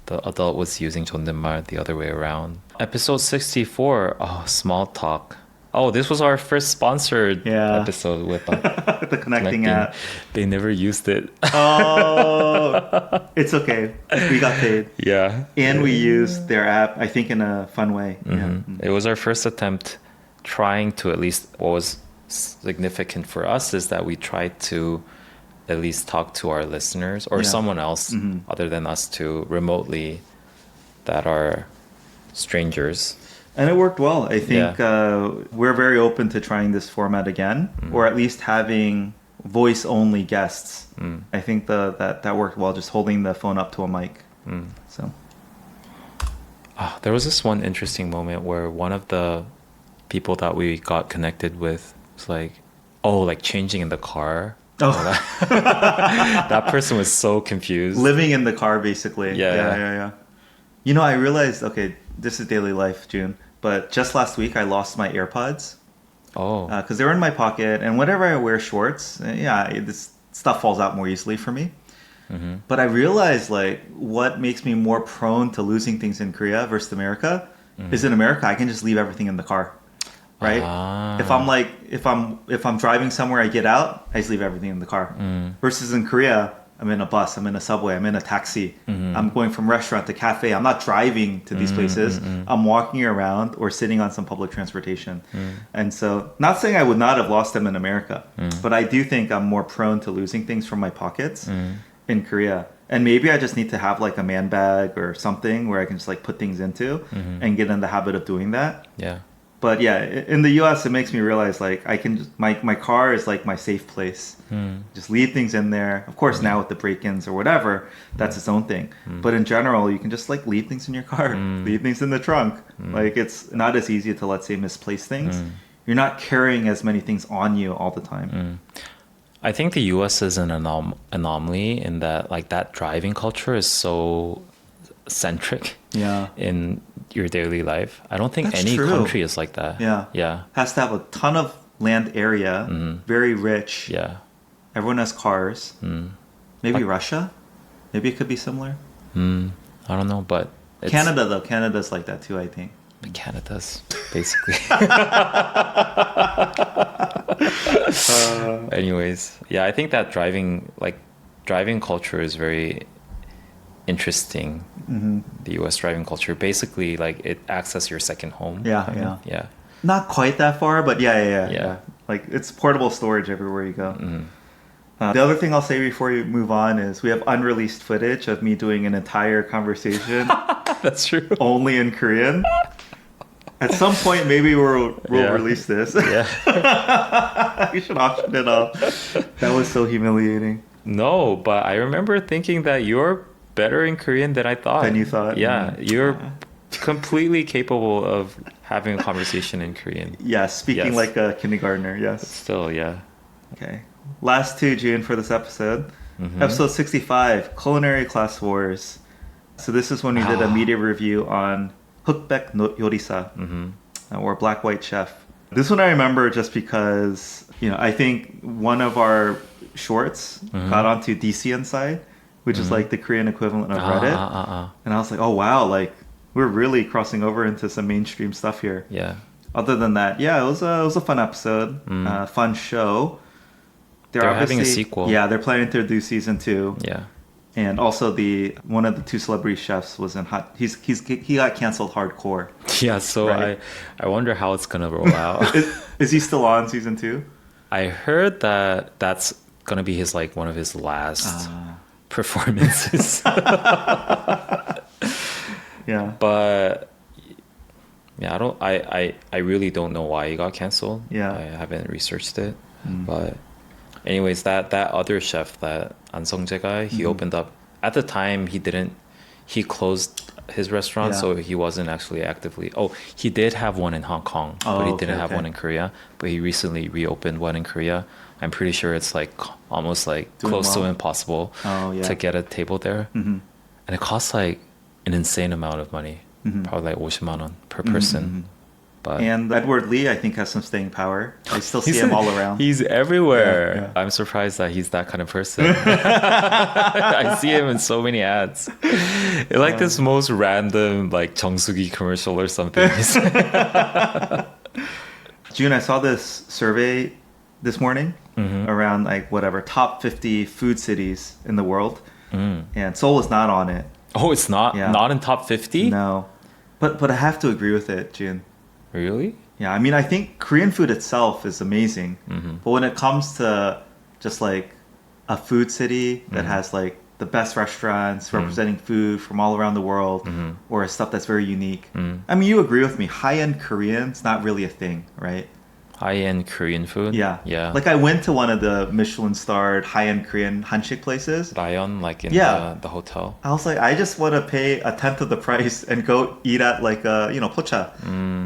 the adult was using 존댓말 the other way around. Episode 64, small talk. Oh, this was our first sponsored episode with The connecting app. They never used it. Oh, it's okay. We got paid. Yeah. And we used their app, I think, in a fun way. It was our first attempt trying to at least, what was significant for us is that we tried to at least talk to our listeners or someone else other than us too remotely that are strangers. And it worked well. I think we're very open to trying this format again, or at least having voice-only guests. I think that worked well, just holding the phone up to a mic. So there was this one interesting moment where one of the people that we got connected with was like, like changing in the car. Oh. That person was so confused. Living in the car, basically. Yeah. You know, I realized, okay, this is daily life, June, but just last week I lost my AirPods. Because they were in my pocket, and whenever I wear shorts, this stuff falls out more easily for me. But I realized, like, what makes me more prone to losing things in Korea versus America is in America, I can just leave everything in the car. Right? If I'm driving somewhere, I get out, I just leave everything in the car. Versus in Korea, I'm in a bus, I'm in a subway, I'm in a taxi. I'm going from restaurant to cafe. I'm not driving to these places. I'm walking around or sitting on some public transportation. And so, not saying I would not have lost them in America, but I do think I'm more prone to losing things from my pockets in Korea. And maybe I just need to have like a man bag or something where I can just like put things into and get in the habit of doing that. Yeah. But yeah, in the U.S., it makes me realize like I can just, my car is like my safe place. Just leave things in there. Of course, now with the break-ins or whatever, that's its own thing. But in general, you can just like leave things in your car, leave things in the trunk. Like it's not as easy to, let's say, misplace things. You're not carrying as many things on you all the time. I think the U.S. is an anomaly in that like that driving culture is so centric in your daily life. I don't think any country is like that. Yeah. Has to have a ton of land area, very rich. Yeah. Everyone has cars. Maybe Russia? Maybe it could be similar. I don't know, but Canada though. Canada's like that too, I think. Canada's basically. Anyways, yeah, I think that driving culture is very interesting. The U.S. driving culture, basically, like it acts as your second home. Yeah. Not quite that far, but yeah. Like it's portable storage everywhere you go. The other thing I'll say before you move on is we have unreleased footage of me doing an entire conversation. That's true. Only in Korean. At some point, maybe we'll release this. Yeah. We should auction it off. That was so humiliating. No, but I remember thinking that you're better in Korean than I thought. Than you thought? Yeah, you're completely capable of having a conversation in Korean. Yeah, speaking like a kindergartner, yes. But still, yeah. Okay. Last two, June, for this episode. Episode 65, Culinary Class Wars. So this is when we did a media review on Hukbaek no Yorisa, or Black White Chef. This one I remember just because, I think one of our shorts got onto DC Inside, which is like the Korean equivalent of Reddit. And I was like, oh wow, like we're really crossing over into some mainstream stuff here. Yeah. Other than that, yeah, it was a fun episode, fun show. They're having a sequel. Yeah, they're planning to do season 2. Yeah. And also one of the 2 celebrity chefs was in he got canceled hardcore. Yeah, so right? I wonder how it's gonna roll out. Is he still on season 2? I heard that that's gonna be one of his last performances. Yeah. But yeah, I really don't know why he got canceled. Yeah. I haven't researched it. But anyways, that other chef, that An Sung-jae guy, he opened up at the time. He closed his restaurant, so he wasn't actually actively. Oh, he did have one in Hong Kong, but he didn't have one in Korea. But he recently reopened one in Korea. I'm pretty sure it's like almost like doing close well. to impossible to get a table there. And it costs like an insane amount of money, probably like 50만 won per person. But and Edward Lee, I think, has some staying power. I still see him all around. He's everywhere. Yeah. I'm surprised that he's that kind of person. I see him in so many ads. It's like this most random like 정수기 commercial or something. Jun, I saw this survey this morning around like whatever top 50 food cities in the world, and Seoul is not on it. Oh, it's not? Yeah. Not in top 50? No, but I have to agree with it, Jun. Really? Yeah, I mean, I think Korean food itself is amazing, but when it comes to just like a food city that has like the best restaurants representing food from all around the world, or stuff that's very unique. I mean, you agree with me, high-end Korean's not really a thing, right? High-end Korean food? Yeah. Yeah. Like I went to one of the Michelin-starred high-end Korean hanshik places. Lion, like in the hotel. I was like, I just want to pay a tenth of the price and go eat at like pocha,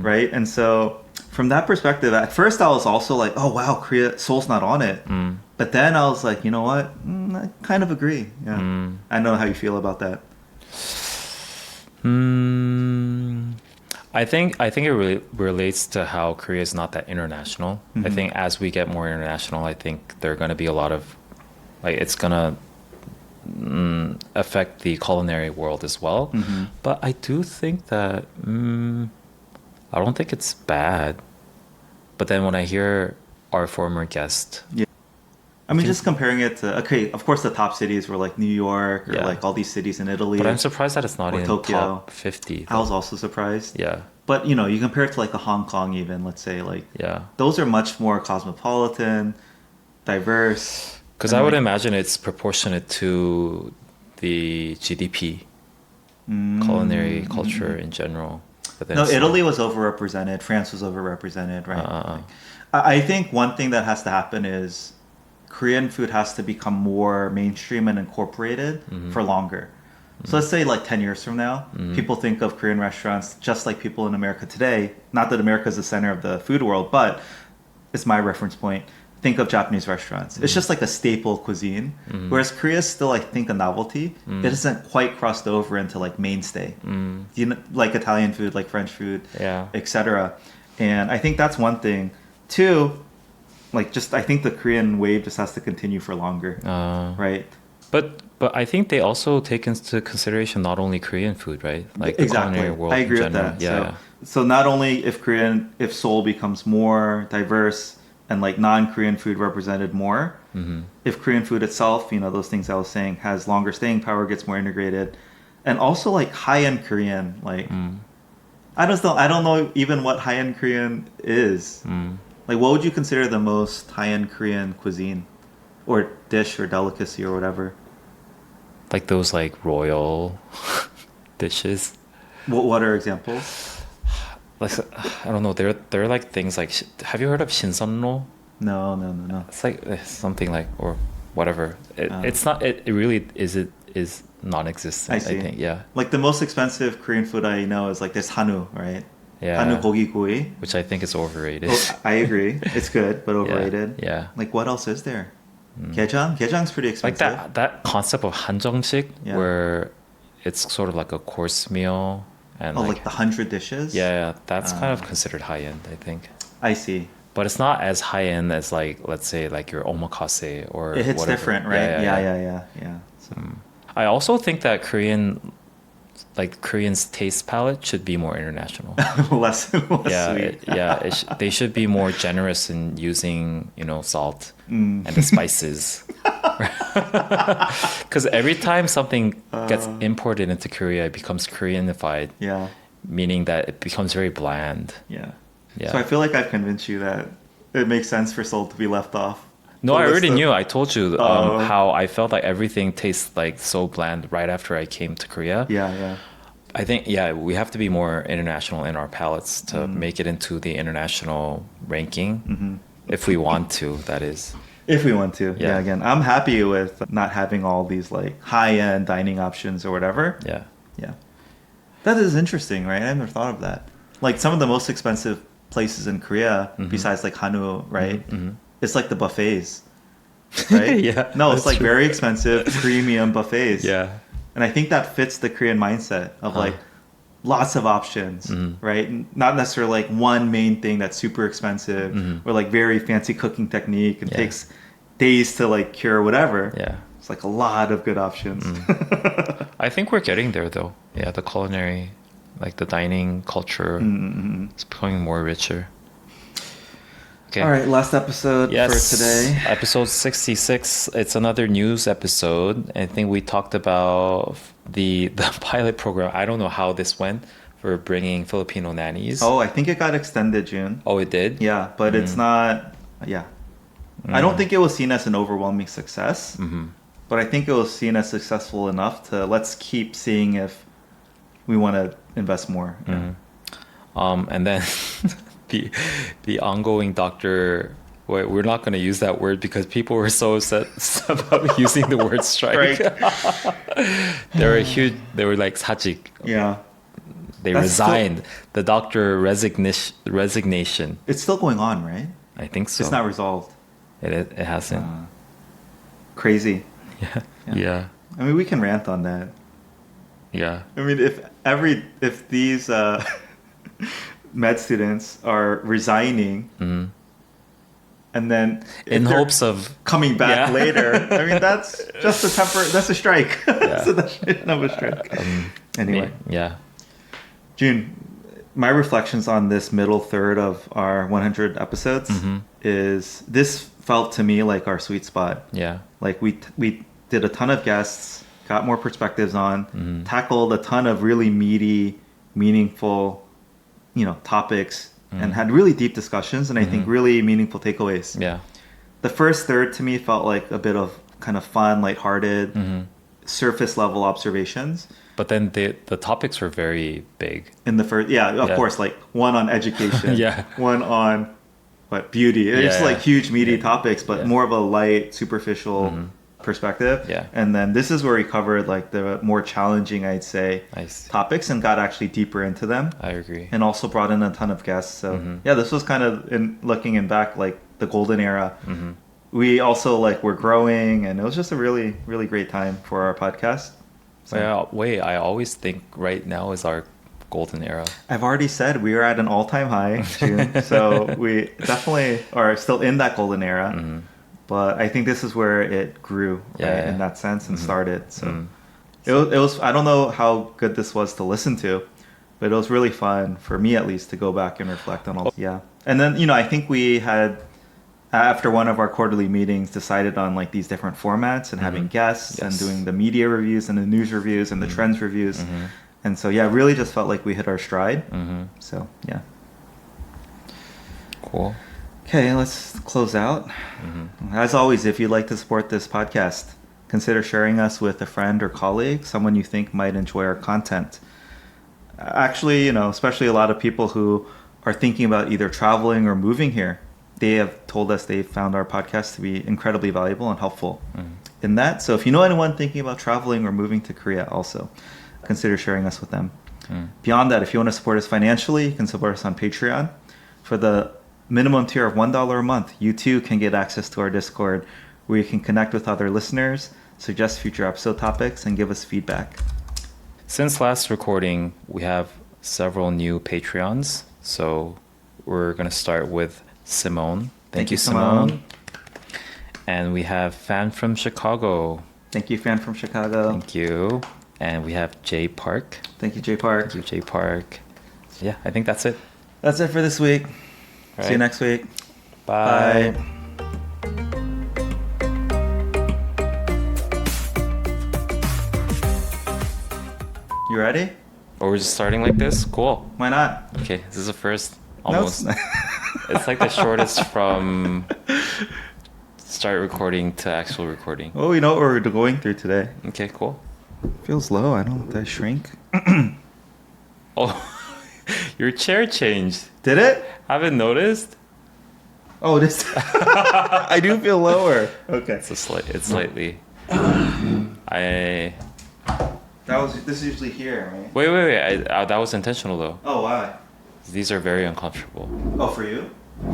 right? And so from that perspective, at first I was also like, oh wow, Seoul's not on it. But then I was like, you know what? I kind of agree. Yeah. I don't know how you feel about that. I think it really relates to how Korea is not that international. I think as we get more international, I think there are going to be a lot of like it's going to affect the culinary world as well. But I do think that I don't think it's bad. But then when I hear our former guest, I mean, just comparing it to, okay, of course the top cities were like New York or like all these cities in Italy. But I'm surprised that it's not in Tokyo. top 50. I was also surprised. Yeah. But, you compare it to like a Hong Kong even, let's say, like, those are much more cosmopolitan, diverse. Because I would imagine it's proportionate to the GDP, culinary culture in general. But then no, Italy was overrepresented. France was overrepresented, right? I think one thing that has to happen is Korean food has to become more mainstream and incorporated for longer. So let's say like 10 years from now, people think of Korean restaurants just like people in America today. Not that America is the center of the food world, but it's my reference point. Think of Japanese restaurants. It's just like a staple cuisine. Whereas Korea is still, I think, a novelty. It hasn't quite crossed over into like mainstay. Like Italian food, like French food, etc. And I think that's one thing. Two, like just I think the Korean wave just has to continue for longer, right? But I think they also take into consideration not only Korean food, right? Like the exactly. culinary world I agree in with general. that. Yeah. So not only if Seoul becomes more diverse and like non-Korean food represented more, if Korean food itself, those things I was saying, has longer staying power, gets more integrated, and also like high-end Korean, like I don't know even what high-end Korean is. Like, what would you consider the most high-end Korean cuisine, or dish, or delicacy, or whatever? Like those like royal dishes. What are examples? Like I don't know. They're like things like. Have you heard of 신선로? No. It's like something like or whatever. It's not. It really is non-existent. I think. Yeah. Like the most expensive Korean food I know is like this hanwoo, right? Yeah. Hanwoo gogi gui, which I think is overrated. Oh, I agree. It's good, but overrated. Yeah. Like what else is there? Gaejang? Pretty expensive. Like that concept of 한정식, where it's sort of like a course meal and like the 100 dishes. Yeah, that's kind of considered high end, I think. I see. But it's not as high end as like, let's say like your omakase or It hits whatever. different, right? Yeah. So, I also think that Koreans' taste palette should be more international. less Yeah, sweet. they should be more generous in using, salt and the spices. Because every time something gets imported into Korea, it becomes Koreanified, Yeah. meaning that it becomes very bland. Yeah. Yeah. So I feel like I've convinced you that it makes sense for Seoul to be left off. No, the I list already of- knew. I told you Oh. how I felt like everything tastes like so bland right after I came to Korea. Yeah. I think, we have to be more international in our palettes to make it into the international ranking. If we want to, that is. If we want to. Yeah. Yeah, again, I'm happy with not having all these like high-end dining options or whatever. Yeah. Yeah. That is interesting, right? I never thought of that. Like some of the most expensive places in Korea, besides like Hanu, right? It's like the buffets, right? Yeah, No, it's that's like true. very expensive premium buffets. Yeah. And I think that fits the Korean mindset of like lots of options, right? Not necessarily like one main thing that's super expensive or like very fancy cooking technique and Yeah. takes days to like cure whatever. Yeah. It's like a lot of good options. I think we're getting there though. Yeah, the culinary, like the dining culture is becoming more richer. Okay. All right, last episode Yes, for today. episode 66. It's another news episode. I think we talked about the pilot program. I don't know how this went for bringing Filipino nannies. Oh, I think it got extended, June. Oh, it did? Yeah, but it's not. Yeah, I don't think it was seen as an overwhelming success. But I think it was seen as successful enough to let's keep seeing if we want to invest more. Yeah. And then the ongoing doctor. Wait, we're not going to use that word because people were so upset about using the word strike. They were like sajik. Yeah. They That's resigned. The doctor resignation. It's still going on, right? I think so. It's not resolved. It hasn't. Crazy. Yeah. I mean, we can rant on that. Yeah. I mean, if these med students are resigning, and then if In they're hopes of coming back Yeah. later, I mean, that's just that's a strike. So that shouldn't have a strike. Anyway, Yeah. June, my reflections on this middle third of our 100 episodes is this felt to me like our sweet spot. Yeah. Like we did a ton of guests, got more perspectives on, tackled a ton of really meaty, meaningful, topics, and had really deep discussions, and I think really meaningful takeaways. Yeah. The first third to me felt like a bit of kind of fun, lighthearted, surface level observations. But then the topics were very big. In the first, of Yeah. course, like one on education, Yeah. one on beauty. It's Yeah. like huge meaty topics, but Yeah. more of a light, superficial perspective. Yeah. And then this is where we covered like the more challenging, I'd say, I see. topics and got actually deeper into them. I agree. And also brought in a ton of guests. So this was kind of looking back like the golden era. We also like were growing, and it was just a really, really great time for our podcast. So I always think right now is our golden era. I've already said we are at an all-time high, June. So we definitely are still in that golden era. But I think this is where it grew in that sense and started. So it was, I don't know how good this was to listen to, but it was really fun for me at least to go back and reflect on all. Yeah. And then, I think we had, after one of our quarterly meetings, decided on like these different formats and having guests and doing the media reviews and the news reviews and the trends reviews. And so, really just felt like we hit our stride. So, yeah. Cool. Okay, let's close out. As always, if you'd like to support this podcast, consider sharing us with a friend or colleague, someone you think might enjoy our content. Actually, especially a lot of people who are thinking about either traveling or moving here, they have told us they found our podcast to be incredibly valuable and helpful in that. So if you know anyone thinking about traveling or moving to Korea also, consider sharing us with them. Beyond that, if you want to support us financially, you can support us on Patreon. For the minimum tier of $1 a month, you too can get access to our Discord where you can connect with other listeners, suggest future episode topics, and give us feedback. Since last recording, we have several new Patreons. So we're gonna start with Simone. Thank you, Simone. And we have fan from Chicago. Thank you, fan from Chicago. Thank you. And we have Jay Park. Thank you, Jay Park. Thank you, Jay Park. Yeah, I think that's it. That's it for this week. All See you right. next week. Bye. Bye. You ready? Or we're just starting like this? Cool. Why not? Okay, this is the first. No, Almost. It's like the shortest from start recording to actual recording. Well, we know what we're going through today. Okay, cool. Feels low. I don't. Did I shrink? Oh, your chair changed. Did it? Haven't noticed? Oh, this. I do feel lower. Okay. It's slightly. This is usually here, right? Wait. That was intentional though. Oh, why? These are very uncomfortable Oh, for you?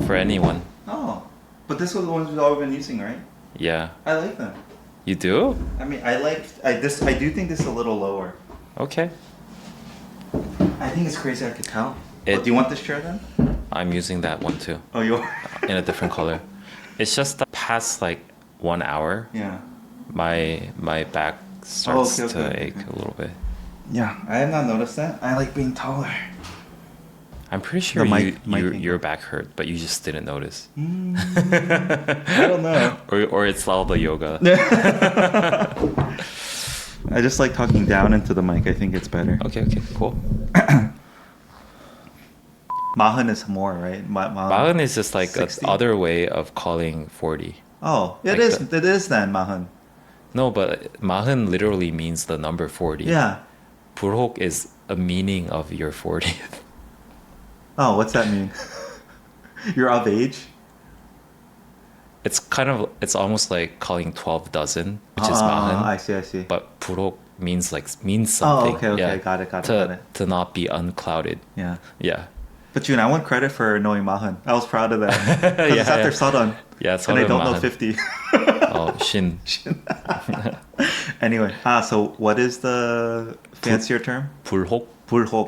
for anyone. Oh, but this was the ones we've all been using, right? Yeah. I like them. You do? I mean, I do think this is a little lower. Okay. I think it's crazy. I could tell. It- Do you want this chair then? I'm using that one too, Oh, you are. in a different color. It's just that past like 1 hour, Yeah. my back starts okay, to okay, ache a little bit. Yeah, I have not noticed that. I like being taller. I'm pretty sure The mic thing. your back hurt, but you just didn't notice. I don't know. Or it's all the yoga. I just like talking down into the mic. I think it's better. Okay, cool. Mahun is more, right? Mahun is just like 60? other way of calling 40. Oh, Like it is then Mahun. No, but Mahun literally means the number 40. Yeah. Burhok is a meaning of your 40th. Oh, what's that mean? You're of age? It's almost like calling 12 dozen, which is Mahun. I see. But Burhok means Oh, something. okay. Yeah. Got it. To not be unclouded. Yeah. Yeah. But Jun, I want credit for knowing Mahun. I was proud of that. Because it's after Saran. Yeah, it's And I don't Mahun. know 50. Oh, Shin. Anyway, so what is the fancier term? Burhok. Burhok.